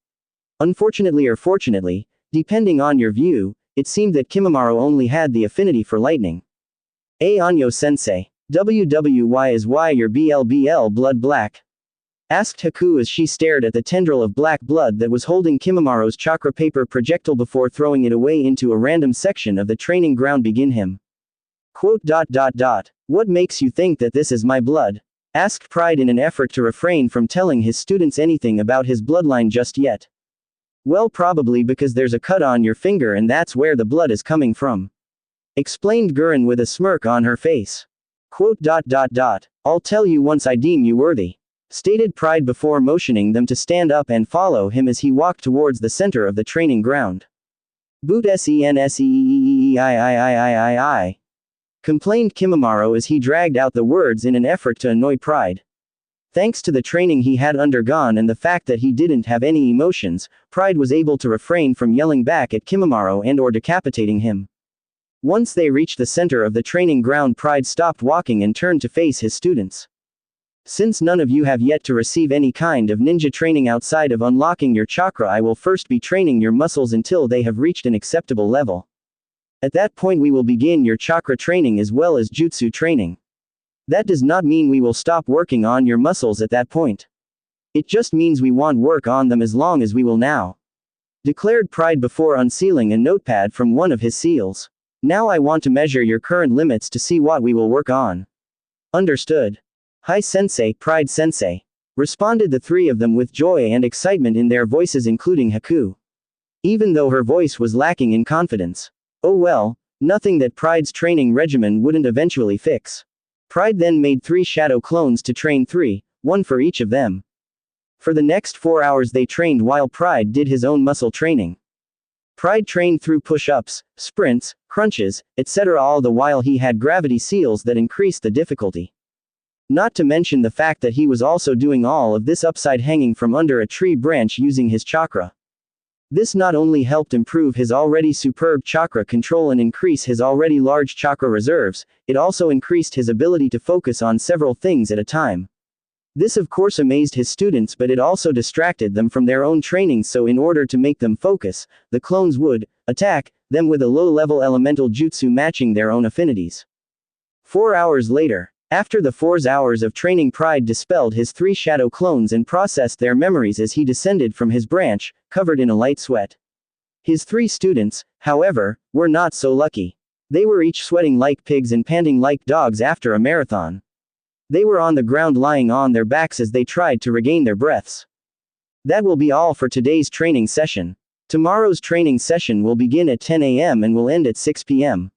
Unfortunately or fortunately, depending on your view, it seemed that Kimimaro only had the affinity for lightning. Anyo sensei. Why is why your BLBL blood black? Asked Haku as she stared at the tendril of black blood that was holding Kimimaro's chakra paper projectile before throwing it away into a random section of the training ground. Begin him. Quote. What makes you think that this is my blood? Asked Pride in an effort to refrain from telling his students anything about his bloodline just yet. Well, probably because there's a cut on your finger and that's where the blood is coming from. Explained Gurren with a smirk on her face. Quote. I'll tell you once I deem you worthy. Stated Pride before motioning them to stand up and follow him as he walked towards the center of the training ground. Boot senseii. Complained Kimimaro as he dragged out the words in an effort to annoy Pride. Thanks to the training he had undergone and the fact that he didn't have any emotions, Pride was able to refrain from yelling back at Kimimaro and or decapitating him. Once they reached the center of the training ground, Pride stopped walking and turned to face his students. Since none of you have yet to receive any kind of ninja training outside of unlocking your chakra, I will first be training your muscles until they have reached an acceptable level. At that point we will begin your chakra training as well as jutsu training. That does not mean we will stop working on your muscles at that point. It just means we won't work on them as long as we will now. Declared Pride before unsealing a notepad from one of his seals. Now I want to measure your current limits to see what we will work on. Understood. Hi sensei, Pride sensei. Responded the three of them with joy and excitement in their voices, including Haku. Even though her voice was lacking in confidence. Oh well, nothing that Pride's training regimen wouldn't eventually fix. Pride then made 3 shadow clones to train 3, one for each of them. For the next 4 hours they trained while Pride did his own muscle training. Pride trained through push-ups, sprints, crunches, etc., all the while he had gravity seals that increased the difficulty. Not to mention the fact that he was also doing all of this upside hanging from under a tree branch using his chakra. This not only helped improve his already superb chakra control and increase his already large chakra reserves, it also increased his ability to focus on several things at a time. This of course amazed his students, but it also distracted them from their own training, so in order to make them focus, the clones would attack them with a low-level elemental jutsu matching their own affinities. 4 hours later, after the 4 hours of training, Pride dispelled his 3 shadow clones and processed their memories as he descended from his branch, covered in a light sweat. His 3 students, however, were not so lucky. They were each sweating like pigs and panting like dogs after a marathon. They were on the ground lying on their backs as they tried to regain their breaths. That will be all for today's training session. Tomorrow's training session will begin at 10 a.m. and will end at 6 p.m.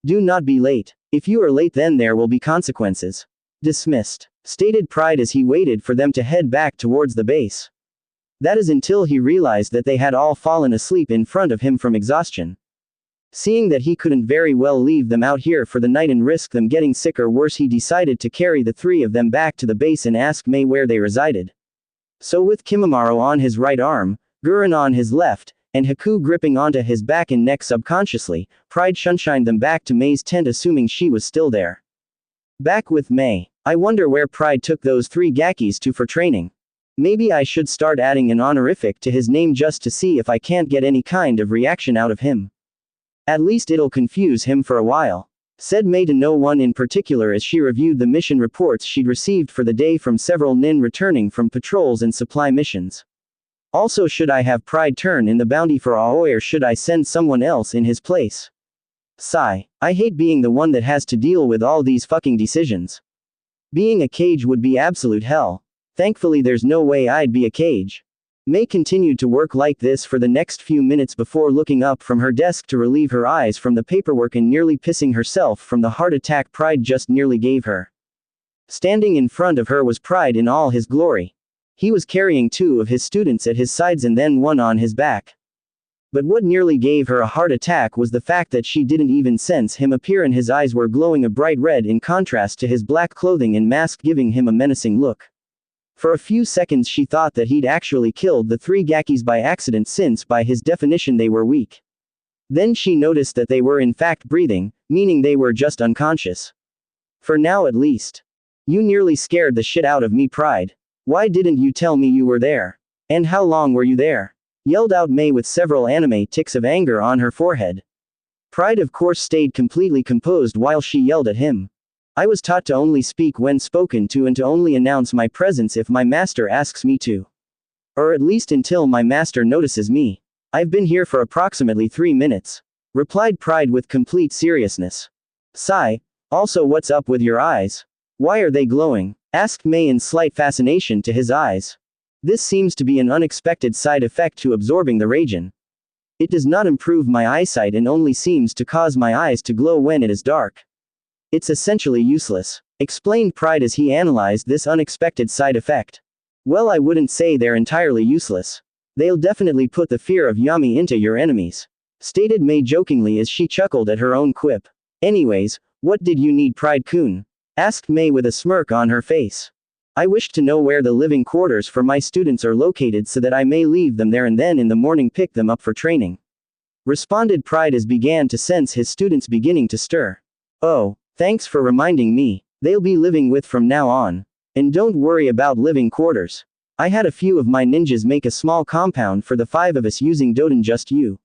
Do not be late. If you are late, then there will be consequences. Dismissed. Stated Pride as he waited for them to head back towards the base. That is until he realized that they had all fallen asleep in front of him from exhaustion. Seeing that he couldn't very well leave them out here for the night and risk them getting sick or worse, he decided to carry the 3 of them back to the base and ask Mei where they resided. So with Kimimaro on his right arm, Gurren on his left, and Haku gripping onto his back and neck subconsciously, Pride shunshined them back to Mei's tent, assuming she was still there. Back with Mei. I wonder where Pride took those 3 gakis to for training. Maybe I should start adding an honorific to his name just to see if I can't get any kind of reaction out of him. At least it'll confuse him for a while. Said Mei to no one in particular as she reviewed the mission reports she'd received for the day from several nin returning from patrols and supply missions. Also, should I have Pride turn in the bounty for Aoi, or should I send someone else in his place? Sigh. I hate being the one that has to deal with all these fucking decisions. Being a cage would be absolute hell. Thankfully there's no way I'd be a cage. Mei continued to work like this for the next few minutes before looking up from her desk to relieve her eyes from the paperwork and nearly pissing herself from the heart attack Pride just nearly gave her. Standing in front of her was Pride in all his glory. He was carrying 2 of his students at his sides and then one on his back. But what nearly gave her a heart attack was the fact that she didn't even sense him appear and his eyes were glowing a bright red in contrast to his black clothing and mask, giving him a menacing look. For a few seconds she thought that he'd actually killed the three Gakis by accident, since by his definition they were weak. Then she noticed that they were in fact breathing, meaning they were just unconscious. For now at least. You nearly scared the shit out of me, Pride. Why didn't you tell me you were there? And how long were you there? Yelled out May with several anime ticks of anger on her forehead. Pride of course stayed completely composed while she yelled at him. I was taught to only speak when spoken to and to only announce my presence if my master asks me to. Or at least until my master notices me. I've been here for approximately 3 minutes. Replied Pride with complete seriousness. Sigh. Also, what's up with your eyes? Why are they glowing? Asked May in slight fascination to his eyes. This seems to be an unexpected side effect to absorbing the Raijin. It does not improve my eyesight and only seems to cause my eyes to glow when it is dark. It's essentially useless, explained Pride as he analyzed this unexpected side effect. Well, I wouldn't say they're entirely useless. They'll definitely put the fear of Yami into your enemies, stated May jokingly as she chuckled at her own quip. Anyways, what did you need, Pride-kun? Asked May with a smirk on her face. I wish to know where the living quarters for my students are located so that I may leave them there and then in the morning pick them up for training. Responded Pride as began to sense his students beginning to stir. Oh, thanks for reminding me. They'll be living with from now on. And don't worry about living quarters. I had a few of my ninjas make a small compound for the 5 of us using Doden just you.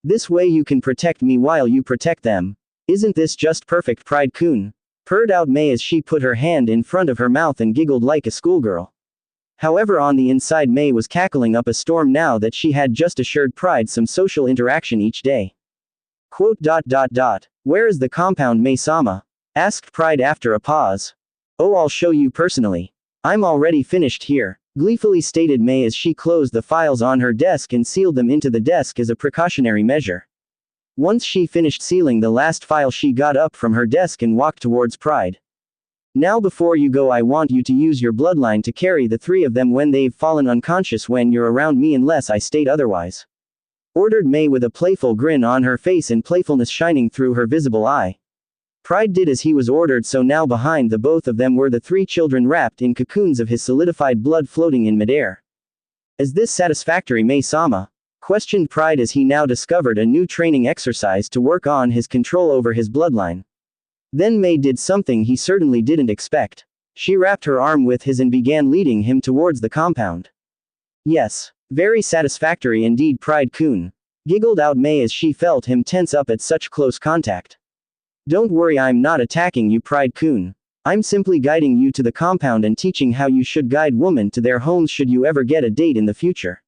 This way you can protect me while you protect them. Isn't this just perfect, Pride-kun? Purred out May as she put her hand in front of her mouth and giggled like a schoolgirl. However, on the inside May was cackling up a storm now that she had just assured Pride some social interaction each day. Quote. Where is the compound, May-sama? Asked Pride after a pause. Oh, I'll show you personally. I'm already finished here, gleefully stated May as she closed the files on her desk and sealed them into the desk as a precautionary measure. Once she finished sealing the last file, she got up from her desk and walked towards Pride. Now before you go, I want you to use your bloodline to carry the 3 of them when they've fallen unconscious when you're around me, unless I state otherwise. Ordered May with a playful grin on her face and playfulness shining through her visible eye. Pride did as he was ordered, so now behind the both of them were the 3 children wrapped in cocoons of his solidified blood floating in midair. Is this satisfactory, May-sama? Questioned Pride as he now discovered a new training exercise to work on his control over his bloodline. Then May did something he certainly didn't expect. She wrapped her arm with his and began leading him towards the compound. Yes. Very satisfactory indeed, Pride-kun. Giggled out May as she felt him tense up at such close contact. Don't worry, I'm not attacking you, Pride-kun. I'm simply guiding you to the compound and teaching how you should guide women to their homes should you ever get a date in the future.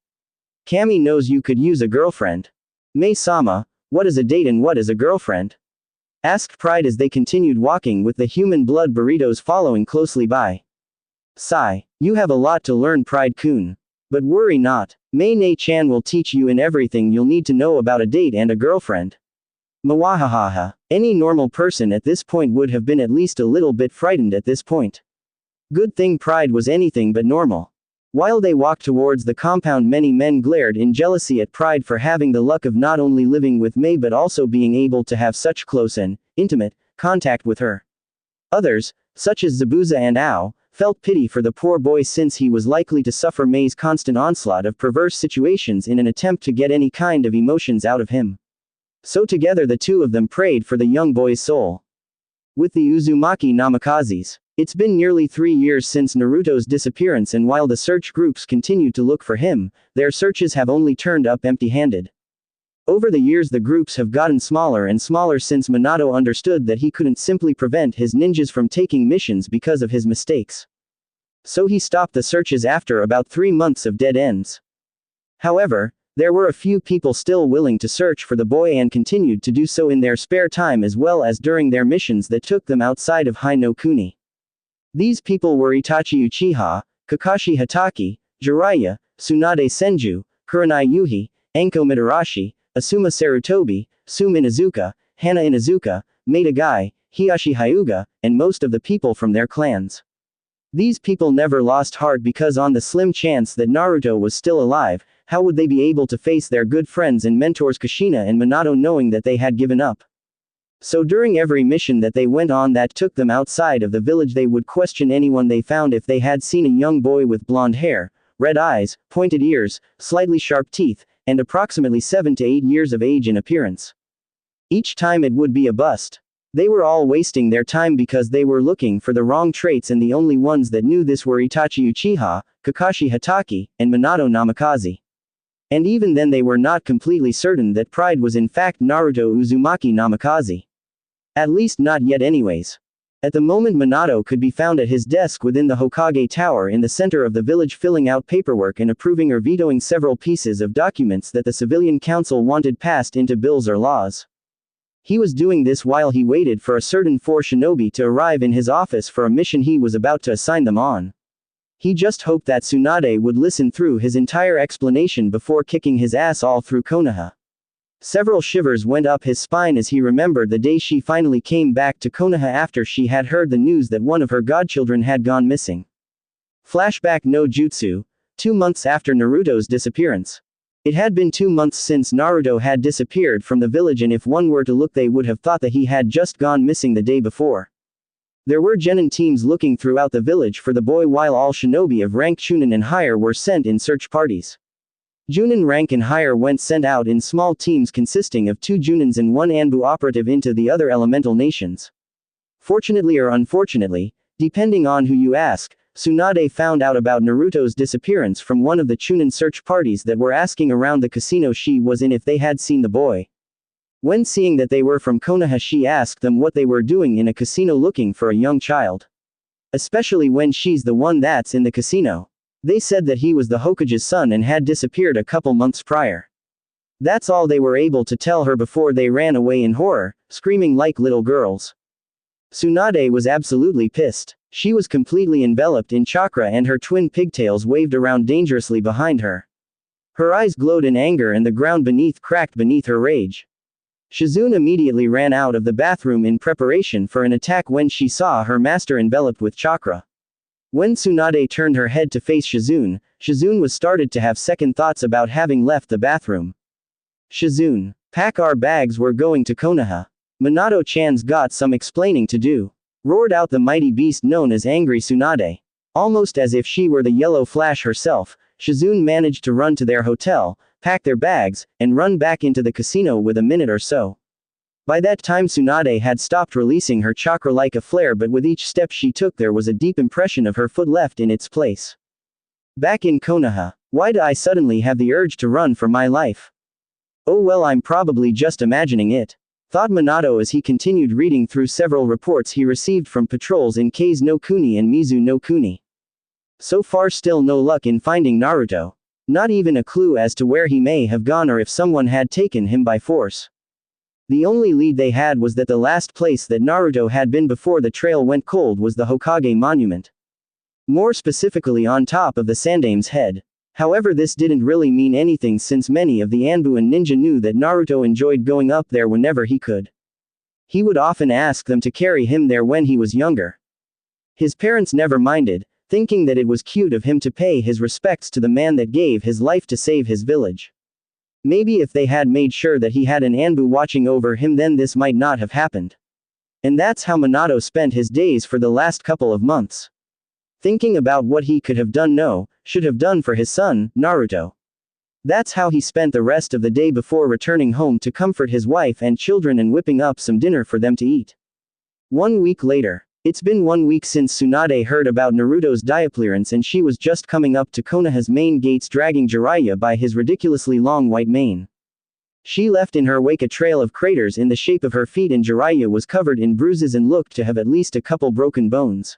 Kami knows you could use a girlfriend. May-sama, what is a date and what is a girlfriend? Asked Pride as they continued walking with the human blood burritos following closely by. Sigh. You have a lot to learn, Pride-kun. But worry not. May-ne-chan will teach you in everything you'll need to know about a date and a girlfriend. Mwahahaha. Any normal person at this point would have been at least a little bit frightened at this point. Good thing Pride was anything but normal. While they walked towards the compound, many men glared in jealousy at Pride for having the luck of not only living with May but also being able to have such close and intimate contact with her. Others, such as Zabuza and Ao, felt pity for the poor boy since he was likely to suffer May's constant onslaught of perverse situations in an attempt to get any kind of emotions out of him. So together the 2 of them prayed for the young boy's soul. With the Uzumaki Namakazes, it's been nearly 3 years since Naruto's disappearance, and while the search groups continue to look for him, their searches have only turned up empty-handed. Over the years the groups have gotten smaller and smaller since Minato understood that he couldn't simply prevent his ninjas from taking missions because of his mistakes. So he stopped the searches after about 3 months of dead ends. However, there were a few people still willing to search for the boy and continued to do so in their spare time as well as during their missions that took them outside of Hai no Kuni. These people were Itachi Uchiha, Kakashi Hatake, Jiraiya, Tsunade Senju, Kurenai Yuhi, Anko Mitarashi, Asuma Sarutobi, Sum Inuzuka, Hana Inuzuka, Maida Gai, Hiyashi Hyuga, and most of the people from their clans. These people never lost heart because on the slim chance that Naruto was still alive, how would they be able to face their good friends and mentors Kushina and Minato knowing that they had given up? So during every mission that they went on that took them outside of the village, they would question anyone they found if they had seen a young boy with blonde hair, red eyes, pointed ears, slightly sharp teeth, and approximately 7 to 8 years of age in appearance. Each time it would be a bust. They were all wasting their time because they were looking for the wrong traits, and the only ones that knew this were Itachi Uchiha, Kakashi Hatake, and Minato Namikaze. And even then they were not completely certain that Pride was in fact Naruto Uzumaki Namikaze. At least not yet anyways. At the moment Minato could be found at his desk within the Hokage Tower in the center of the village, filling out paperwork and approving or vetoing several pieces of documents that the civilian council wanted passed into bills or laws. He was doing this while he waited for a certain 4 shinobi to arrive in his office for a mission he was about to assign them on. He just hoped that Tsunade would listen through his entire explanation before kicking his ass all through Konoha. Several shivers went up his spine as he remembered the day she finally came back to Konoha after she had heard the news that one of her godchildren had gone missing. Flashback no Jutsu, 2 months after Naruto's disappearance. It had been 2 months since Naruto had disappeared from the village, and if one were to look they would have thought that he had just gone missing the day before. There were genin teams looking throughout the village for the boy, while all shinobi of rank Chunin and higher were sent in search parties. Junin rank and higher went sent out in small teams consisting of 2 Junins and 1 Anbu operative into the other elemental nations. Fortunately or unfortunately, depending on who you ask, Tsunade found out about Naruto's disappearance from one of the Chunin search parties that were asking around the casino she was in if they had seen the boy. When seeing that they were from Konoha, she asked them what they were doing in a casino looking for a young child. Especially when she's the one that's in the casino. They said that he was the Hokage's son and had disappeared a couple months prior. That's all they were able to tell her before they ran away in horror, screaming like little girls. Tsunade was absolutely pissed. She was completely enveloped in chakra and her twin pigtails waved around dangerously behind her. Her eyes glowed in anger and the ground beneath cracked beneath her rage. Shizune immediately ran out of the bathroom in preparation for an attack when she saw her master enveloped with chakra. When Tsunade turned her head to face Shizune, Shizune was started to have second thoughts about having left the bathroom. Shizune, pack our bags, we're going to Konoha. Minato-chan's got some explaining to do. Roared out the mighty beast known as Angry Tsunade. Almost as if she were the Yellow Flash herself, Shizune managed to run to their hotel, pack their bags, and run back into the casino with a minute or so. By that time Tsunade had stopped releasing her chakra like a flare, but with each step she took there was a deep impression of her foot left in its place. Back in Konoha. Why do I suddenly have the urge to run for my life? Oh well, I'm probably just imagining it. Thought Minato as he continued reading through several reports he received from patrols in Kase no Kuni and Mizu no Kuni. So far still no luck in finding Naruto. Not even a clue as to where he may have gone or if someone had taken him by force. The only lead they had was that the last place that Naruto had been before the trail went cold was the Hokage monument. More specifically on top of the Sandame's head. However, this didn't really mean anything since many of the Anbu and ninja knew that Naruto enjoyed going up there whenever he could. He would often ask them to carry him there when he was younger. His parents never minded, thinking that it was cute of him to pay his respects to the man that gave his life to save his village. Maybe if they had made sure that he had an Anbu watching over him, then this might not have happened. And that's how Minato spent his days for the last couple of months. Thinking about what he could have done, should have done for his son, Naruto. That's how he spent the rest of the day before returning home to comfort his wife and children and whipping up some dinner for them to eat. 1 week later. It's been 1 week since Tsunade heard about Naruto's disappearance, and she was just coming up to Konoha's main gates dragging Jiraiya by his ridiculously long white mane. She left in her wake a trail of craters in the shape of her feet, and Jiraiya was covered in bruises and looked to have at least a couple broken bones.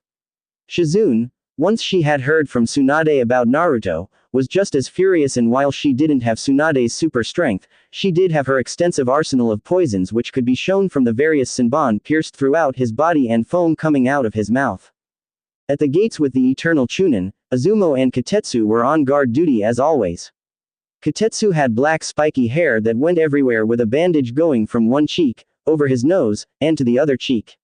Shizune, once she had heard from Tsunade about Naruto, was just as furious, and while she didn't have Tsunade's super strength, she did have her extensive arsenal of poisons which could be shown from the various senbon pierced throughout his body and foam coming out of his mouth. At the gates with the eternal Chunin, Azumo and Katetsu were on guard duty as always. Katetsu had black spiky hair that went everywhere with a bandage going from one cheek, over his nose, and to the other cheek.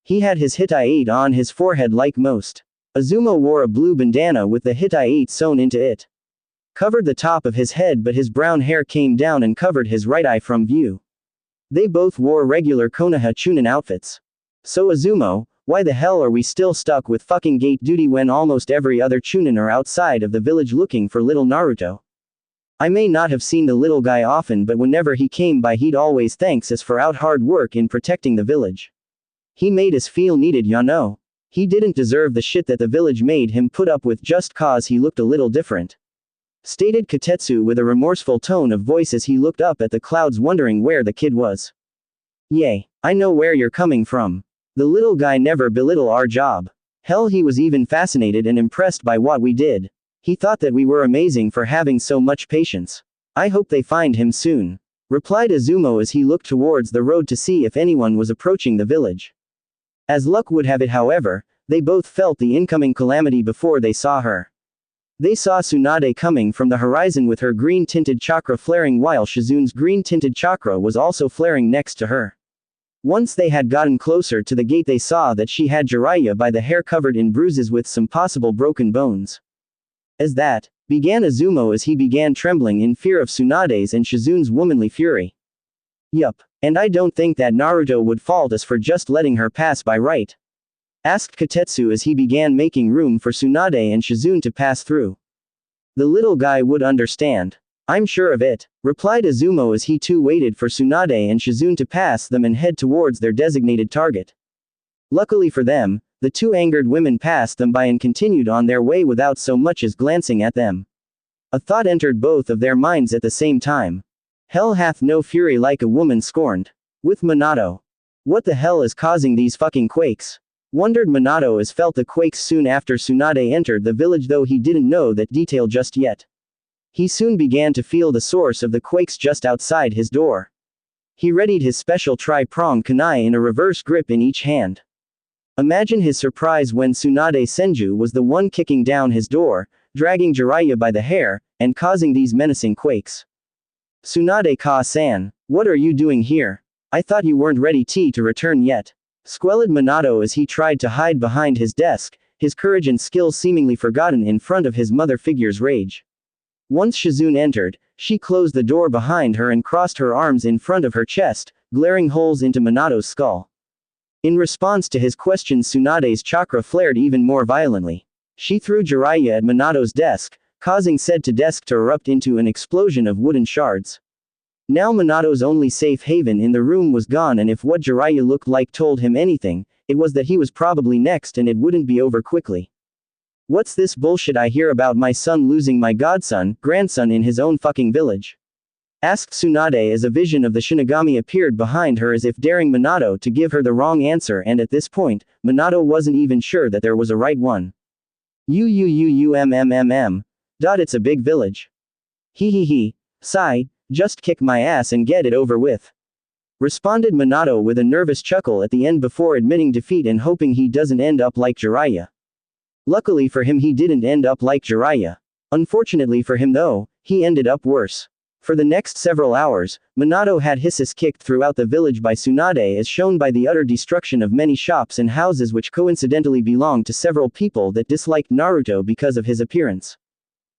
He had his Hitai-8 on his forehead like most. Azumo wore a blue bandana with the Hitai-8 sewn into it. covered the top of his head, but his brown hair came down and covered his right eye from view. They both wore regular Konoha Chunin outfits. So Izumo, why the hell are we still stuck with fucking gate duty when almost every other Chunin are outside of the village looking for little Naruto? I may not have seen the little guy often, but whenever he came by he'd always thanks us for out hard work in protecting the village. He made us feel needed, ya know. He didn't deserve the shit that the village made him put up with just cause he looked a little different. Stated Kotetsu with a remorseful tone of voice as he looked up at the clouds wondering where the kid was. Yay, I know where you're coming from. The little guy never belittled our job. Hell, he was even fascinated and impressed by what we did. He thought that we were amazing for having so much patience. I hope they find him soon, replied Izumo as he looked towards the road to see if anyone was approaching the village. As luck would have it, however, they both felt the incoming calamity before they saw her. They saw Tsunade coming from the horizon with her green-tinted chakra flaring while Shizune's green-tinted chakra was also flaring next to her. Once they had gotten closer to the gate, they saw that she had Jiraiya by the hair covered in bruises with some possible broken bones. As that, began Izumo as he began trembling in fear of Tsunade's and Shizune's womanly fury. Yup, and I don't think that Naruto would fault us for just letting her pass by, right? Asked Kotetsu as he began making room for Tsunade and Shizune to pass through. The little guy would understand. I'm sure of it, replied Izumo as he too waited for Tsunade and Shizune to pass them and head towards their designated target. Luckily for them, the two angered women passed them by and continued on their way without so much as glancing at them. A thought entered both of their minds at the same time. Hell hath no fury like a woman scorned. With Minato. What the hell is causing these fucking quakes? Wondered Minato as felt the quakes soon after Tsunade entered the village, though he didn't know that detail just yet. He soon began to feel the source of the quakes just outside his door. He readied his special tri-pronged kunai in a reverse grip in each hand. Imagine his surprise when Tsunade Senju was the one kicking down his door, dragging Jiraiya by the hair, and causing these menacing quakes. Tsunade Ka-san, what are you doing here? I thought you weren't ready to return yet. Squealed Minato as he tried to hide behind his desk, his courage and skill seemingly forgotten in front of his mother figure's rage. Once Shizune entered, she closed the door behind her and crossed her arms in front of her chest, glaring holes into Minato's skull. In response to his questions, Tsunade's chakra flared even more violently. She threw Jiraiya at Minato's desk, causing said desk to erupt into an explosion of wooden shards. Now Minato's only safe haven in the room was gone, and if what Jiraiya looked like told him anything, it was that he was probably next and it wouldn't be over quickly. What's this bullshit I hear about my son losing my grandson in his own fucking village? Asked Tsunade as a vision of the Shinigami appeared behind her as if daring Minato to give her the wrong answer, and at this point, Minato wasn't even sure that there was a right one. It's a big village. He. Sigh, just kick my ass and get it over with. Responded Minato with a nervous chuckle at the end before admitting defeat and hoping he doesn't end up like Jiraiya. Luckily for him, he didn't end up like Jiraiya. Unfortunately for him though, he ended up worse. For the next several hours, Minato had hisses kicked throughout the village by Tsunade, as shown by the utter destruction of many shops and houses which coincidentally belonged to several people that disliked Naruto because of his appearance.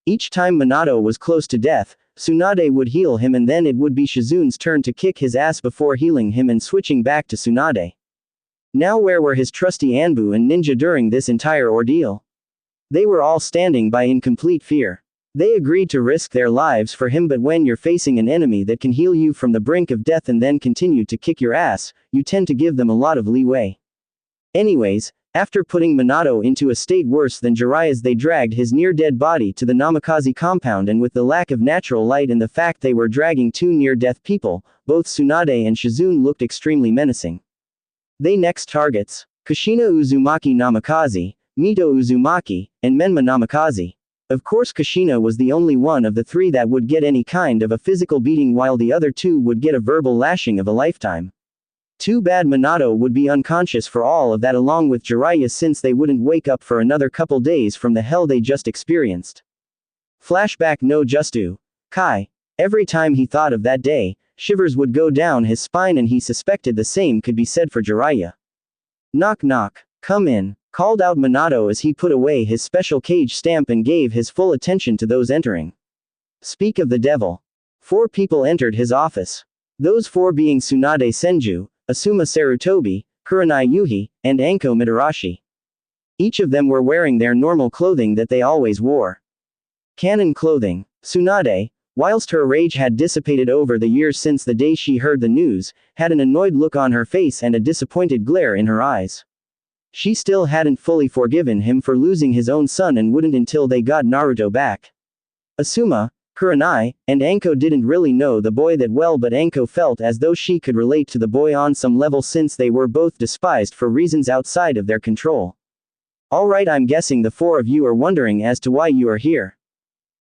Each time Minato was close to death, Tsunade would heal him, and then it would be Shizune's turn to kick his ass before healing him and switching back to Tsunade. Now where were his trusty Anbu and ninja during this entire ordeal? They were all standing by in complete fear. They agreed to risk their lives for him, but when you're facing an enemy that can heal you from the brink of death and then continue to kick your ass, you tend to give them a lot of leeway. Anyways, after putting Minato into a state worse than Jiraiya's, they dragged his near-dead body to the Namikaze compound, and with the lack of natural light and the fact they were dragging two near-death people, both Tsunade and Shizune looked extremely menacing. They next targets: Kushina Uzumaki Namikaze, Mito Uzumaki, and Menma Namikaze. Of course Kushina was the only one of the three that would get any kind of a physical beating, while the other two would get a verbal lashing of a lifetime. Too bad Minato would be unconscious for all of that, along with Jiraiya, since they wouldn't wake up for another couple days from the hell they just experienced. Flashback no Justu. Kai. Every time he thought of that day, shivers would go down his spine, and he suspected the same could be said for Jiraiya. Knock knock. Come in, called out Minato as he put away his special cage stamp and gave his full attention to those entering. Speak of the devil. 4 people entered his office. Those 4 being Tsunade Senju, Asuma Sarutobi, Kurenai Yuhi, and Anko Mitarashi. Each of them were wearing their normal clothing that they always wore. Canon clothing. Tsunade, whilst her rage had dissipated over the years since the day she heard the news, had an annoyed look on her face and a disappointed glare in her eyes. She still hadn't fully forgiven him for losing his own son and wouldn't until they got Naruto back. Asuma, Kurenai, and Anko didn't really know the boy that well, but Anko felt as though she could relate to the boy on some level since they were both despised for reasons outside of their control. Alright, I'm guessing the 4 of you are wondering as to why you are here,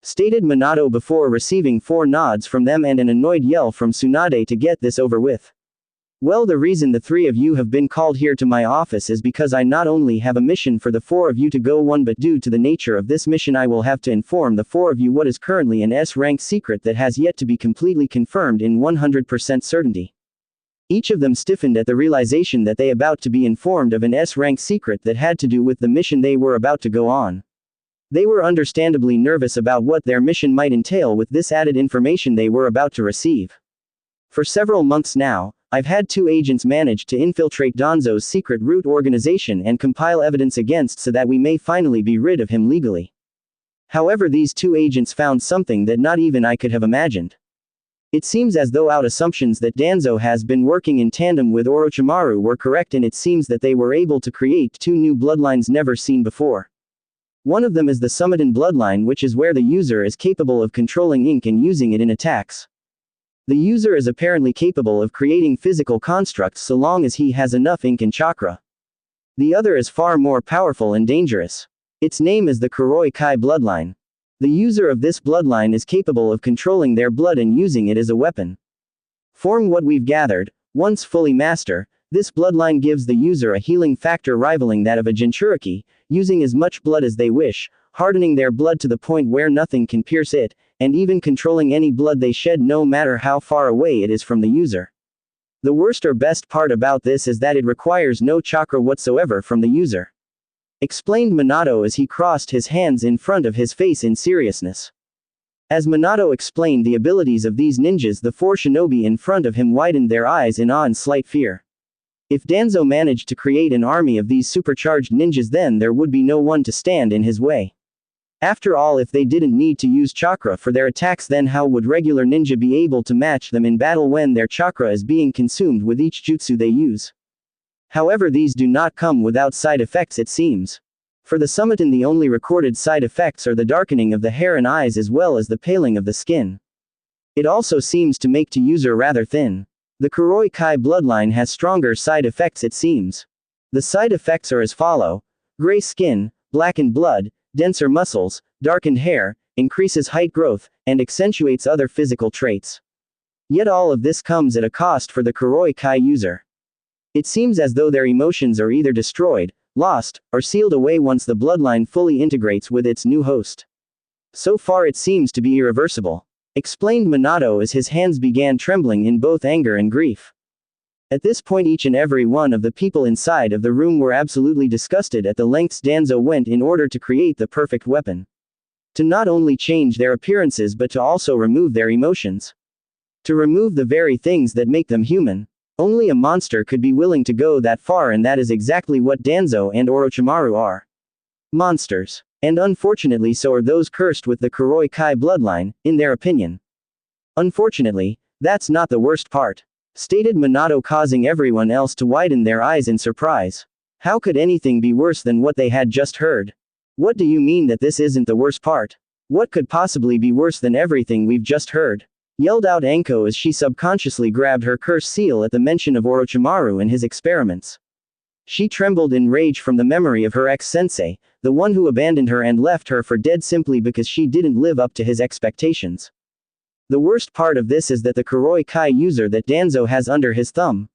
stated Minato before receiving 4 nods from them and an annoyed yell from Tsunade to get this over with. Well, the reason the 3 of you have been called here to my office is because I not only have a mission for the 4 of you to go on, but due to the nature of this mission I will have to inform the 4 of you what is currently an S-rank secret that has yet to be completely confirmed in 100% certainty. Each of them stiffened at the realization that they about to be informed of an S-rank secret that had to do with the mission they were about to go on. They were understandably nervous about what their mission might entail with this added information they were about to receive. For several months now, I've had 2 agents manage to infiltrate Danzo's secret root organization and compile evidence against so that we may finally be rid of him legally. However, these 2 agents found something that not even I could have imagined. It seems as though our assumptions that Danzo has been working in tandem with Orochimaru were correct, and it seems that they were able to create 2 new bloodlines never seen before. One of them is the Summonin bloodline, which is where the user is capable of controlling ink and using it in attacks. The user is apparently capable of creating physical constructs so long as he has enough ink and chakra. The other is far more powerful and dangerous. Its name is the Kuroi Kai bloodline. The user of this bloodline is capable of controlling their blood and using it as a weapon. From what we've gathered, once fully master, this bloodline gives the user a healing factor rivaling that of a Jinchuriki, using as much blood as they wish, hardening their blood to the point where nothing can pierce it, and even controlling any blood they shed no matter how far away it is from the user. The worst or best part about this is that it requires no chakra whatsoever from the user, explained Minato as he crossed his hands in front of his face in seriousness. As Minato explained the abilities of these ninjas, the 4 shinobi in front of him widened their eyes in awe and slight fear. If Danzo managed to create an army of these supercharged ninjas, then there would be no one to stand in his way. After all, if they didn't need to use chakra for their attacks, then how would regular ninja be able to match them in battle when their chakra is being consumed with each jutsu they use? However, these do not come without side effects, it seems. For the Summonin, the only recorded side effects are the darkening of the hair and eyes as well as the paling of the skin. It also seems to make the user rather thin. The Kuroi Kai bloodline has stronger side effects, it seems. The side effects are as follow: gray skin, blackened blood, denser muscles, darkened hair, increases height growth, and accentuates other physical traits. Yet all of this comes at a cost for the Kuroi Kai user. It seems as though their emotions are either destroyed, lost, or sealed away once the bloodline fully integrates with its new host. So far it seems to be irreversible, explained Minato as his hands began trembling in both anger and grief. At this point, each and every one of the people inside of the room were absolutely disgusted at the lengths Danzo went in order to create the perfect weapon. To not only change their appearances but to also remove their emotions. To remove the very things that make them human. Only a monster could be willing to go that far, and that is exactly what Danzo and Orochimaru are. Monsters. And unfortunately so are those cursed with the Kuroi Kai bloodline, in their opinion. Unfortunately, that's not the worst part, stated Minato, causing everyone else to widen their eyes in surprise. How could anything be worse than what they had just heard? What do you mean that this isn't the worst part? What could possibly be worse than everything we've just heard? Yelled out Anko as she subconsciously grabbed her curse seal at the mention of Orochimaru and his experiments. She trembled in rage from the memory of her ex-sensei, the one who abandoned her and left her for dead simply because she didn't live up to his expectations. The worst part of this is that the Kuroi Kai user that Danzo has under his thumb.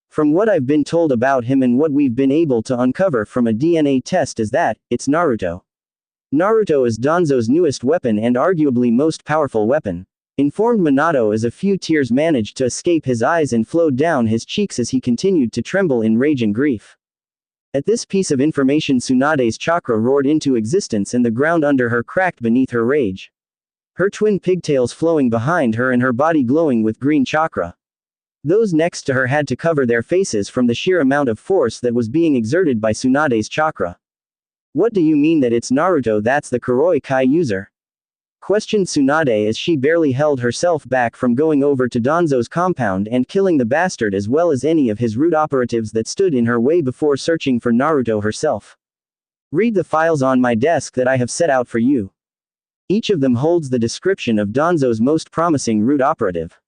From what I've been told about him and what we've been able to uncover from a DNA test is that, it's Naruto. Naruto is Danzo's newest weapon and arguably most powerful weapon, informed Minato as a few tears managed to escape his eyes and flowed down his cheeks as he continued to tremble in rage and grief. At this piece of information, Tsunade's chakra roared into existence and the ground under her cracked beneath her rage. her twin pigtails flowing behind her and her body glowing with green chakra. Those next to her had to cover their faces from the sheer amount of force that was being exerted by Tsunade's chakra. What do you mean that it's Naruto that's the Kuroi Kai user? Questioned Tsunade as she barely held herself back from going over to Danzo's compound and killing the bastard as well as any of his root operatives that stood in her way before searching for Naruto herself. Read the files on my desk that I have set out for you. Each of them holds the description of Danzo's most promising root operative.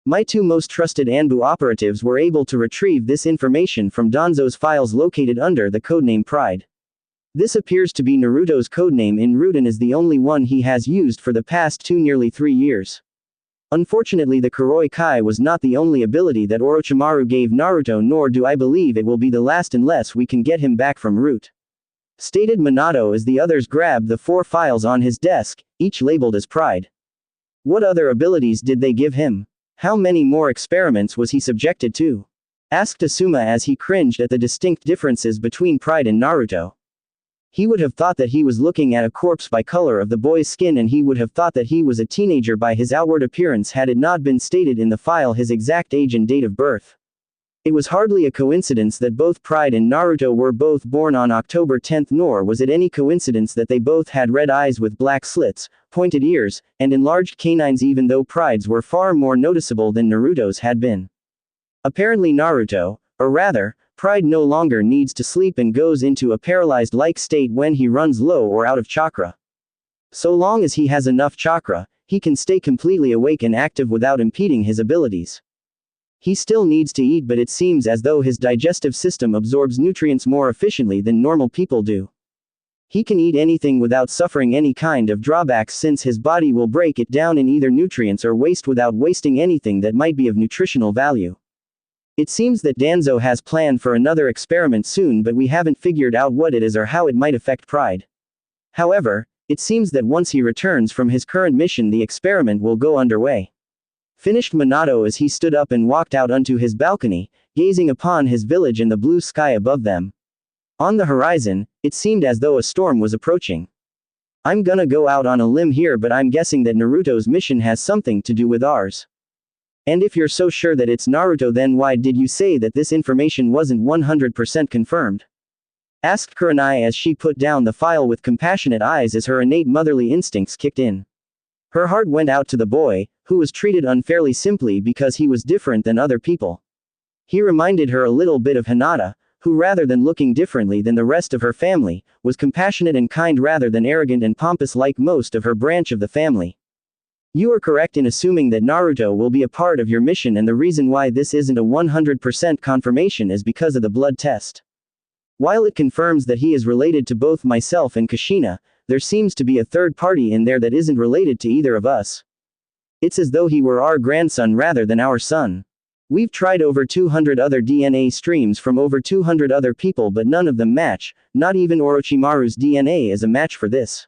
My two most trusted Anbu operatives were able to retrieve this information from Danzo's files located under the codename Pride. This appears to be Naruto's codename in root and is the only one he has used for the past nearly 3 years. Unfortunately, the Kuroi Kai was not the only ability that Orochimaru gave Naruto, nor do I believe it will be the last unless we can get him back from root. Stated Minato as the others grabbed the 4 files on his desk, each labeled as Pride. What other abilities did they give him? How many more experiments was he subjected to? Asked Asuma as he cringed at the distinct differences between Pride and Naruto. He would have thought that he was looking at a corpse by color of the boy's skin, and he would have thought that he was a teenager by his outward appearance had it not been stated in the file his exact age and date of birth. It was hardly a coincidence that both Pride and Naruto were both born on October 10th, nor was it any coincidence that they both had red eyes with black slits, pointed ears, and enlarged canines, even though Pride's were far more noticeable than Naruto's had been. Apparently Naruto, or rather, Pride no longer needs to sleep and goes into a paralyzed-like state when he runs low or out of chakra. So long as he has enough chakra, he can stay completely awake and active without impeding his abilities. He still needs to eat, but it seems as though his digestive system absorbs nutrients more efficiently than normal people do. He can eat anything without suffering any kind of drawbacks since his body will break it down in either nutrients or waste without wasting anything that might be of nutritional value. It seems that Danzo has planned for another experiment soon, but we haven't figured out what it is or how it might affect Pride. However, it seems that once he returns from his current mission the experiment will go underway. Finished Minato as he stood up and walked out onto his balcony, gazing upon his village and the blue sky above them. On the horizon, it seemed as though a storm was approaching. I'm gonna go out on a limb here, but I'm guessing that Naruto's mission has something to do with ours. And if you're so sure that it's Naruto, then why did you say that this information wasn't 100% confirmed? Asked Kurenai as she put down the file with compassionate eyes as her innate motherly instincts kicked in. Her heart went out to the boy, who was treated unfairly simply because he was different than other people. He reminded her a little bit of Hinata, who rather than looking differently than the rest of her family, was compassionate and kind rather than arrogant and pompous like most of her branch of the family. You are correct in assuming that Naruto will be a part of your mission, and the reason why this isn't a 100% confirmation is because of the blood test. While it confirms that he is related to both myself and Kushina, there seems to be a third party in there that isn't related to either of us. It's as though he were our grandson rather than our son. We've tried over 200 other DNA streams from over 200 other people, but none of them match, not even Orochimaru's DNA is a match for this.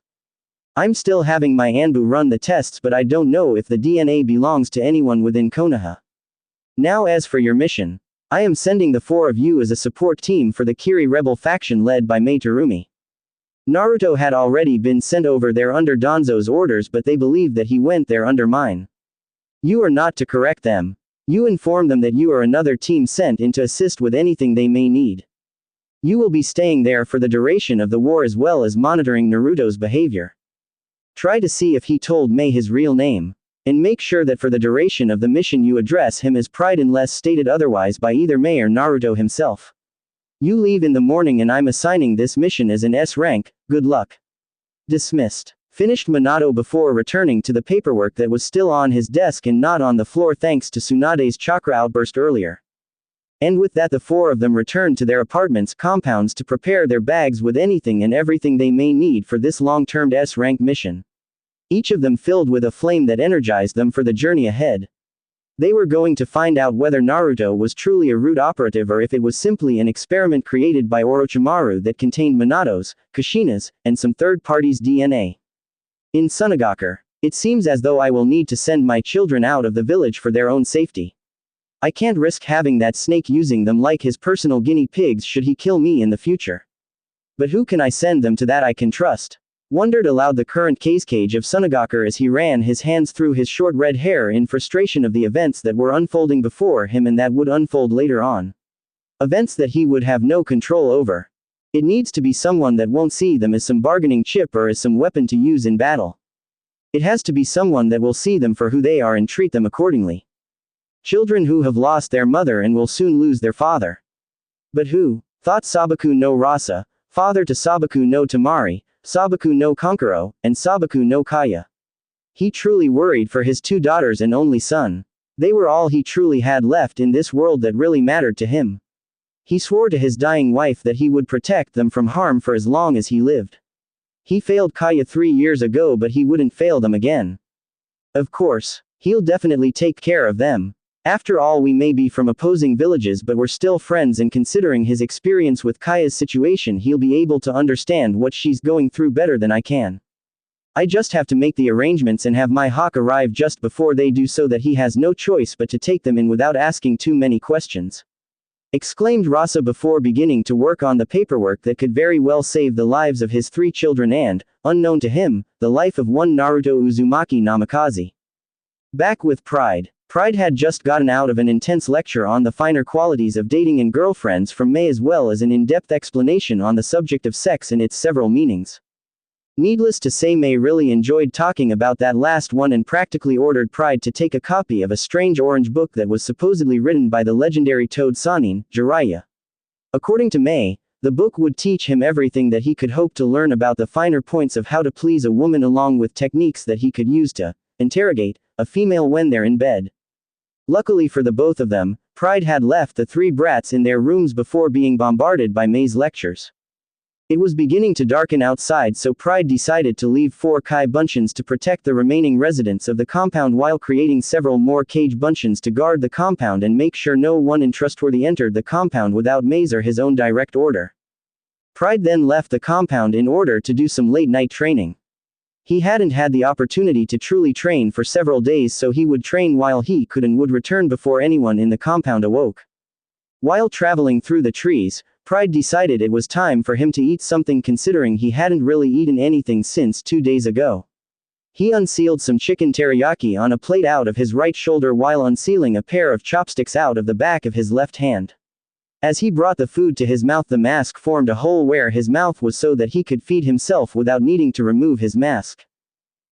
I'm still having my Anbu run the tests, but I don't know if the DNA belongs to anyone within Konoha. Now as for your mission, I am sending the 4 of you as a support team for the Kiri rebel faction led by Mei Terumi. Naruto had already been sent over there under Danzo's orders, but they believe that he went there under mine. You are not to correct them. You inform them that you are another team sent in to assist with anything they may need. You will be staying there for the duration of the war as well as monitoring Naruto's behavior. Try to see if he told Mei his real name. And make sure that for the duration of the mission you address him as Pride unless stated otherwise by either Mei or Naruto himself. You leave in the morning and I'm assigning this mission as an S rank, good luck. Dismissed. Finished Minato before returning to the paperwork that was still on his desk and not on the floor thanks to Tsunade's chakra outburst earlier. And with that the 4 of them returned to their apartments compounds to prepare their bags with anything and everything they may need for this long-term S-rank mission. Each of them filled with a flame that energized them for the journey ahead. They were going to find out whether Naruto was truly a root operative or if it was simply an experiment created by Orochimaru that contained Minato's, Kushina's, and some third party's DNA. In Sunagakur, it seems as though I will need to send my children out of the village for their own safety. I can't risk having that snake using them like his personal guinea pigs should he kill me in the future. But who can I send them to that I can trust? Wondered aloud the current cage of Sunagakur as he ran his hands through his short red hair in frustration of the events that were unfolding before him and that would unfold later on. Events that he would have no control over. It needs to be someone that won't see them as some bargaining chip or as some weapon to use in battle. It has to be someone that will see them for who they are and treat them accordingly. Children who have lost their mother and will soon lose their father. But who? Thought Sabaku no Rasa, father to Sabaku no Tamari, Sabaku no Konkuro, and Sabaku no Kaya. He truly worried for his 2 daughters and only son. They were all he truly had left in this world that really mattered to him. He swore to his dying wife that he would protect them from harm for as long as he lived. He failed Kaya 3 years ago, but he wouldn't fail them again. Of course, he'll definitely take care of them. After all, we may be from opposing villages, but we're still friends, and considering his experience with Kaya's situation, he'll be able to understand what she's going through better than I can. I just have to make the arrangements and have my hawk arrive just before they do so that he has no choice but to take them in without asking too many questions. Exclaimed Rasa before beginning to work on the paperwork that could very well save the lives of his 3 children and, unknown to him, the life of one Naruto Uzumaki Namikaze. Back with Pride. Pride had just gotten out of an intense lecture on the finer qualities of dating and girlfriends from May, as well as an in-depth explanation on the subject of sex and its several meanings. Needless to say, May really enjoyed talking about that last one and practically ordered Pride to take a copy of a strange orange book that was supposedly written by the legendary Toad Sanin, Jiraiya. According to May, the book would teach him everything that he could hope to learn about the finer points of how to please a woman, along with techniques that he could use to interrogate a female when they're in bed. Luckily for the both of them, Pride had left the 3 brats in their rooms before being bombarded by May's lectures. It was beginning to darken outside, so Pride decided to leave 4 Kai Bunchins to protect the remaining residents of the compound while creating several more cage Bunchins to guard the compound and make sure no one untrustworthy entered the compound without May's or his own direct order. Pride then left the compound in order to do some late-night training. He hadn't had the opportunity to truly train for several days, so he would train while he could and would return before anyone in the compound awoke. While traveling through the trees, Pride decided it was time for him to eat something, considering he hadn't really eaten anything since 2 days ago. He unsealed some chicken teriyaki on a plate out of his right shoulder while unsealing a pair of chopsticks out of the back of his left hand. As he brought the food to his mouth, the mask formed a hole where his mouth was so that he could feed himself without needing to remove his mask.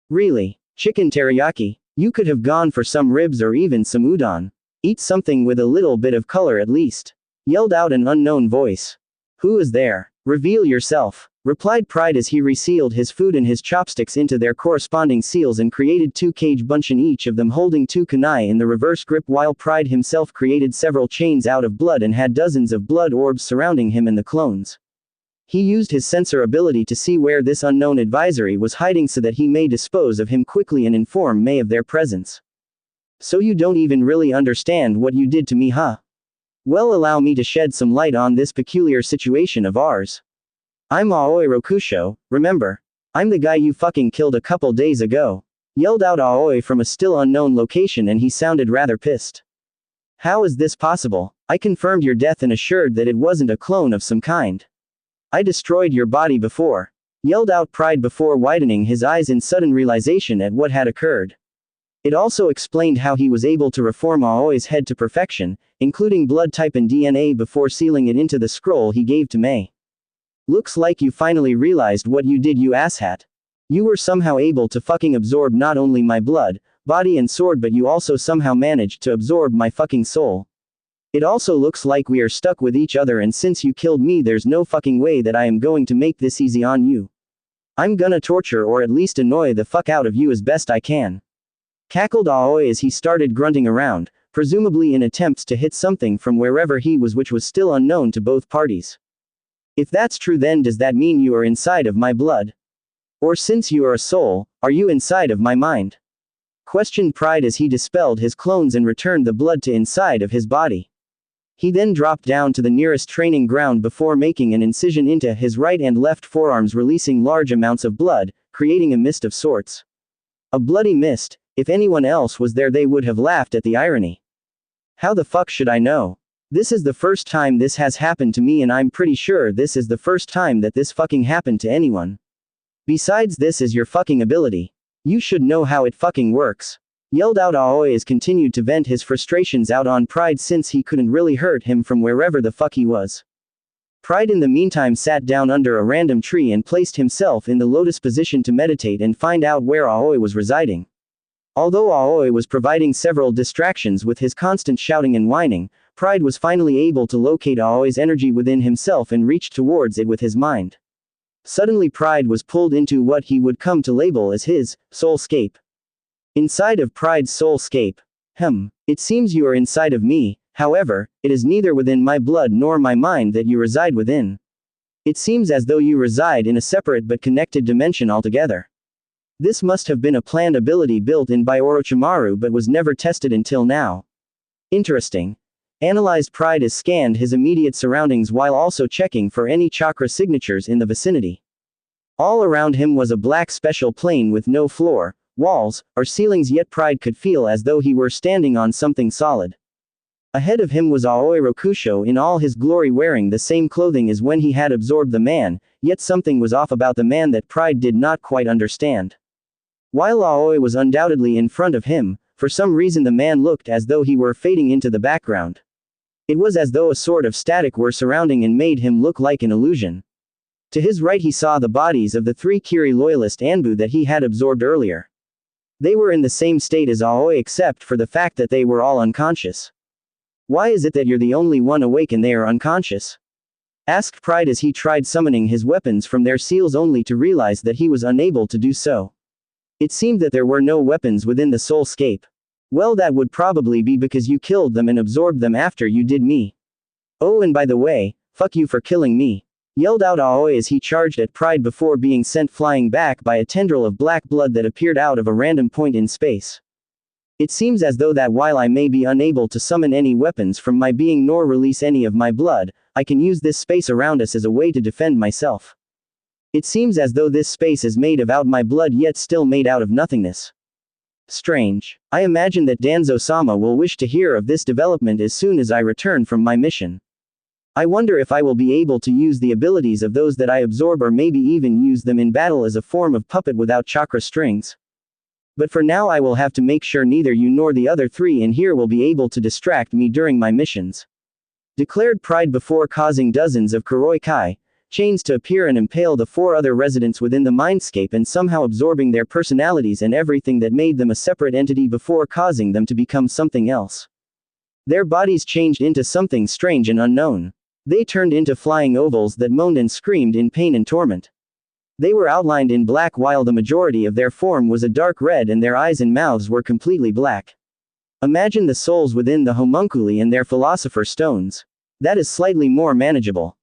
Really? Chicken teriyaki? You could have gone for some ribs or even some udon. Eat something with a little bit of color at least. Yelled out an unknown voice. Who is there? Reveal yourself, replied Pride as he resealed his food and his chopsticks into their corresponding seals and created 2 cage Bunchin, each of them holding 2 kunai in the reverse grip, while Pride himself created several chains out of blood and had dozens of blood orbs surrounding him and the clones. He used his sensor ability to see where this unknown advisory was hiding so that he may dispose of him quickly and inform May of their presence. So you don't even really understand what you did to me, huh? Well, allow me to shed some light on this peculiar situation of ours. I'm Aoi Rokusho, remember? I'm the guy you fucking killed a couple days ago. Yelled out Aoi from a still unknown location, and he sounded rather pissed. How is this possible? I confirmed your death and assured that it wasn't a clone of some kind. I destroyed your body before. Yelled out Pride before widening his eyes in sudden realization at what had occurred. It also explained how he was able to reform Aoi's head to perfection, including blood type and DNA, before sealing it into the scroll he gave to May. Looks like you finally realized what you did, you asshat. You were somehow able to fucking absorb not only my blood, body and sword, but you also somehow managed to absorb my fucking soul. It also looks like we are stuck with each other, and since you killed me, there's no fucking way that I am going to make this easy on you. I'm gonna torture or at least annoy the fuck out of you as best I can. Cackled Aoi as he started grunting around, presumably in attempts to hit something from wherever he was, which was still unknown to both parties. If that's true, then does that mean you are inside of my blood? Or since you are a soul, are you inside of my mind? Questioned Pride as he dispelled his clones and returned the blood to inside of his body. He then dropped down to the nearest training ground before making an incision into his right and left forearms, releasing large amounts of blood, creating a mist of sorts. A bloody mist. If anyone else was there, they would have laughed at the irony. How the fuck should I know? This is the first time this has happened to me, and I'm pretty sure this is the first time that this fucking happened to anyone. Besides, this is your fucking ability. You should know how it fucking works. Yelled out Aoi as continued to vent his frustrations out on Pride since he couldn't really hurt him from wherever the fuck he was. Pride in the meantime sat down under a random tree and placed himself in the lotus position to meditate and find out where Aoi was residing. Although Aoi was providing several distractions with his constant shouting and whining, Pride was finally able to locate Aoi's energy within himself and reach towards it with his mind. Suddenly Pride was pulled into what he would come to label as his soulscape. Inside of Pride's soulscape. It seems you are inside of me, however, it is neither within my blood nor my mind that you reside within. It seems as though you reside in a separate but connected dimension altogether. This must have been a planned ability built in by Orochimaru but was never tested until now. Interesting. Analyzed Pride as scanned his immediate surroundings while also checking for any chakra signatures in the vicinity. All around him was a black special plane with no floor, walls, or ceilings, yet Pride could feel as though he were standing on something solid. Ahead of him was Aoi Rokusho in all his glory, wearing the same clothing as when he had absorbed the man, yet something was off about the man that Pride did not quite understand. While Aoi was undoubtedly in front of him, for some reason the man looked as though he were fading into the background. It was as though a sort of static were surrounding and made him look like an illusion. To his right he saw the bodies of the 3 Kiri loyalist Anbu that he had absorbed earlier. They were in the same state as Aoi except for the fact that they were all unconscious. Why is it that you're the only one awake and they are unconscious? Asked Pride as he tried summoning his weapons from their seals only to realize that he was unable to do so. It seemed that there were no weapons within the soulscape. Well, that would probably be because you killed them and absorbed them after you did me. Oh, and by the way, fuck you for killing me. Yelled out Aoi as he charged at Pride before being sent flying back by a tendril of black blood that appeared out of a random point in space. It seems as though that while I may be unable to summon any weapons from my being nor release any of my blood, I can use this space around us as a way to defend myself. It seems as though this space is made of out my blood yet still made out of nothingness. Strange. I imagine that Danzo-sama will wish to hear of this development as soon as I return from my mission. I wonder if I will be able to use the abilities of those that I absorb, or maybe even use them in battle as a form of puppet without chakra strings. But for now I will have to make sure neither you nor the other 3 in here will be able to distract me during my missions. Declared Pride before causing dozens of Kuroi Kai chains to appear and impale the 4 other residents within the mindscape and somehow absorbing their personalities and everything that made them a separate entity before causing them to become something else. Their bodies changed into something strange and unknown. They turned into flying ovals that moaned and screamed in pain and torment. They were outlined in black while the majority of their form was a dark red and their eyes and mouths were completely black. Imagine the souls within the homunculi and their philosopher stones. That is slightly more manageable.